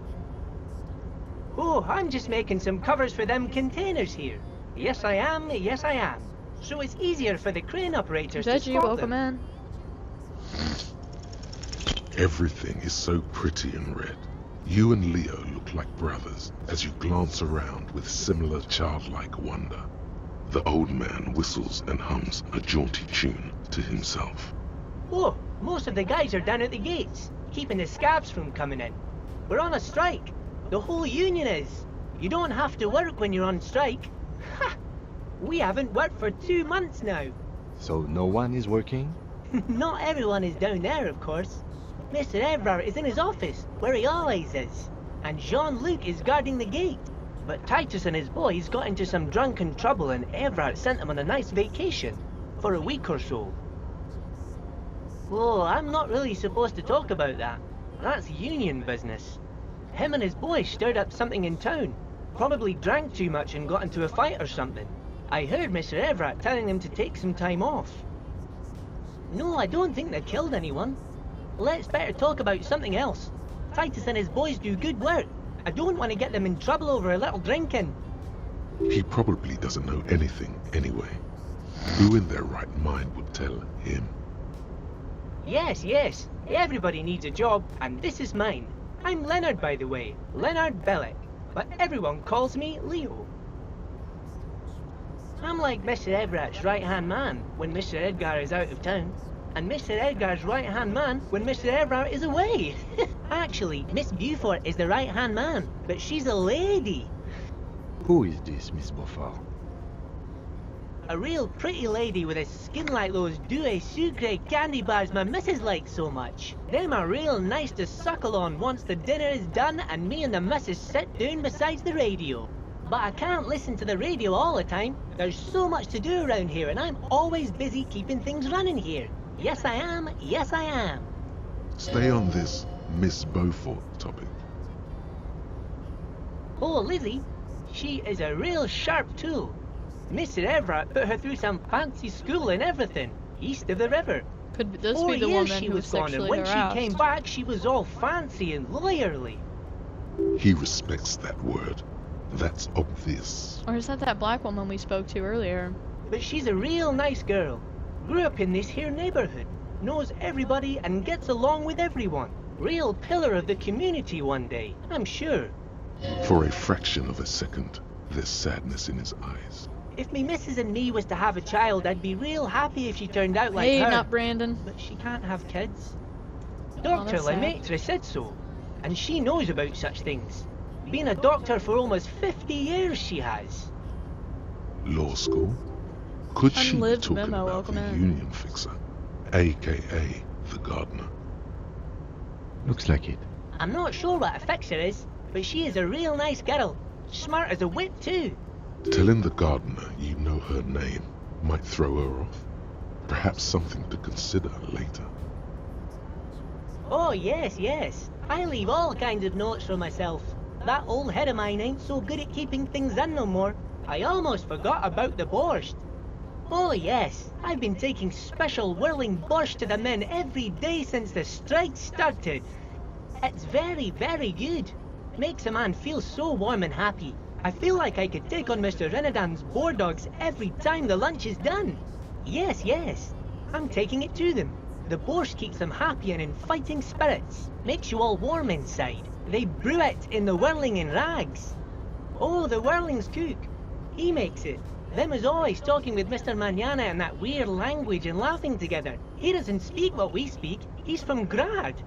Oh, I'm just making some covers for them containers here. Yes, I am. Yes, I am. So it's easier for the crane operators to Reggie, spot welcome them. in. Everything is so pretty and red. You and Leo look like brothers as you glance around with similar childlike wonder. The old man whistles and hums a jaunty tune to himself. Oh, most of the guys are down at the gates, keeping the scabs from coming in. We're on a strike. The whole union is. You don't have to work when you're on strike. Ha! We haven't worked for 2 months now. So no one is working? Not everyone is down there, of course. Mr. Everard is in his office, where he always is. And Jean-Luc is guarding the gate. But Titus and his boys got into some drunken trouble and Everard sent them on a nice vacation. For a week or so. Oh, I'm not really supposed to talk about that. That's union business. Him and his boys stirred up something in town. Probably drank too much and got into a fight or something. I heard Mr. Everett telling them to take some time off. No, I don't think they killed anyone. Let's better talk about something else. Titus and his boys do good work. I don't want to get them in trouble over a little drinking. He probably doesn't know anything anyway. Who in their right mind would tell him? Yes. Everybody needs a job, and this is mine. I'm Leonard, by the way. Leonard Bellick. But everyone calls me Leo. I'm like Mr. Everett's right-hand man when Mr. Edgar is out of town. And Mr. Edgar's right-hand man when Mr. Everett is away. Actually, Miss Beaufort is the right-hand man, but she's a lady. Who is this, Miss Beaufort? A real pretty lady with a skin like those Douai Sucre candy bars my missus likes so much. Them are real nice to suckle on once the dinner is done and me and the missus sit down beside the radio. but I can't listen to the radio all the time. There's so much to do around here, and I'm always busy keeping things running here. Yes, I am. Yes, I am. Stay on this Miss Beaufort topic. Oh, Lizzie, she is a real sharp tool. Mr. Everett put her through some fancy school and everything, east of the river. Could this 4 be the years woman she who was gone, and sexually when harassed? she came back, she was all fancy and lawyerly. He respects that word. That's obvious. Or is that black woman we spoke to earlier? But she's a real nice girl. Grew up in this here neighborhood. Knows everybody and gets along with everyone. Real pillar of the community one day, I'm sure. For a fraction of a second, there's sadness in his eyes. If me missus and me was to have a child, I'd be real happy if she turned out like Hey, her. not Brandon. But she can't have kids. Oh, Dr. that's sad. Lemaitre said so, and she knows about such things. Been a doctor for almost 50 years she has. Law school? Could she be Unlived talking memo, about welcome the in. union fixer, aka the gardener? Looks like it. I'm not sure what a fixer is, but she is a real nice girl. Smart as a whip too. Telling the gardener you know her name might throw her off. Perhaps something to consider later. Oh yes, yes. I leave all kinds of notes for myself. That old head of mine ain't so good at keeping things in no more. I almost forgot about the borscht. Oh yes, I've been taking special whirling borscht to the men every day since the strike started. It's very, very good. Makes a man feel so warm and happy. I feel like I could take on Mr. Renadan's boar dogs every time the lunch is done. Yes, yes, I'm taking it to them. The borscht keeps them happy and in fighting spirits. Makes you all warm inside. They brew it in the whirling in rags. Oh, the whirling's cook. He makes it. Them is always talking with Mr. Manana in that weird language and laughing together. He doesn't speak what we speak. He's from Grad.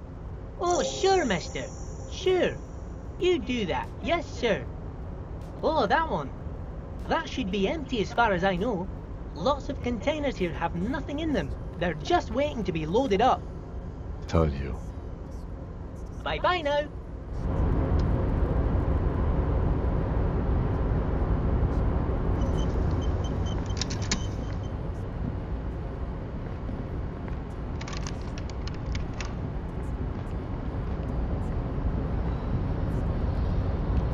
Oh, sure, mister. Sure. You do that. Yes, sir. Oh, that one. That should be empty as far as I know. Lots of containers here have nothing in them. They're just waiting to be loaded up. Told you. Bye-bye now.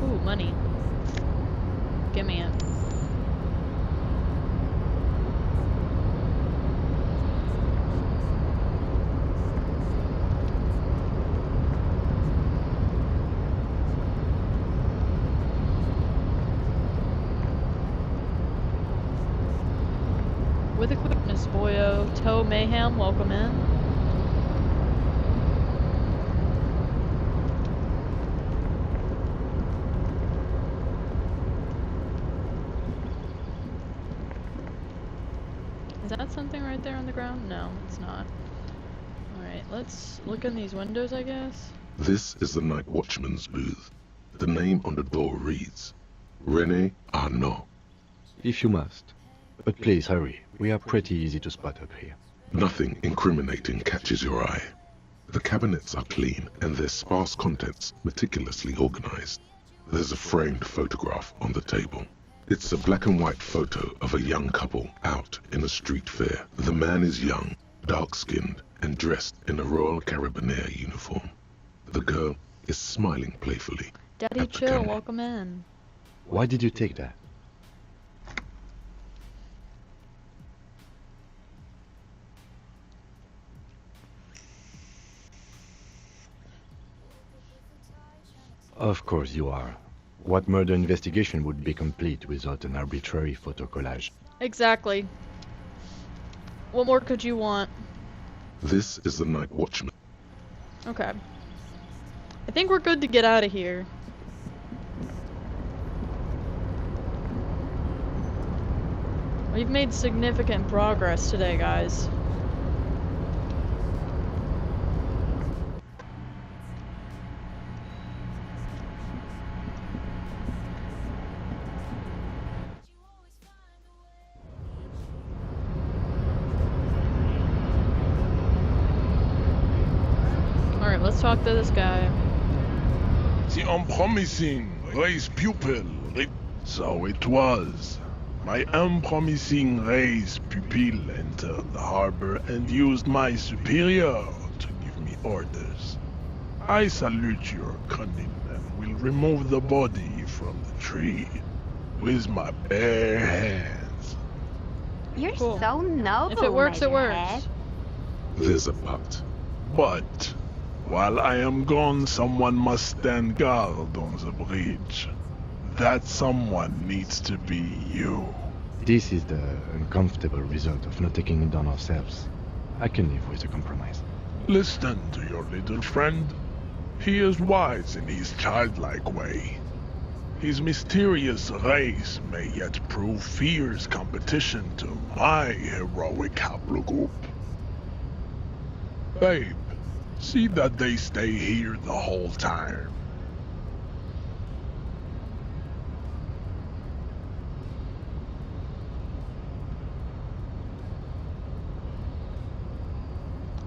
Ooh, money. Give me it. With a quickness, boyo. Toe Mayhem, welcome in. Is that something right there on the ground? No, it's not. Alright, let's look in these windows, I guess. This is the night watchman's booth. The name on the door reads, René Arnaud. If you must. But please hurry. We are pretty easy to spot up here. Nothing incriminating catches your eye. The cabinets are clean and their sparse contents meticulously organized. There's a framed photograph on the table. It's a black and white photo of a young couple out in a street fair. The man is young, dark-skinned, and dressed in a Royal Carabinieri uniform. The girl is smiling playfully. Daddy at the chill, camera. welcome in. Why did you take that? Of course you are. What murder investigation would be complete without an arbitrary photo collage? Exactly. What more could you want? This is the night watchman. Okay. I think we're good to get out of here. We've made significant progress today, guys. Alright, let's talk to this guy. The unpromising race pupil So it was. My unpromising race pupil entered the harbor and used my superior to give me orders. I salute your cunning and will remove the body from the tree with my bare hands. You're so noble. If it works, it works. Measurehead. There's a but. But while I am gone, someone must stand guard on the bridge. That someone needs to be you. This is the uncomfortable result of not taking it on ourselves. I can live with a compromise. Listen to your little friend. He is wise in his childlike way. His mysterious race may yet prove fierce competition to my heroic haplogroup. Babe, see that they stay here the whole time.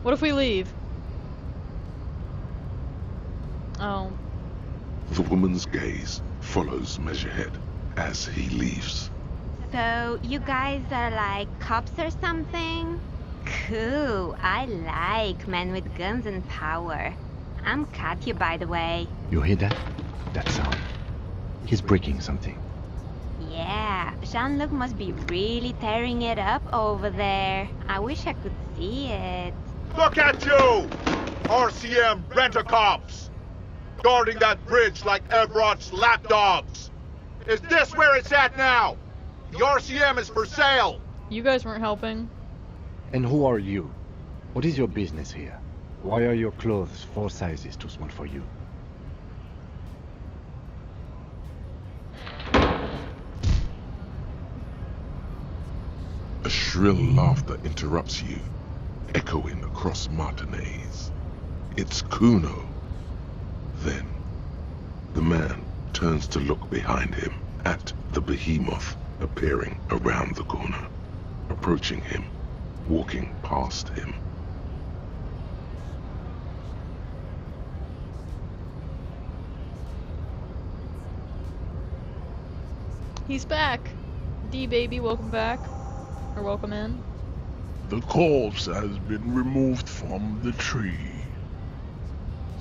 What if we leave? Oh. The woman's gaze follows Measurehead as he leaves. So, you guys are like cops or something? Cool. I like men with guns and power. I'm Katya, by the way. You hear that? That sound. He's breaking something. Yeah, Jean-Luc must be really tearing it up over there. I wish I could see it. Look at you! RCM rent-a-cops! Guarding that bridge like Everett's lapdogs! Is this where it's at now? The RCM is for sale! You guys weren't helping. And who are you? What is your business here? Why are your clothes 4 sizes too small for you? A shrill laughter interrupts you, echoing across Martinaise. It's Kuno. Then, the man turns to look behind him at the behemoth appearing around the corner, approaching him, walking past him. He's back. D-baby, welcome back. Or welcome in. The corpse has been removed from the tree.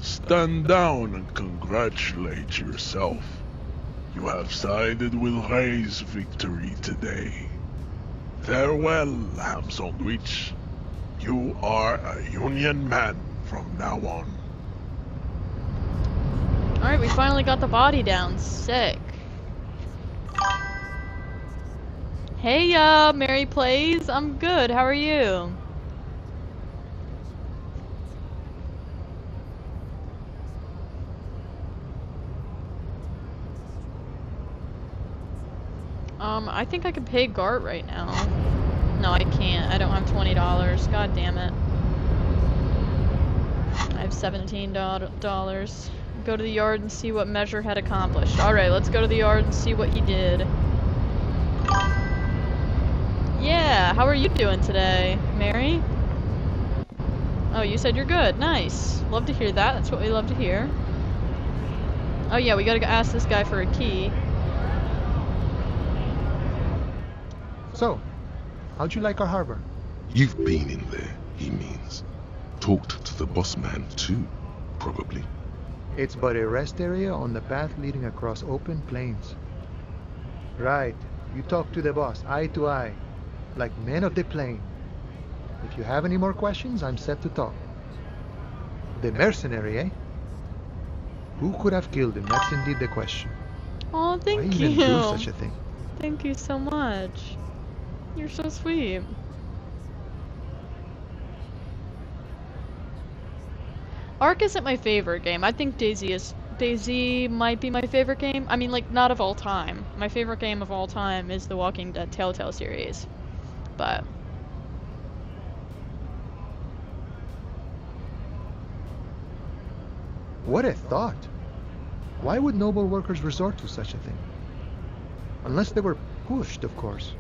Stand down and congratulate yourself. You have sided with Ray's victory today. Farewell, ham sandwich. You are a Union man from now on. Alright, we finally got the body down. Sick. Hey, Mary Plays. I'm good. How are you? I think I can pay Gart right now. No, I can't. I don't have $20. God damn it. I have $17. Go to the yard and see what Measure had accomplished. Alright, let's go to the yard and see what he did. Yeah, how are you doing today, Mary? Oh, you said you're good. Nice. Love to hear that. That's what we love to hear. Oh yeah, we gotta go ask this guy for a key. So, how'd you like our harbor? You've been in there, he means. Talked to the boss man too, probably. It's but a rest area on the path leading across open plains. Right, you talk to the boss, eye to eye, like men of the plain. If you have any more questions, I'm set to talk. The mercenary, eh? Who could have killed him? That's indeed the question. Oh, thank Why you. even do such a thing? Thank you so much. You're so sweet. Ark isn't my favorite game. I think DayZ might be my favorite game. I mean, like, not of all time. My favorite game of all time is the Walking Dead Telltale series. But What a thought! Why would noble workers resort to such a thing? Unless they were pushed, of course.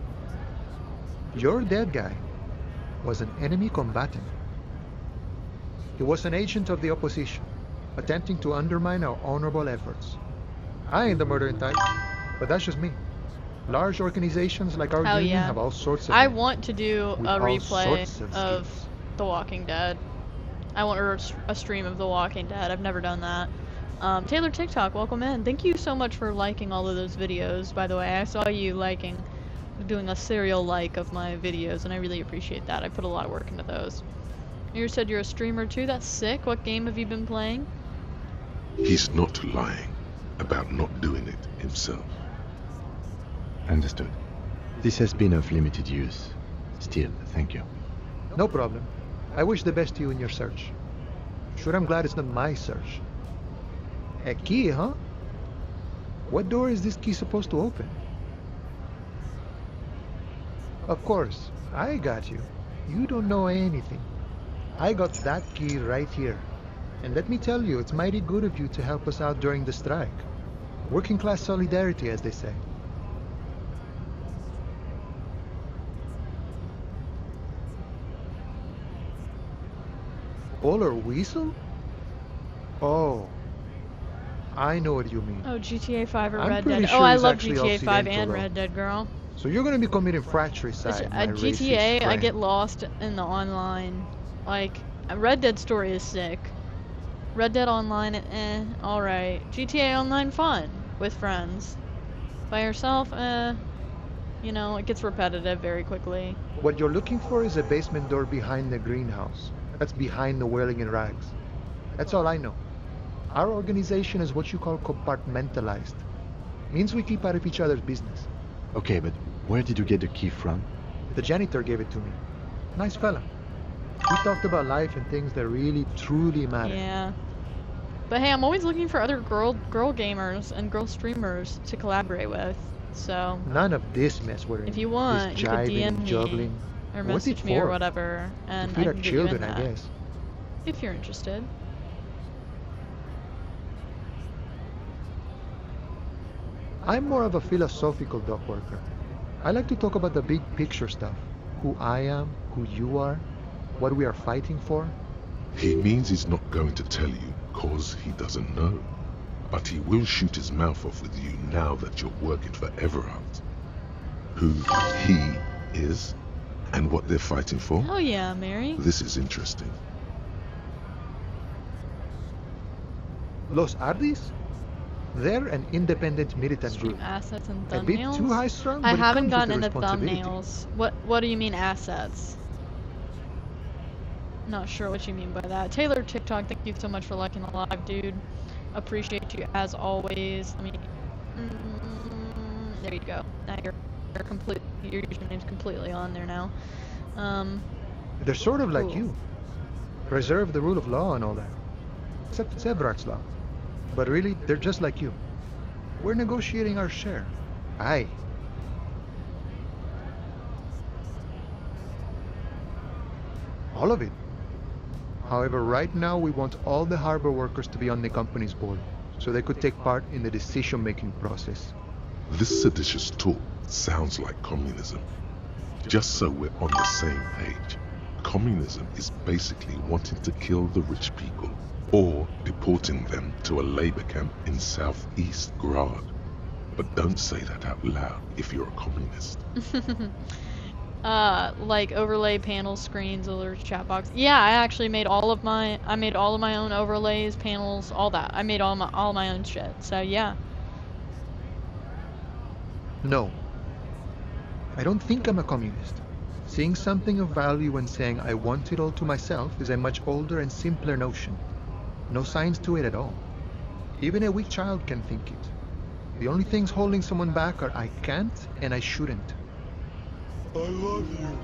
Your dead guy was an enemy combatant. He was an agent of the opposition, attempting to undermine our honorable efforts. I ain't the murdering type, but that's just me. Large organizations like our Hell union yeah. have all sorts of I men want to do with a all replay sorts of skills. The Walking Dead. I want a stream of The Walking Dead. I've never done that. Taylor TikTok, welcome in. Thank you so much for liking all of those videos, by the way. I saw you doing a serial like of my videos, and I really appreciate that. I put a lot of work into those. You said you're a streamer too? That's sick. What game have you been playing? He's not lying about not doing it himself. Understood. This has been of limited use. Still, thank you. No problem. I wish the best to you in your search. Sure, I'm glad it's not my search. A key, huh? What door is this key supposed to open? Of course, I got you. You don't know anything. I got that key right here. And let me tell you, it's mighty good of you to help us out during the strike. Working class solidarity, as they say. Polar Weasel? Oh, I know what you mean. Oh, GTA 5 or I'm Red pretty Dead. sure Oh, I he's love actually GTA 5 Occidental, and though. Red Dead, girl. So you're gonna be committing fratricide, my racist GTA, I friend. get lost in the online. Like, Red Dead story is sick. Red Dead Online, alright. GTA Online, fun. With friends. By yourself, you know, it gets repetitive very quickly. What you're looking for is a basement door behind the greenhouse. That's behind the whirling in rags. That's all I know. Our organization is what you call compartmentalized. Means we keep out of each other's business. Okay, but where did you get the key from? The janitor gave it to me. Nice fella. We talked about life and things that really, truly matter. Yeah. But hey, I'm always looking for other girl gamers and girl streamers to collaborate with. So None of this mess we're in. if you want, This you could jiving and DM me juggling. or What's it message me or for? whatever, and To feed I our can get children, you in I that. guess. If you're interested. I'm more of a philosophical dock worker. I like to talk about the big picture stuff. Who I am, who you are, what we are fighting for. He means he's not going to tell you cause he doesn't know. But he will shoot his mouth off with you now that you're working for Everard. Who he is and what they're fighting for. Oh yeah, Mary. This is interesting. Los Ardis? They're an independent militant group. Assets and A bit thumbnails. too high strung, but I it haven't comes with gotten the into responsibility. thumbnails. What do you mean assets? Not sure what you mean by that. Taylor TikTok, thank you so much for liking the live, dude. Appreciate you as always. Let me. There you go. Now your username's completely on there now. They're sort of like Cool. you. Preserve the rule of law and all that. Except it's Everard's law. But really, they're just like you. We're negotiating our share. Aye. All of it. However, right now we want all the harbor workers to be on the company's board, so they could take part in the decision-making process. This seditious talk sounds like communism. Just so we're on the same page, communism is basically wanting to kill the rich people or deporting them to a labor camp in southeast Grad. But don't say that out loud if you're a communist. Like overlay panel screens, alert chat box. Yeah, I actually made all of my own overlays, panels, all that. I made all my own shit. So yeah. No. I don't think I'm a communist. Seeing something of value and saying I want it all to myself is a much older and simpler notion. No science to it at all. Even a weak child can think it. The only things holding someone back are I can't and I shouldn't. I love you.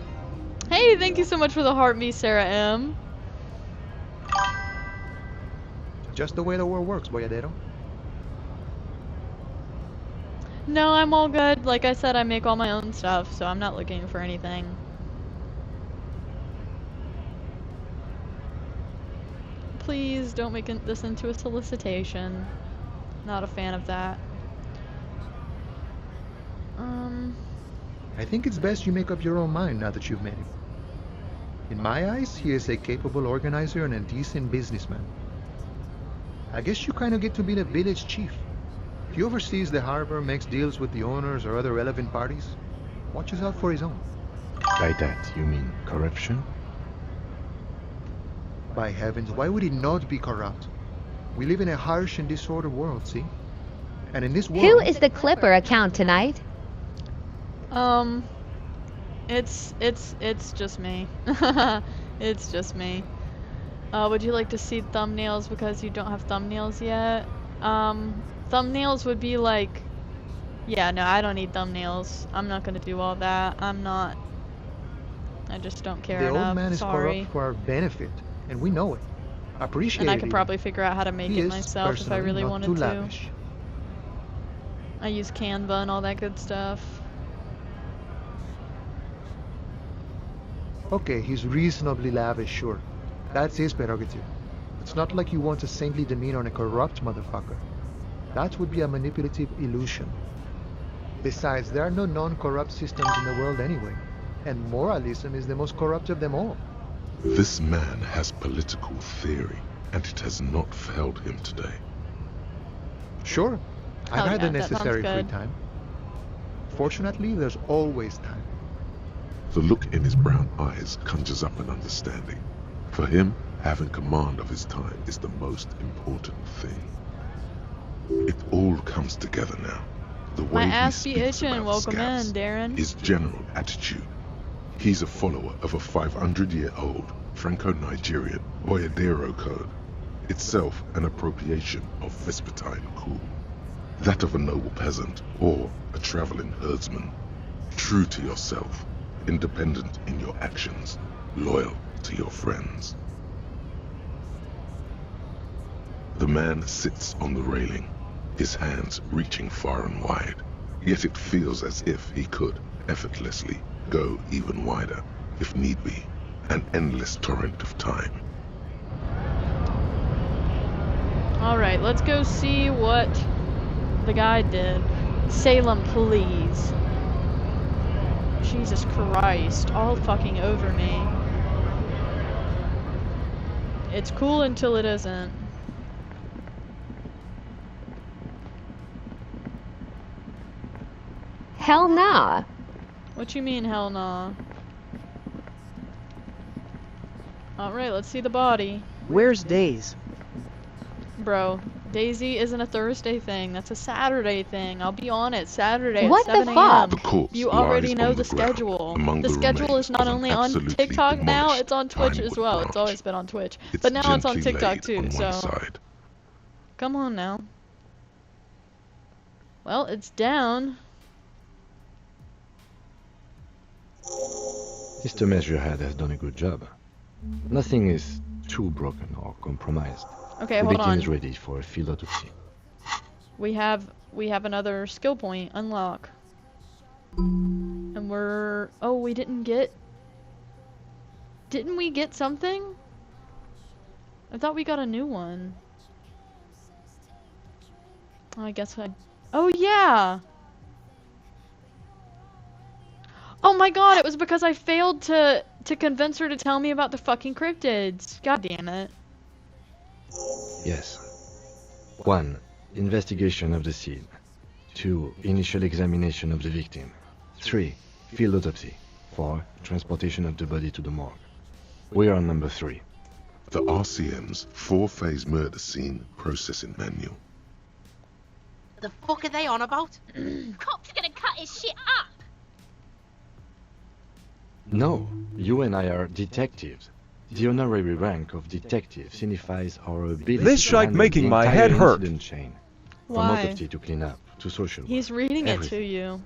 Hey, thank you so much for the heart, me, Sarah M. Just the way the world works, boyadero. No, I'm all good. Like I said, I make all my own stuff, so I'm not looking for anything. Please don't make this into a solicitation. Not a fan of that. I think it's best you make up your own mind now that you've met him. In my eyes, he is a capable organizer and a decent businessman. I guess you kind of get to be the village chief. He oversees the harbor, makes deals with the owners or other relevant parties, watches out for his own. By that, you mean corruption? By heavens, why would he not be corrupt? We live in a harsh and disordered world, see? And in this world... Who is the Clipper account tonight? It's just me. It's just me. Would you like to see thumbnails because you don't have thumbnails yet? Thumbnails would be like... Yeah, no, I don't need thumbnails. I'm not gonna do all that. I just don't care enough. The old man is Sorry. corrupt for our benefit, and we know it. Appreciate it. And I could probably figure out how to make He it is myself if I really personally not wanted too to. lavish. I use Canva and all that good stuff. Okay, he's reasonably lavish, sure. That's his prerogative. It's not like you want a saintly demeanor on a corrupt motherfucker. That would be a manipulative illusion. Besides, there are no non-corrupt systems in the world anyway, and moralism is the most corrupt of them all. This man has political theory, and it has not failed him today. Sure, I've had the that sounds necessary free good. time. Fortunately, there's always time. The look in his brown eyes conjures up an understanding. For him, having command of his time is the most important thing. It all comes together now. The way My he ass be speaks itching. about Welcome scabs, in, Darren. his general attitude. He's a follower of a 500-year-old Franco-Nigerian Boyadero code, itself an appropriation of Vespertine cool. That of a noble peasant or a traveling herdsman. True to yourself, independent in your actions, loyal to your friends. The man sits on the railing, his hands reaching far and wide, yet it feels as if he could effortlessly go even wider, if need be, an endless torrent of time. Alright, let's go see what the guy did. Salem, please. Jesus Christ, all fucking over me. It's cool until it isn't. Hell nah. What you mean, hell nah? Alright, let's see the body. Where's Days? Bro, Daisy isn't a Thursday thing. That's a Saturday thing. I'll be on it Saturday What at 7 the fuck? a.m. The corpse You already lies know on the the ground schedule. among The the schedule remains is not of an only on absolutely TikTok now, demolished it's on Twitch as pinewood well. It's branch. always been on Twitch. It's But now it's on gently TikTok laid too, on one so side. come on now. Well, it's down. Mr. Measurehead has done a good job. Nothing is too broken or compromised. Okay, the hold victim on. is ready for a field autopsy. We have another skill point unlock. And we didn't we get something? I thought we got a new one. Oh yeah! Oh my god, it was because I failed to convince her to tell me about the fucking cryptids. God damn it. Yes. 1. Investigation of the scene. 2. Initial examination of the victim. 3. Field autopsy. 4. Transportation of the body to the morgue. We are on number 3. The RCM's 4-phase murder scene processing manual. The fuck are they on about? Cop's gonna cut his shit up! No, you and I are detectives. The honorary rank of detective signifies our ability This to shite handle making the my entire head hurt. incident chain. From Why? autopsy to cleanup to social work. He's reading it to Everything. you.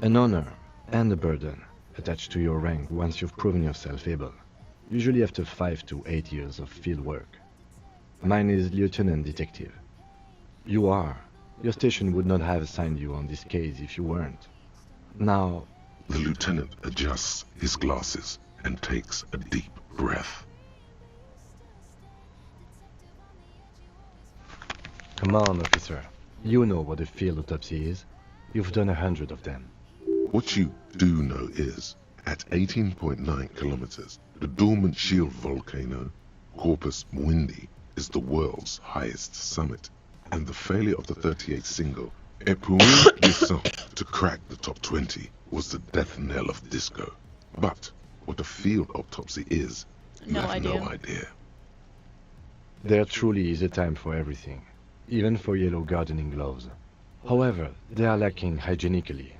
An honor and a burden attached to your rank once you've proven yourself able, usually after 5 to 8 years of field work. Mine is Lieutenant Detective. You are. Your station would not have assigned you on this case if you weren't. Now, The lieutenant adjusts his glasses and takes a deep breath. come on, officer. You know what a field autopsy is. You've done 100 of them. What you do know is, at 18.9 kilometers, the dormant shield volcano, Corpus Mundi, is the world's highest summit, and the failure of the 38 single, Et pour un sang, to crack the top 20 was the death knell of disco. But what a field autopsy is, you have no idea. There truly is a time for everything, even for yellow gardening gloves. However, they are lacking hygienically.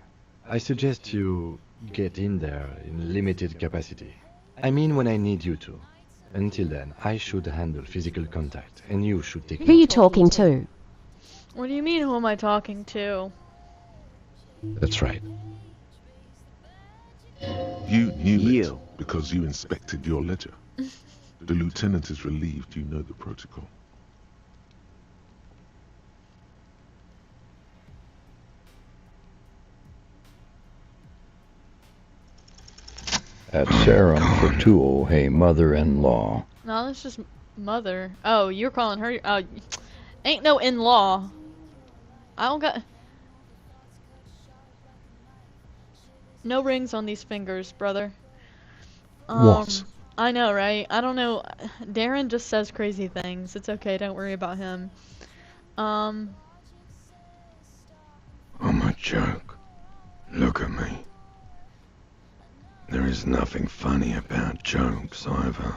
I suggest you get in there in limited capacity. I mean when I need you to. Until then, I should handle physical contact, and you should take... Who are you talking to? What do you mean, who am I talking to? That's right. You knew it because you inspected your ledger. The lieutenant is relieved you know the protocol. At Serum Fortuo, hey mother-in-law. No, that's just mother. Oh, you're calling her. Ain't no in-law. I don't got. No rings on these fingers, brother. What? I know, right? I don't know. Darren just says crazy things. It's okay. Don't worry about him. I'm a joke. Look at me. There is nothing funny about jokes either.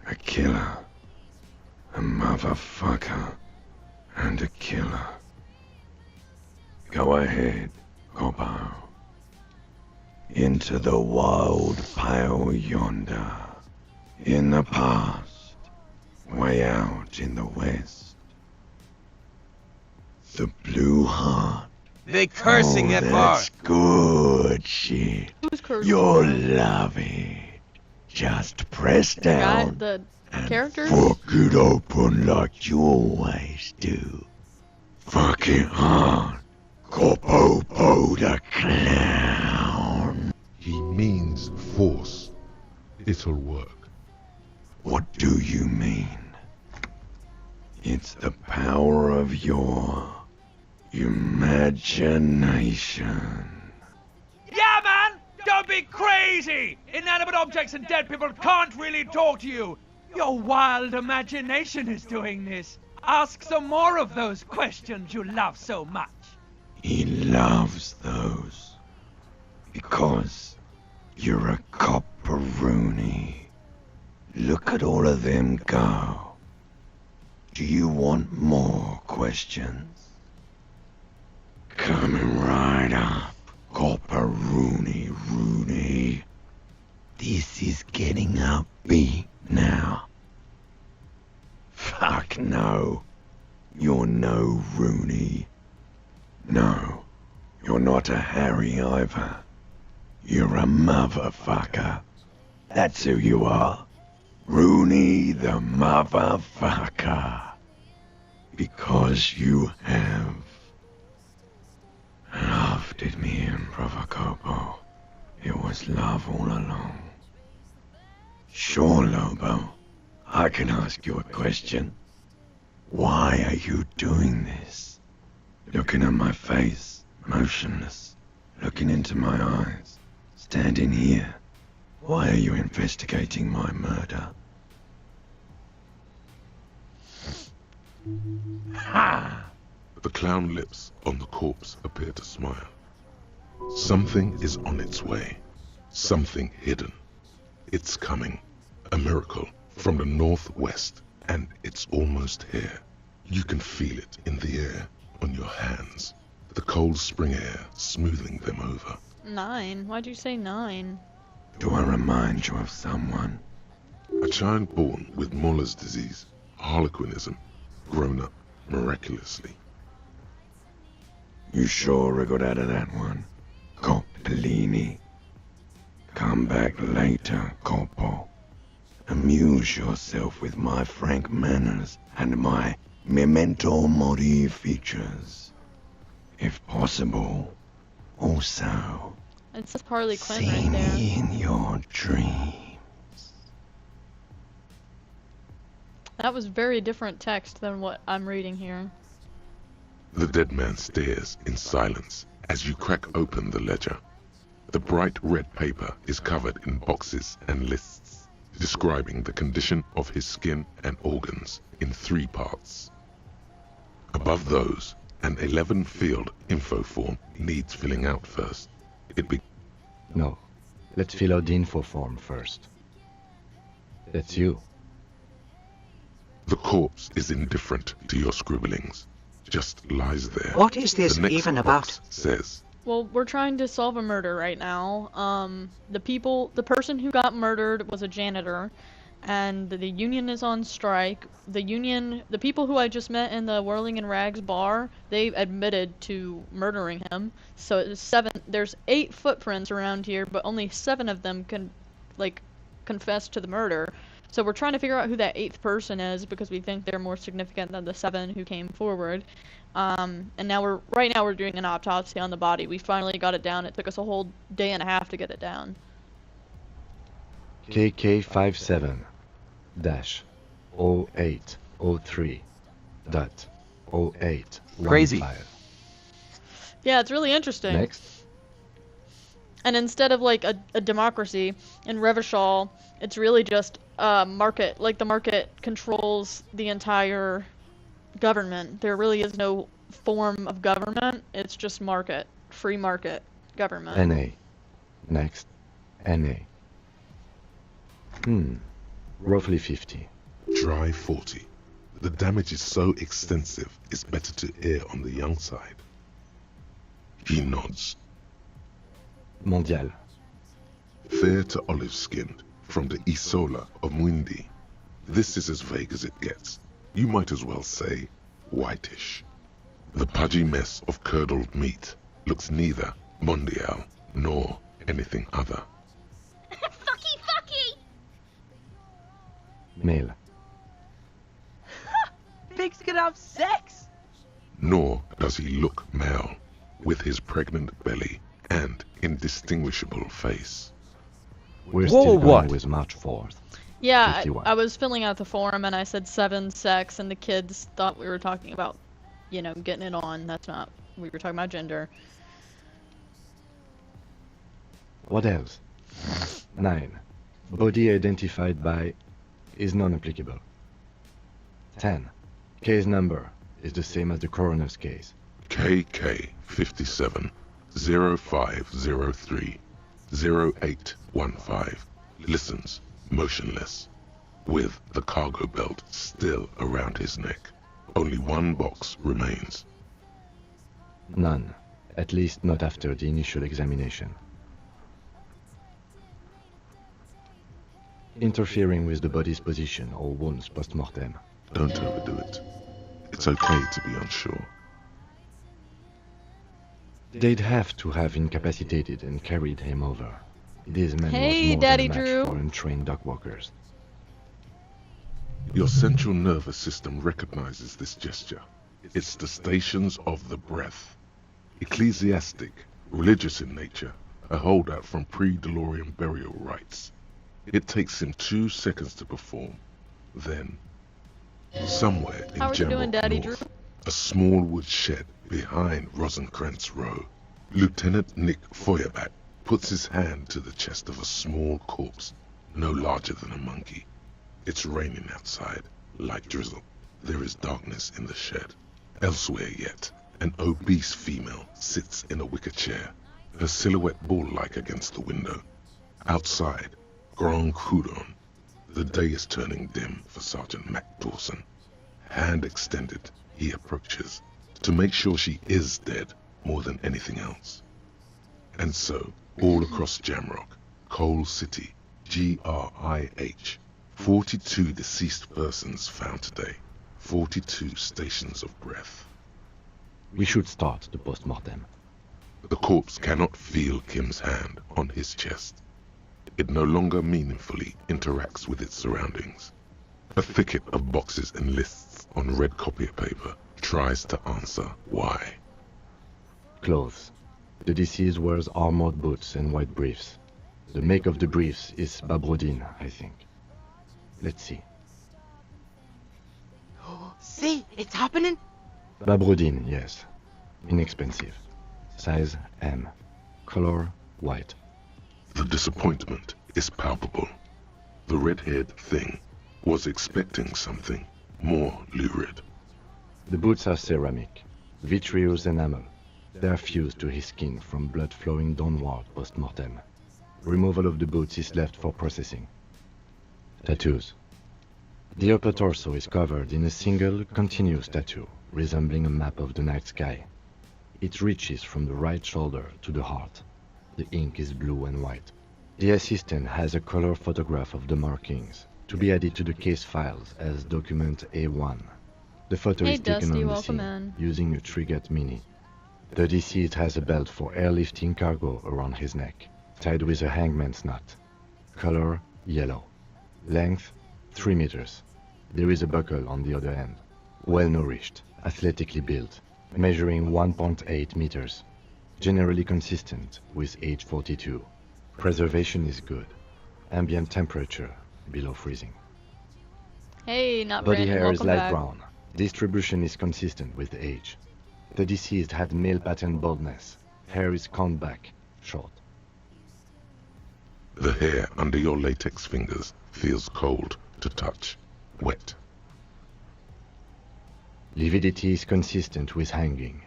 A killer, a motherfucker, and a killer. Go ahead, Coppo. Into the wild pale yonder. In the past, way out in the west. The blue heart. They cursing at That's bar. good shit. Who's cursing? You'll love it. Just press down The characters? fuck it open like you always do. Fuck it hard. Coppo the clown. He means force. It'll work. What do you mean? It's the power of your imagination. Yeah, man! Don't be crazy! Inanimate objects and dead people can't really talk to you. Your wild imagination is doing this. Ask some more of those questions you love so much. He loves those. Because you're a copperoonie. Look at all of them go. Do you want more questions? Coming right up, Copperoonie. This is getting upbeat now. Fuck no. You're no Rooney. No, you're not a Harry either. You're a motherfucker. That's who you are. Rooney the motherfucker. Because you have love did me in, Brother Copo. It was love all along. Sure, Lobo. I can ask you a question. Why are you doing this? Looking at my face, motionless. Looking into my eyes. Standing here. Why are you investigating my murder? Ha! The clown lips on the corpse appear to smile. Something is on its way. Something hidden. It's coming. A miracle from the northwest, and it's almost here. You can feel it in the air, on your hands. The cold spring air smoothing them over. 9? Why'd you say 9? Do I remind you of someone? A child born with Muller's disease, harlequinism, grown up miraculously. You sure we got out of that one, Coppellini? Come back later, Coppo. Amuse yourself with my frank manners and my memento mori features. If possible, also It says Harley Quinn see right there. me in your dreams. That was very different text than what I'm reading here. The dead man stares in silence as you crack open the ledger. The bright red paper is covered in boxes and lists. describing the condition of his skin and organs in 3 parts. Above those, an 11-field info form needs filling out first. No. Let's fill out the info form first. That's you. The corpse is indifferent to your scribblings. Just lies there. What is this The next even box about? says, Well, we're trying to solve a murder right now. The person who got murdered was a janitor, and the union is on strike. The people who I just met in the Whirling in Rags bar, they admitted to murdering him. So there's 8 footprints around here, but only 7 of them can, confess to the murder. So we're trying to figure out who that 8th person is because we think they're more significant than the 7 who came forward. And right now we're doing an autopsy on the body. We finally got it down. It took us a whole day and a half to get it down. KK57-0803.0815. Crazy. Yeah, it's really interesting. Next. And instead of a democracy in Revachol, it's really just a market. Like the market controls the entire government. There really is no form of government. It's just market. Free market government. NA. Next. NA. Roughly 50. dry 40. The damage is so extensive, it's better to err on the young side. He nods. Mondial. Fair to olive-skinned, from the Isola of Mwindi. This is as vague as it gets. You might as well say whitish. The pudgy mess of curdled meat looks neither mondial nor anything other. Fucky! Male. Pigs can have sex! Nor does he look male, with his pregnant belly and indistinguishable face. We're still going with March 4th. Yeah, 51. I was filling out the form and I said 7 sex, and the kids thought we were talking about, getting it on. That's not. We were talking about gender. What else? 9. Body identified by is non-applicable. 10. Case number is the same as the coroner's case. KK 57 0503 0815 listens motionless, with the cargo belt still around his neck. Only one box remains. None. At least not after the initial examination. Interfering with the body's position or wounds post-mortem. Don't overdo it. It's okay to be unsure. They'd have to have incapacitated and carried him over. This man Hey, was more Daddy than a match Drew. for untrained dog walkers. Your central nervous system recognizes this gesture. It's the stations of the breath. Ecclesiastic, religious in nature, a holdout from pre-DeLorean burial rites. It takes him 2 seconds to perform. Then, somewhere in How are you doing, Daddy North, Drew? a small wood shed behind Rosencrantz Row, Lieutenant Nick Feuerbach puts his hand to the chest of a small corpse, no larger than a monkey. It's raining outside, light drizzle. There is darkness in the shed. Elsewhere yet, an obese female sits in a wicker chair, her silhouette bull-like against the window. Outside, Grand Coudon. The day is turning dim for Sergeant Mac Dawson. Hand extended, he approaches, to make sure she is dead more than anything else. And so, all across Jamrock, Coal City, GRIH, 42 deceased persons found today, 42 stations of breath. We should start the post-mortem. The corpse cannot feel Kim's hand on his chest. It no longer meaningfully interacts with its surroundings. A thicket of boxes and lists on red copier paper tries to answer why. Clothes. The deceased wears armored boots and white briefs. The make of the briefs is Babrodine, I think. Let's see. See, it's happening. Babrodine, yes. Inexpensive. Size M. Color white. The disappointment is palpable. The red-haired thing was expecting something more lurid. The boots are ceramic, vitreous enamel. They are fused to his skin from blood flowing downward post-mortem. Removal of the boots is left for processing. Tattoos. The upper torso is covered in a single, continuous tattoo, resembling a map of the night sky. It reaches from the right shoulder to the heart. The ink is blue and white. The assistant has a color photograph of the markings, to be added to the case files as document A1. The photo is taken Dusty, on the welcome scene, in. using a Trigat Mini. The deceased has a belt for airlifting cargo around his neck, tied with a hangman's knot. Color, yellow. Length, 3 meters. There is a buckle on the other end. Well-nourished, athletically built, measuring 1.8 meters. Generally consistent with age 42. Preservation is good. Ambient temperature, below freezing. Hey, not Body Brandon, hair is welcome light back. brown. Distribution is consistent with age. The deceased had male pattern baldness. Hair is combed back, short. The hair under your latex fingers feels cold to touch, wet. Lividity is consistent with hanging.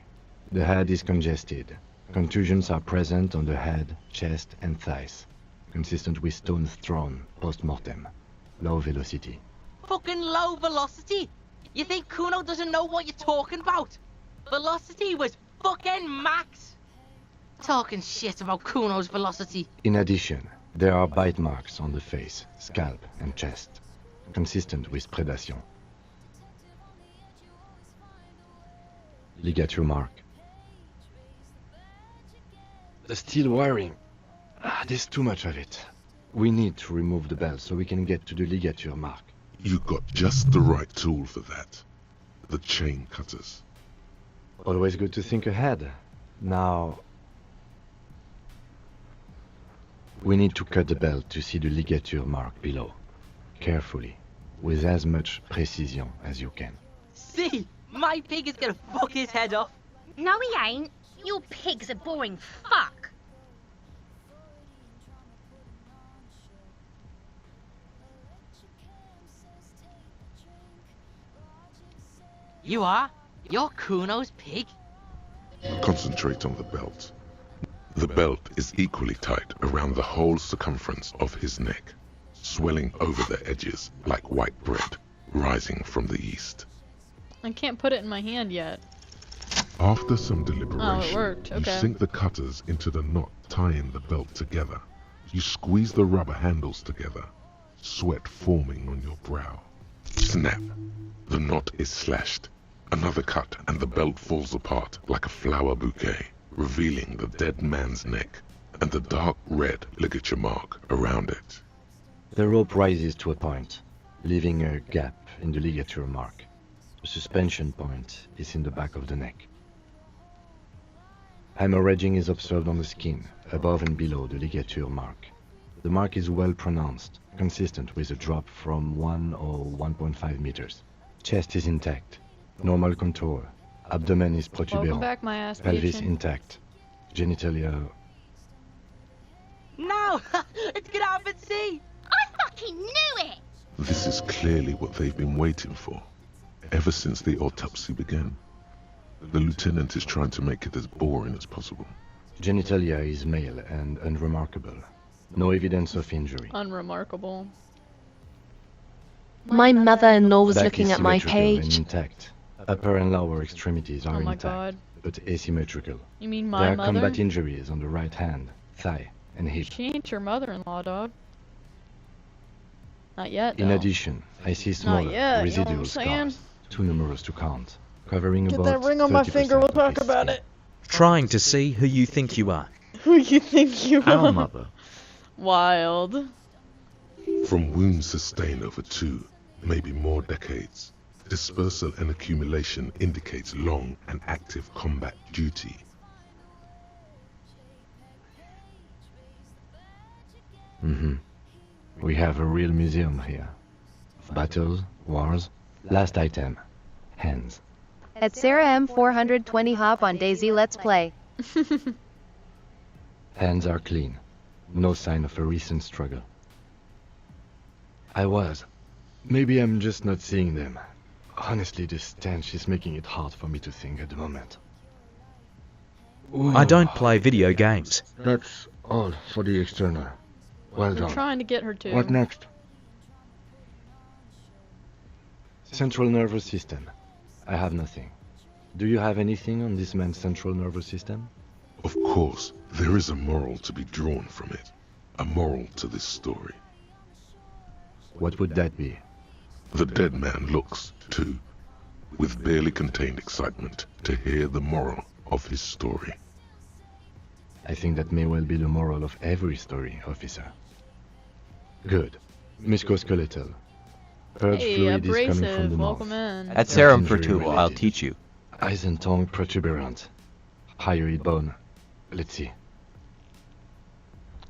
The head is congested. Contusions are present on the head, chest, and thighs. Consistent with stones thrown post-mortem. Low velocity. Fucking low velocity? You think Kuno doesn't know what you're talking about? Velocity was fucking max. Talking shit about Kuno's velocity. In addition, there are bite marks on the face, scalp, and chest. Consistent with predation. Ligature mark. The steel wiring. There's too much of it. We need to remove the belt so we can get to the ligature mark. You got just the right tool for that. The chain cutters. Always good to think ahead. Now, we need to cut the belt to see the ligature mark below. Carefully, with as much precision as you can. See, my pig is gonna fuck his head off. No, he ain't. Your pig's a boring fuck. You are? You're Kuno's pig? Concentrate on the belt. The belt is equally tight around the whole circumference of his neck, swelling over the edges like white bread rising from the east. I can't put it in my hand yet. After some deliberation, Oh, it worked. you Okay. sink the cutters into the knot tying the belt together. You squeeze the rubber handles together, sweat forming on your brow. Snap! The knot is slashed. Another cut and the belt falls apart like a flower bouquet, revealing the dead man's neck and the dark red ligature mark around it. The rope rises to a point, leaving a gap in the ligature mark. The suspension point is in the back of the neck. Hemorrhaging is observed on the skin, above and below the ligature mark. The mark is well pronounced, consistent with a drop from 1 or 1.5 meters. Chest is intact, normal contour. Abdomen is Welcome protuberant. back, my ass Pelvis patient. intact. Genitalia. No! It's gonna happen, see? I fucking knew it! This is clearly what they've been waiting for, ever since the autopsy began. The lieutenant is trying to make it as boring as possible. Genitalia is male and unremarkable. No evidence of injury. Unremarkable. My mother-in-law was Back looking is at my symmetrical and page. intact. Upper and lower extremities are Oh my intact, God. but asymmetrical. You mean There my are mother? combat injuries on the right hand, thigh, and hip. She ain't your mother-in-law, dog. Not yet, In though. addition, I see smaller, yet, you know what I'm residual saying? scars, too numerous to count, covering Get about that ring on my 30% finger, we'll of talk his about skin. it. Trying to see who you think you are. Who you think you Our are? mother. Wild. From wounds sustained over 2, maybe more decades, dispersal and accumulation indicates long and active combat duty. We have a real museum here. Battles, wars. Last item, hands. At Sarah M 420 hop on Daisy Let's Play. Hands are clean. No sign of a recent struggle. I was. Maybe I'm just not seeing them. Honestly, this stench is making it hard for me to think at the moment. I don't play video games. That's all for the external. Well I'm done. trying to get her to. What next? Central nervous system. I have nothing. Do you have anything on this man's central nervous system? Of course, there is a moral to be drawn from it. A moral to this story. What would that be? The dead man looks, too, with barely contained excitement to hear the moral of his story. I think that may well be the moral of every story, officer. Good. Musculoskeletal. Purge Hey, fluid is coming from abrasive, the welcome mouth. in. At serum for Injury 2, I'll related. teach you. Eyes and tongue protuberant. Hyoid bone. Let's see.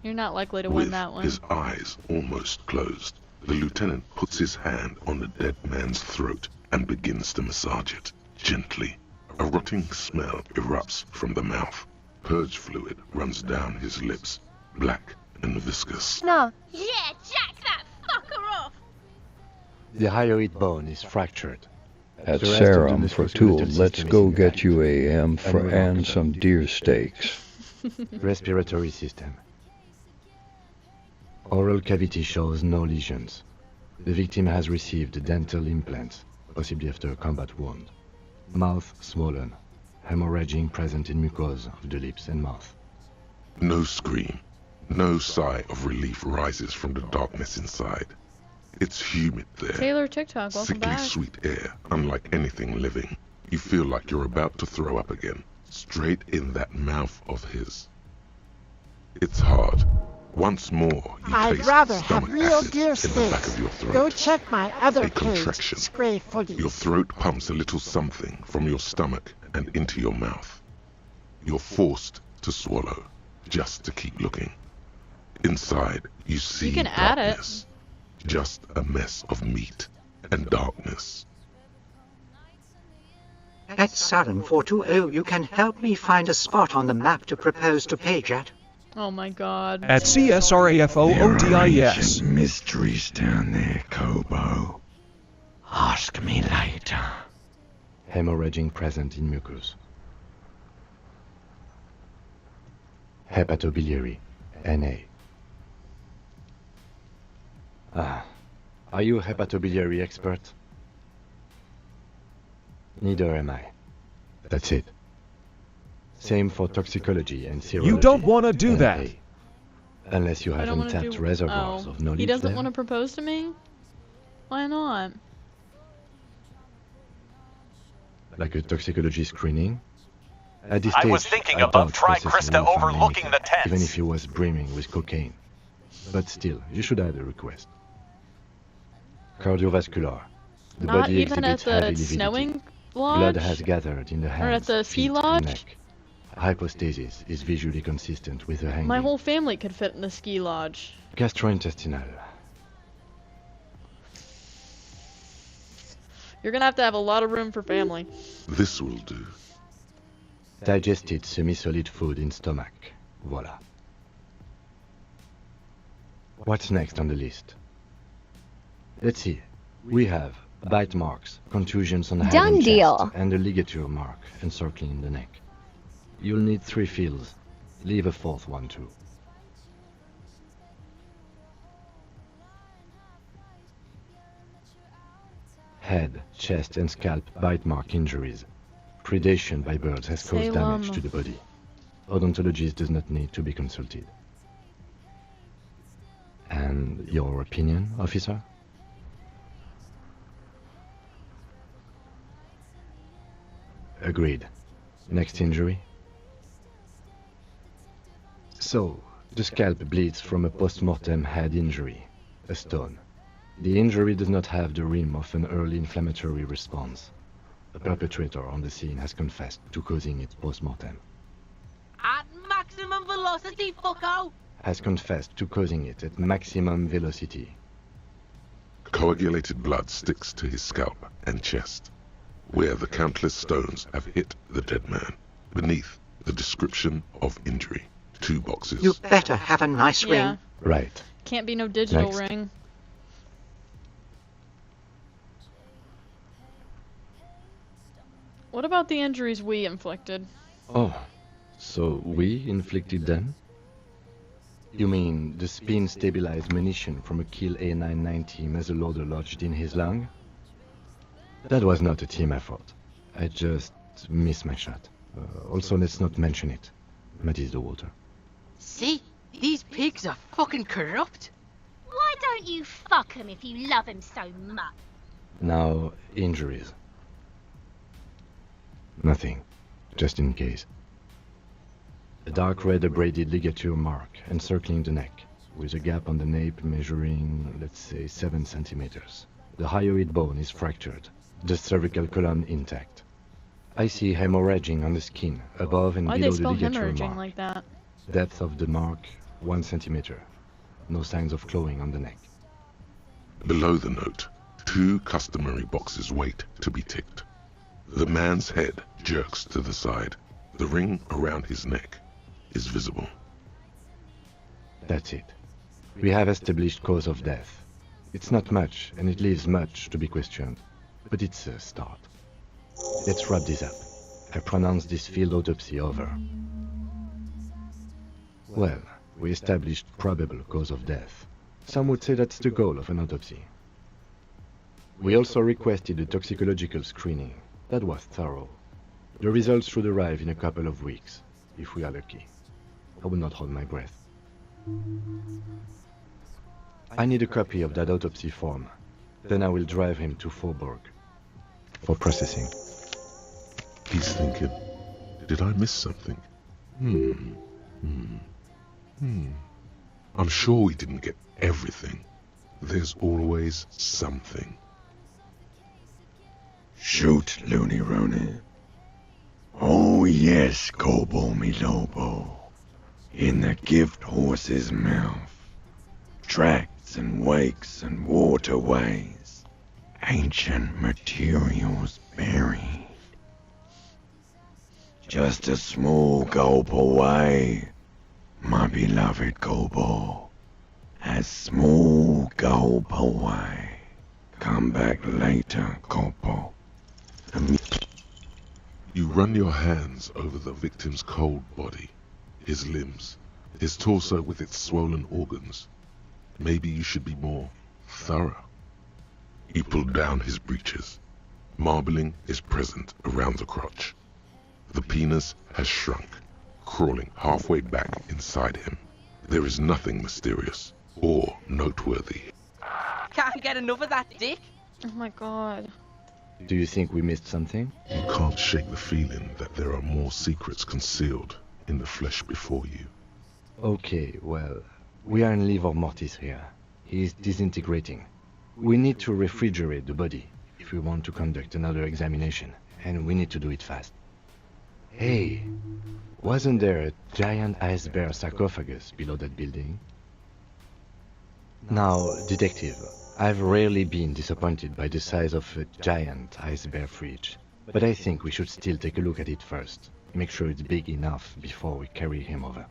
You're not likely to win With that one. his eyes almost closed, the lieutenant puts his hand on the dead man's throat and begins to massage it, gently. A rotting smell erupts from the mouth. Purge fluid runs down his lips, black and viscous. No. Yeah, jack that fucker off! The hyoid bone is fractured. At The rest of the Serum for Tool, musculoskeletal let's system go is get you a intact. for Unremarkable. and some deer steaks. Respiratory system. Oral cavity shows no lesions. The victim has received dental implants, possibly after a combat wound. Mouth swollen. Hemorrhaging present in mucosa of the lips and mouth. No scream, no sigh of relief rises from the darkness inside. It's humid there. Taylor TikTok, welcome Sickly back. sweet air, unlike anything living. You feel like you're about to throw up again, straight in that mouth of his. It's hard. Once more, you I'd taste rather have stomach real acid deer in the back of your steaks. throat. Go check my other A page, contraction. Scray Footy. Your throat pumps a little something from your stomach and into your mouth. You're forced to swallow, just to keep looking. Inside, you see can add it. darkness. Just a mess of meat and darkness. At Sarum 420, you can help me find a spot on the map to propose to Paige at. Oh my god. At CSRAFO ODIS. Mysteries down there, Kobo. Ask me later. Hemorrhaging present in mucus. Hepatobiliary. NA. Are you a hepatobiliary expert? Neither am I. That's it. Same for toxicology and serology. You don't want to do NA. that. Unless you I have don't wanna untapped do- reservoirs oh. of knowledge He doesn't there. want to propose to me? Why not? Like a toxicology screening? At this I stage, was thinking I above doubt Tri processing Krista will find overlooking anything, the tents. even if he was brimming with cocaine. But still, you should add a request. Cardiovascular. The Not body even at exhibits high the lividity. snowing Blood lodge? has gathered in the hands, Or at the ski feet, and lodge? neck. Hypostasis is visually consistent with a hanging. My whole family could fit in the ski lodge. Gastrointestinal. You're gonna have to have a lot of room for family. This will do. Digested semi-solid food in stomach. Voila. What's next on the list? Let's see. We have bite marks, contusions on the head Done and deal. chest, and a ligature mark encircling the neck. You'll need 3 fields. Leave a 4th one too. Head, chest and scalp bite mark injuries. Predation by birds has caused damage to the body. Odontologist does not need to be consulted. And your opinion, officer? Agreed. Next injury? So, the scalp bleeds from a post-mortem head injury, a stone. The injury does not have the rim of an early inflammatory response. The perpetrator on the scene has confessed to causing it post-mortem. At maximum velocity, fucko! Has confessed to causing it at maximum velocity. Coagulated blood sticks to his scalp and chest, where the countless stones have hit the dead man. Beneath, the description of injury. 2 boxes. You better have a nice Yeah. ring. Right. Can't be no digital Next. ring. What about the injuries we inflicted? Oh, so we inflicted them? You mean the spin-stabilized munition from a Kill A990 muzzleloader lodged in his lung? That was not a team effort. I just missed my shot. Also, let's not mention it. Muddies the water. See? These pigs are fucking corrupt. Why don't you fuck him if you love him so much? Now, injuries. Nothing. Just in case. A dark red abraded ligature mark encircling the neck, with a gap on the nape measuring, let's say, 7 centimeters. The hyoid bone is fractured, the cervical column intact. I see hemorrhaging on the skin, above and Why'd below they the spell ligature hemorrhaging mark. like that? Depth of the mark, 1 centimeter. No signs of clawing on the neck. Below the note, 2 customary boxes wait to be ticked. The man's head jerks to the side. The ring around his neck is visible. That's it. We have established cause of death. It's not much, and it leaves much to be questioned. But it's a start. Let's wrap this up. I pronounce this field autopsy over. Well, we established probable cause of death. Some would say that's the goal of an autopsy. We also requested a toxicological screening. That was thorough. The results should arrive in a couple of weeks, if we are lucky. I will not hold my breath. I need a copy of that autopsy form. Then I will drive him to Faubourg for processing. He's thinking, did I miss something? I'm sure we didn't get everything. There's always something. Shoot, Looney Rooney. Oh yes, Gobo mi Lobo. In the gift horse's mouth. Tracts and wakes and waterways. Ancient materials buried. Just a small gulp away, my beloved Gobo. A small gulp away. Come back later, Gobo. You run your hands over the victim's cold body, his limbs, his torso with its swollen organs. Maybe you should be more thorough. He pulled down his breeches. Marbling is present around the crotch. The penis has shrunk, crawling halfway back inside him. There is nothing mysterious or noteworthy. Can't get enough of that dick. Oh my god. Do you think we missed something? You can't shake the feeling that there are more secrets concealed in the flesh before you. Okay, well, we are in livor mortis here. He is disintegrating. We need to refrigerate the body if we want to conduct another examination, and we need to do it fast. Hey, wasn't there a giant ice bear sarcophagus below that building? Now, detective, I've rarely been disappointed by the size of a giant ice bear fridge, but I think we should still take a look at it first. Make sure it's big enough before we carry him over.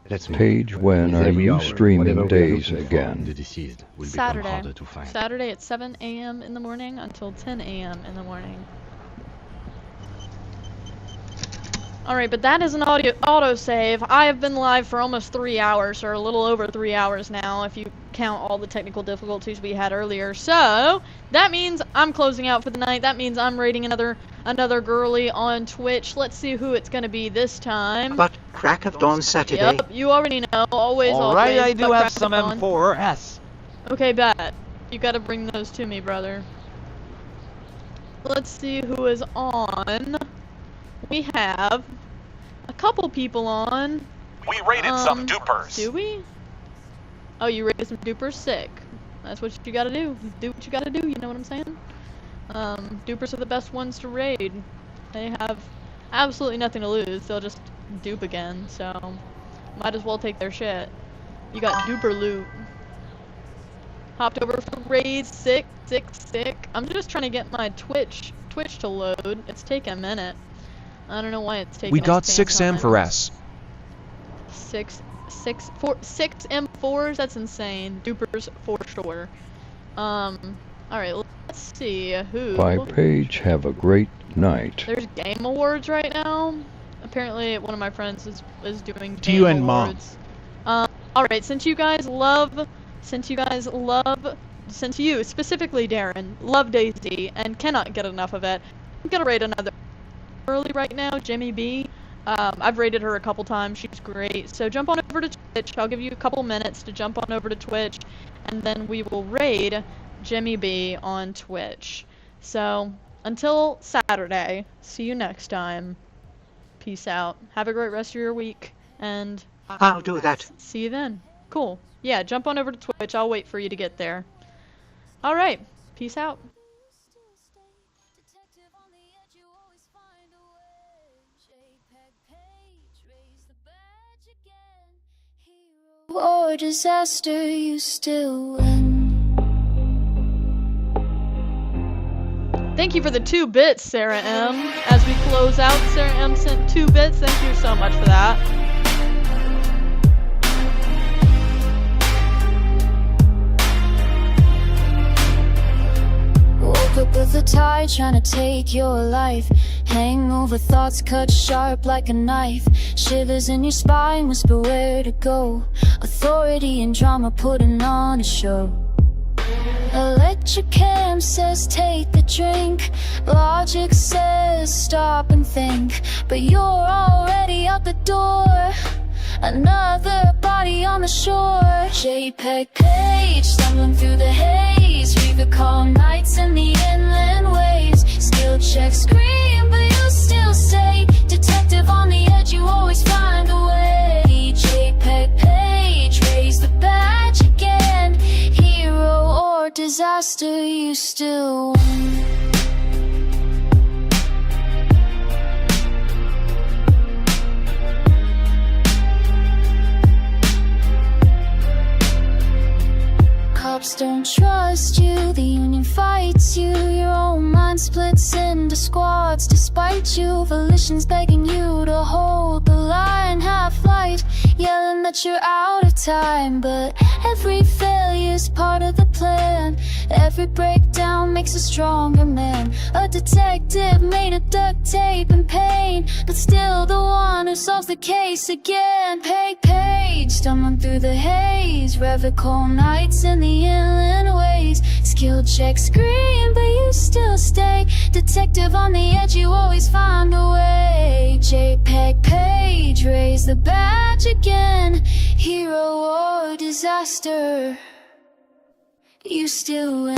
Let's move. Paige, when are Every you hour, streaming whatever we are days looking for, again? the deceased will become harder to find. Saturday at 7 a.m. in the morning until 10 a.m. in the morning. Alright, but that is an autosave. I have been live for almost 3 hours, or a little over 3 hours now, if you count all the technical difficulties we had earlier. So, that means I'm closing out for the night. That means I'm rating another girly on Twitch. Let's see who it's gonna be this time. But Crack of Dawn Saturday. Yep, you already know. Always, Alright, I do but have Crack some of Dawn. M4S. Okay, bet. You gotta bring those to me, brother. Let's see who is on. We have a couple people on. We raided some dupers. Do we? Oh, you raided some dupers? Sick. That's what you gotta do. Do what you gotta do, you know what I'm saying? Dupers are the best ones to raid. They have absolutely nothing to lose. They'll just dupe again, so might as well take their shit. You got duper loot. Hopped over for raid. Sick. I'm just trying to get my Twitch to load. It's taking a minute. I don't know why it's taking. We got 6 M4S. 6 M4s. That's insane. Dupers for sure. All right. Let's see who. Bye, Paige. Have a great night. There's game awards right now. Apparently, one of my friends is doing To game you and Mom. awards. All right, since you specifically, Darren, love Daisy and cannot get enough of it, I'm gonna rate another early right now, Jimmy B. I've rated her a couple times. She's great. So jump on over to Twitch. I'll give you a couple minutes to jump on over to Twitch, and then we will raid Jimmy B on Twitch. So until Saturday, see you next time. Peace out. Have a great rest of your week, and I'll do that. see you then. Cool. Yeah, jump on over to Twitch. I'll wait for you to get there. All right. Peace out. Or disaster, you still win. Thank you for the 2 bits, Sarah M. As we close out, Sarah M sent 2 bits. Thank you so much for that. Woke up with a tide trying to take your life. Hangover thoughts cut sharp like a knife. Shivers in your spine whisper where to go. Authority and drama putting on a show. Electric cam says take the drink. Logic says stop and think. But you're already out the door. Another body on the shore. JPEG page stumbling through the haze. Read the calm nights and the inland waves. Skill check scream but you still stay. Detective on the edge, you always find a way. JPEG page, raise the badge again. Hero or disaster, you still win. Cops don't trust you, the union fights you. Your own mind splits into squads despite you. Volition's begging you to hold the line. Half-light, yelling that you're out of time. But every failure's part of the plan. Every breakdown makes a stronger man. A detective made of duct tape and pain, but still the one who solves the case again. Page, stumbling through the haze. Revical nights in the inland ways. Skill check scream, but you still stay. Detective on the edge, you always find a way. JPEG page, raise the badge again. Hero or disaster, you still win.